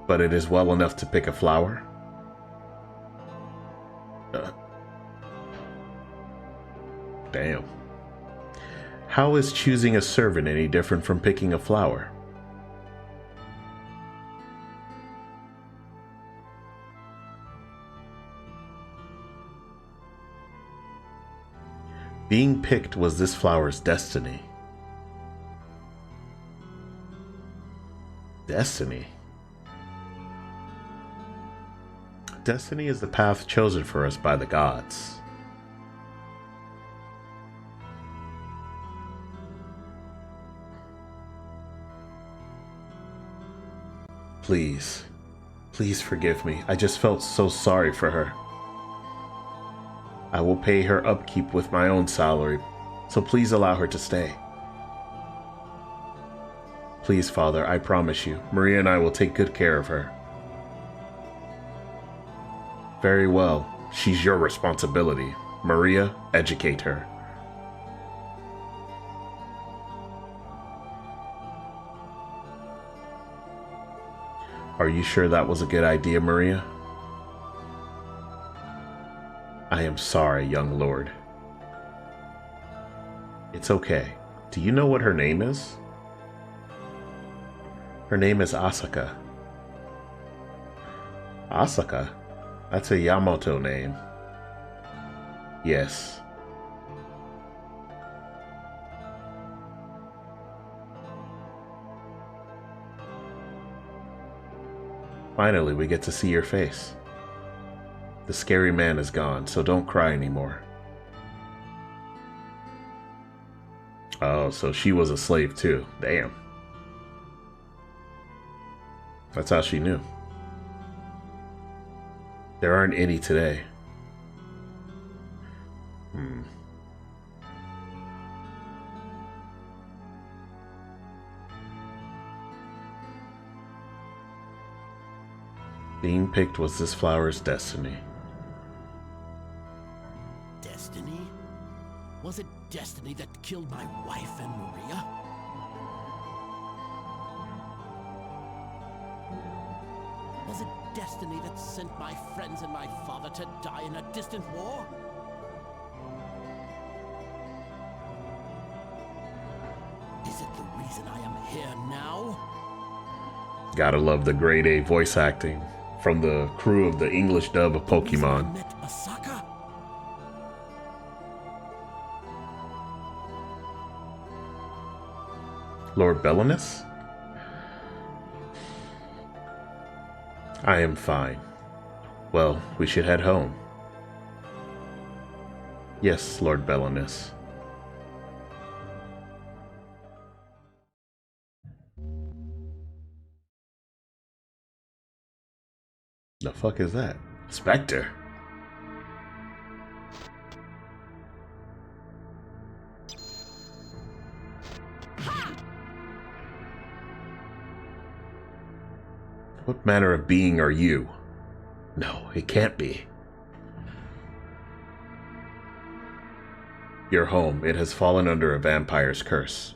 But it is well enough to pick a flower. Damn. How is choosing a servant any different from picking a flower? Being picked was this flower's destiny. Destiny? Destiny is the path chosen for us by the gods. Please, please forgive me. I just felt so sorry for her. I will pay her upkeep with my own salary, so please allow her to stay. Please, Father, I promise you, Maria and I will take good care of her. Very well, she's your responsibility. Maria, educate her. Are you sure that was a good idea, Maria? I am sorry, young lord. It's okay. Do you know what her name is? Her name is Asaka. Asaka? That's a Yamato name. Yes. Finally, we get to see your face. The scary man is gone, so don't cry anymore. Oh, so she was a slave too. Damn. That's how she knew. There aren't any today. Being picked was this flower's destiny. Destiny? Was it destiny that killed my wife and Maria? Was it destiny that sent my friends and my father to die in a distant war? Is it the reason I am here now? Gotta love the grade A voice acting from the crew of the English dub of Pokemon. I met Asaka? Lord Belinus? I am fine. Well, we should head home. Yes, Lord Belinus. The fuck is that? Spectre? What manner of being are you? No, it can't be. Your home, it has fallen under a vampire's curse.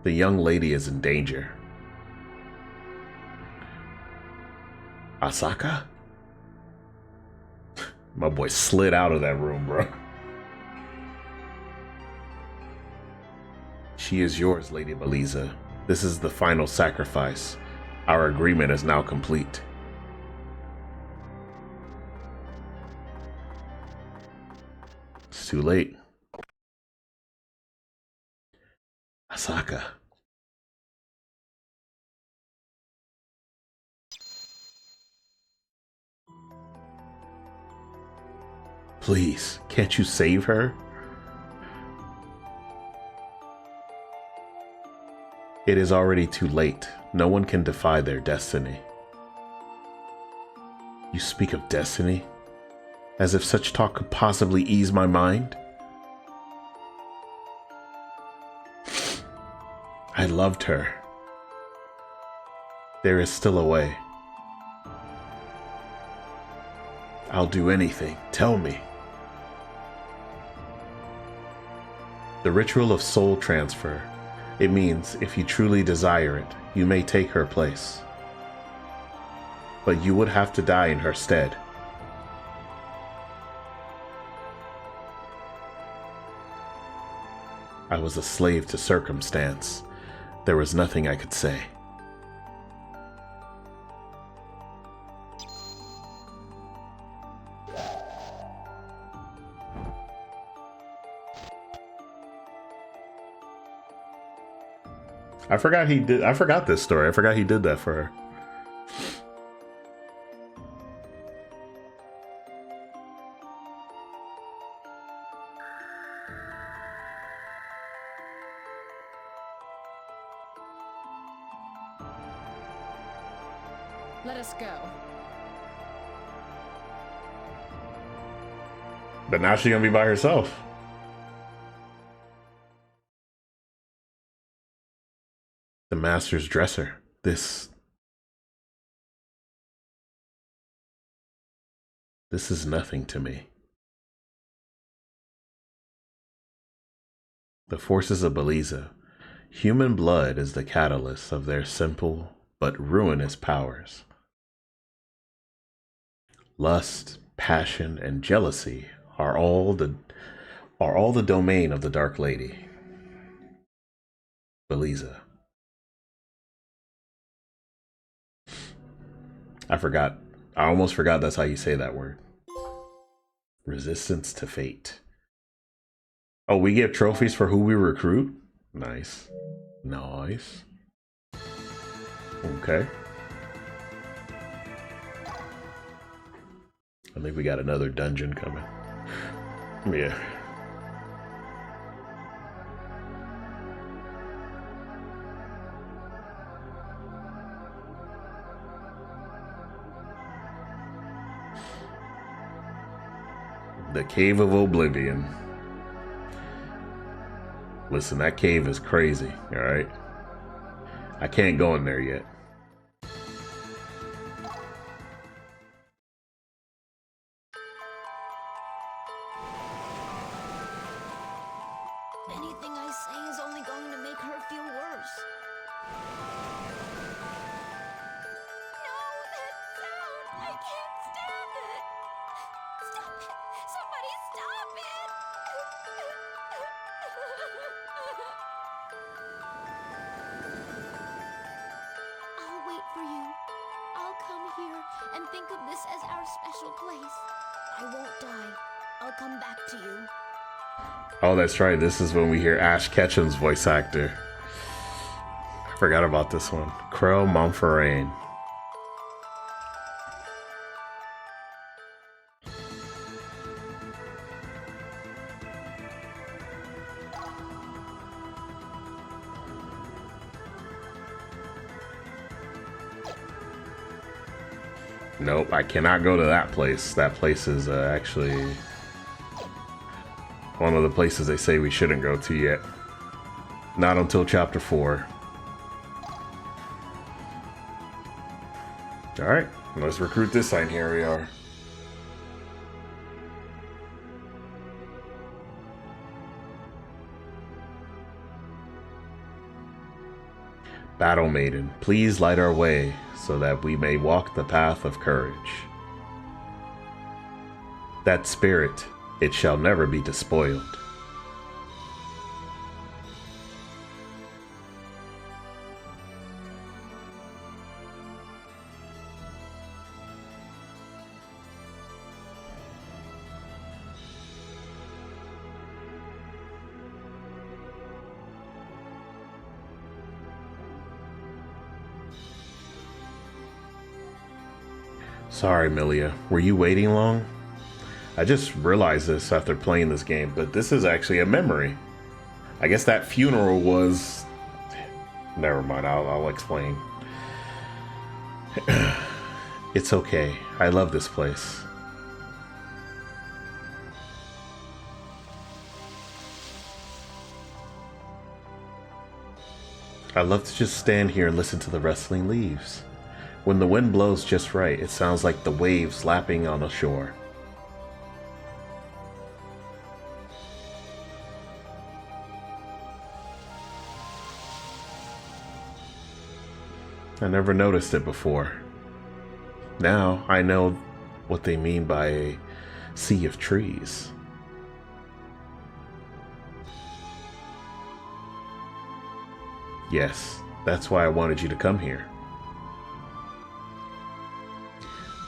The young lady is in danger. Asaka? My boy slid out of that room, bro. She is yours, Lady Belisa. This is the final sacrifice. Our agreement is now complete. It's too late. Asaka. Please, can't you save her? It is already too late. No one can defy their destiny. You speak of destiny? As if such talk could possibly ease my mind? I loved her. There is still a way. I'll do anything. Tell me. The ritual of soul transfer. It means if you truly desire it, you may take her place. But you would have to die in her stead. I was a slave to circumstance. There was nothing I could say. I forgot this story. I forgot he did that for her. Let us go. But now she's gonna be by herself. The master's dresser. This is nothing to me. The forces of Belisa. Human blood is the catalyst of their simple but ruinous powers. Lust, passion, and jealousy are all the domain of the Dark Lady, Belisa. I almost forgot that's how you say that word. Resistance to fate. Oh, we get trophies for who we recruit? Nice. Nice. Okay. I think we got another dungeon coming. Yeah. The Cave of Oblivion. Listen, that cave is crazy, alright? I can't go in there yet. Anything I say is only going to make her feel worse. No, that sound! I can't stand it! Stop it! Somebody stop it! I'll wait for you. I'll come here and think of this as our special place. I won't die. I'll come back to you. Oh, that's right. This is when we hear Ash Ketchum's voice actor. I forgot about this one. Krell Montferrand. Nope, I cannot go to that place. That place is actually one of the places they say we shouldn't go to yet. Not until chapter 4. Alright, let's recruit this sign. Here we are. Battle Maiden, please light our way so that we may walk the path of courage. That spirit, it shall never be despoiled. Sorry, Milia. Were you waiting long? I just realized this after playing this game, but this is actually a memory. I guess that funeral was... Never mind, I'll explain. It's okay. I love this place. I love to just stand here and listen to the rustling leaves. When the wind blows just right, it sounds like the waves lapping on the shore. I never noticed it before. Now I know what they mean by a sea of trees. Yes, that's why I wanted you to come here.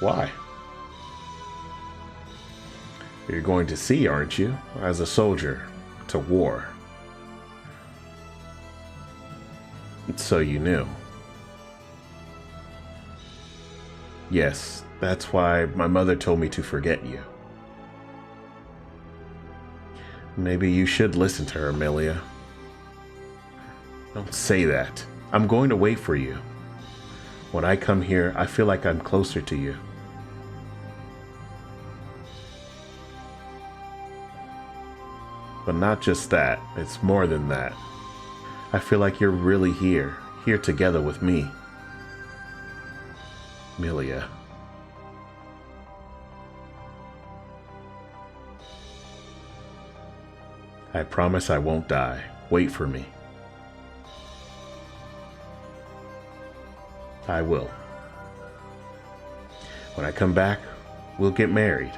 Why? You're going to sea, aren't you? As a soldier, to war. So you knew. Yes, that's why my mother told me to forget you. Maybe you should listen to her, Milia. Don't say that. I'm going to wait for you. When I come here, I feel like I'm closer to you. But not just that, it's more than that. I feel like you're really here together with me. Milia. I promise I won't die. Wait for me. I will. When I come back, we'll get married.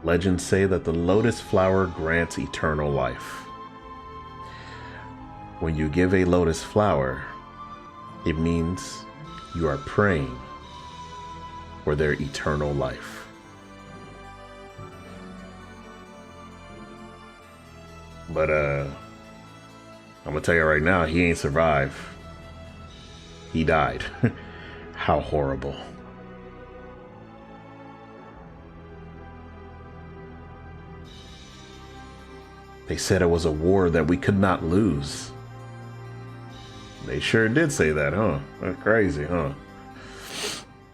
Legends say that the lotus flower grants eternal life. When you give a lotus flower, it means you are praying for their eternal life. But I'm gonna tell you right now, he ain't survived. He died. How horrible. They said it was a war that we could not lose. They sure did say that, huh? That's crazy, huh?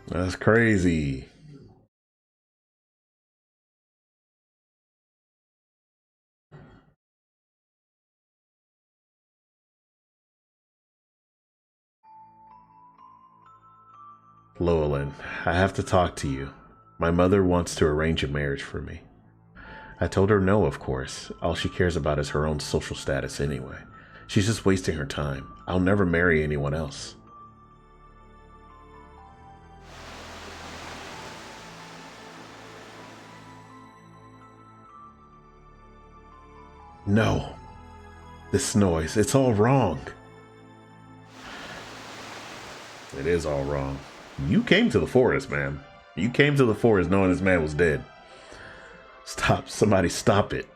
That's crazy. Llewellyn, I have to talk to you. My mother wants to arrange a marriage for me. I told her no, of course. All she cares about is her own social status anyway. She's just wasting her time. I'll never marry anyone else. No. This noise, it's all wrong. It is all wrong. You came to the forest, man. You came to the forest knowing this man was dead. Stop. Somebody stop it.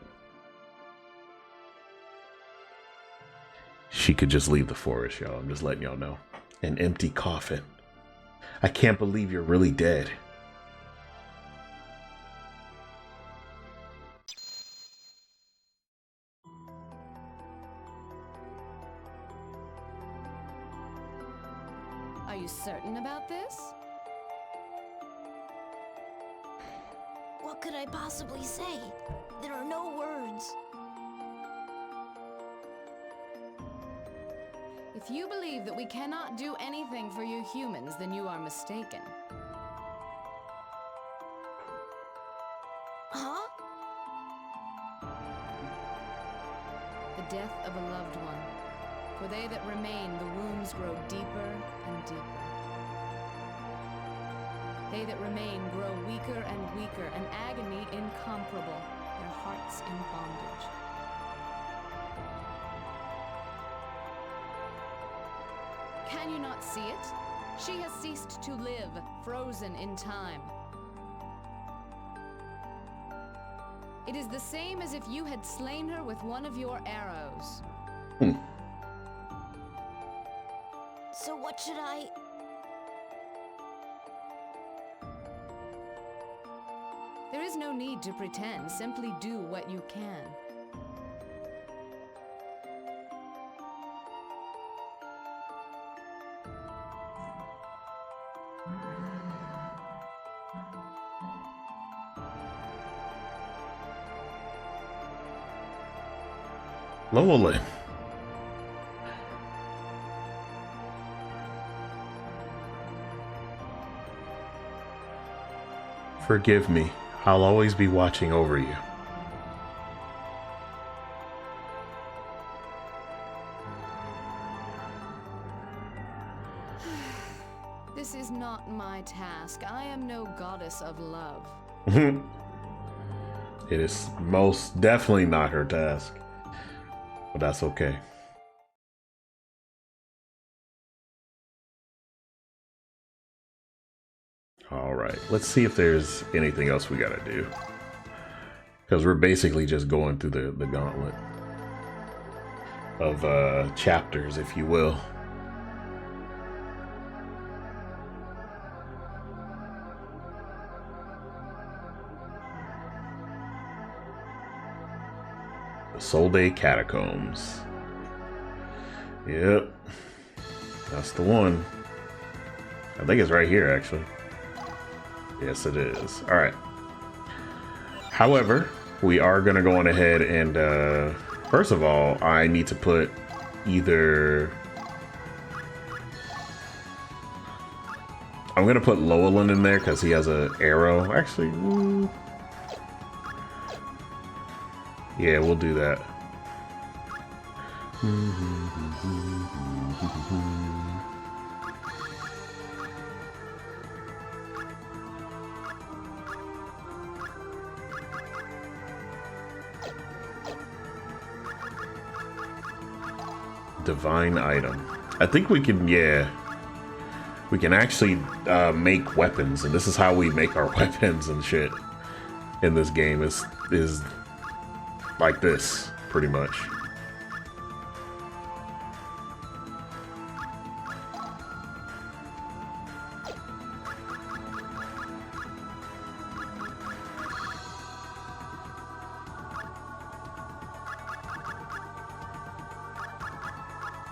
She could just leave the forest, y'all. I'm just letting y'all know. An empty coffin. I can't believe you're really dead. Are you certain about this? What could I possibly say? There are no words. If you believe that we cannot do anything for you humans, then you are mistaken. Huh? death of a loved one. For they that remain, the wounds grow deeper and deeper. They that remain grow weaker and weaker, an agony incomparable, their hearts in bondage. Can you not see it? She has ceased to live, frozen in time. It is the same as if you had slain her with one of your arrows. So what should I... There is no need to pretend, simply do what you can. Lola. Forgive me. I'll always be watching over you. This is not my task. I am no goddess of love. It is most definitely not her task. But that's okay. All right, let's see if there's anything else we gotta do. Because we're basically just going through the gauntlet of chapters, if you will. The Solday Catacombs. Yep. That's the one. I think it's right here, actually. Yes, it is. All right. However, we are going to go on ahead and, first of all, I need to put either... I'm going to put Llewellyn in there because he has an arrow. Actually, yeah, we'll do that. Divine item. I think we can, yeah. We can actually make weapons, and this is how we make our weapons and shit in this game is like this, pretty much.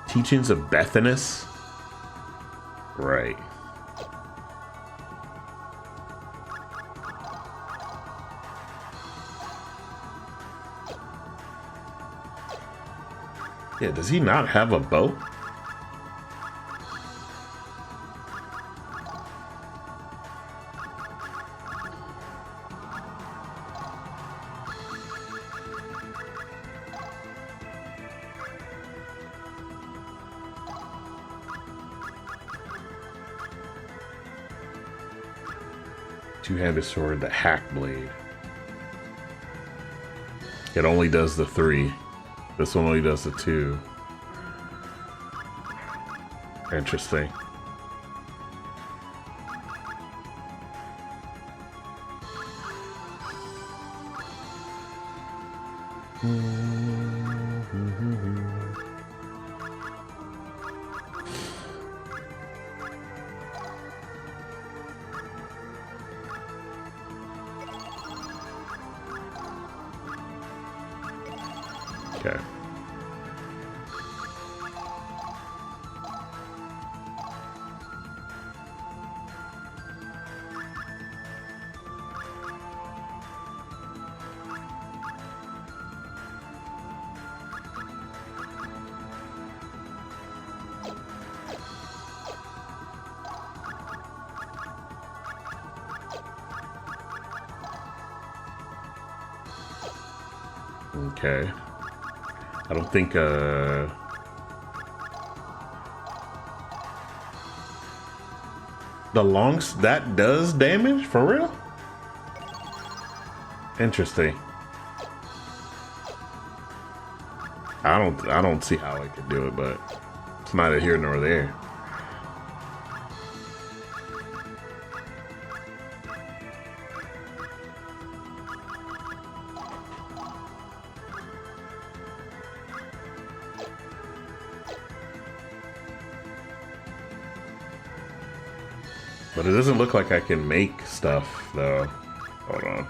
Teachings of Bethanus? Right. Yeah, does he not have a bow? Two-handed sword, the hack blade. It only does the 3. This one only does the 2. Interesting. Okay. Okay. I don't think the longs that does damage for real? Interesting. I don't see how I could do it, but it's neither here nor there. But it doesn't look like I can make stuff though. Hold on.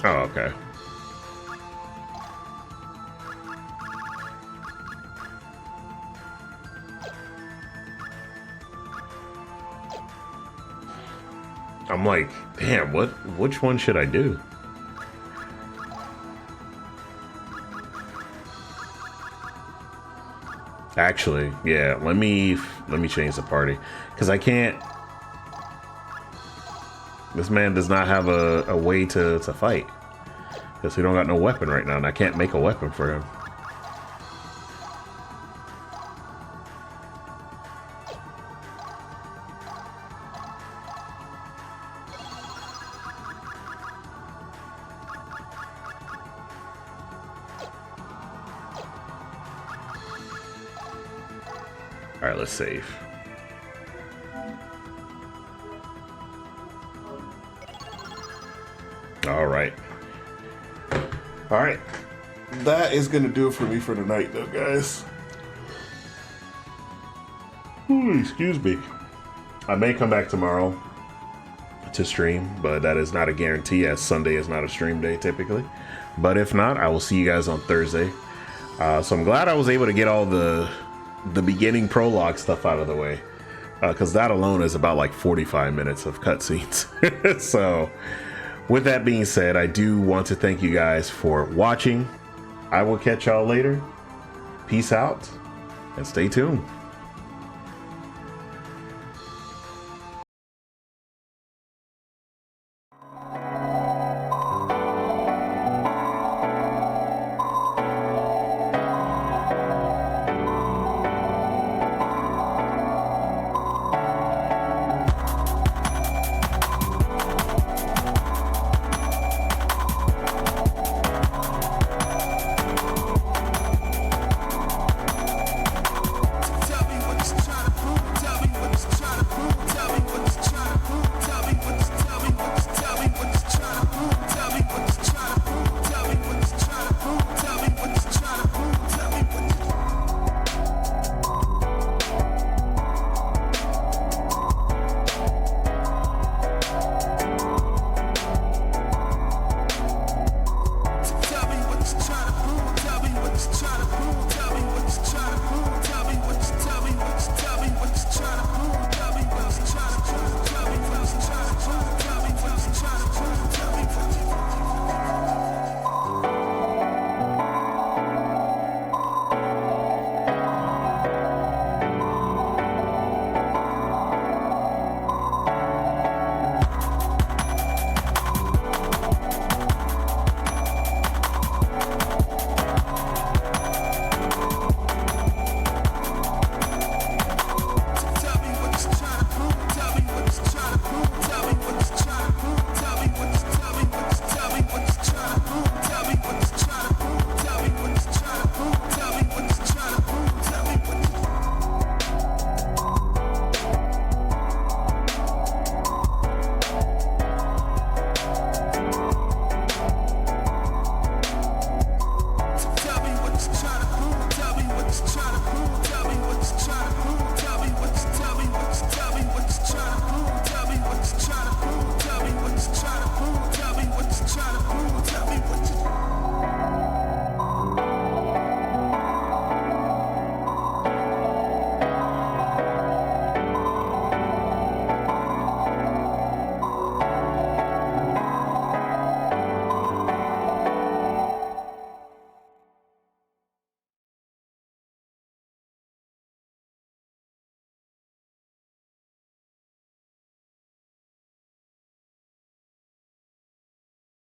Oh, okay. I'm like, damn, which one should I do? Actually, yeah, let me change the party, because I can't. This man does not have a way to fight, because he don't got no weapon right now, and I can't make a weapon for him. All right, let's save. All right. All right. That is going to do it for me for tonight, though, guys. Ooh, excuse me. I may come back tomorrow to stream, but that is not a guarantee, as Sunday is not a stream day typically. But if not, I will see you guys on Thursday. So I'm glad I was able to get all the beginning prologue stuff out of the way, because that alone is about like 45 minutes of cutscenes. So with that being said, I do want to thank you guys for watching. I will catch y'all later. Peace out and stay tuned.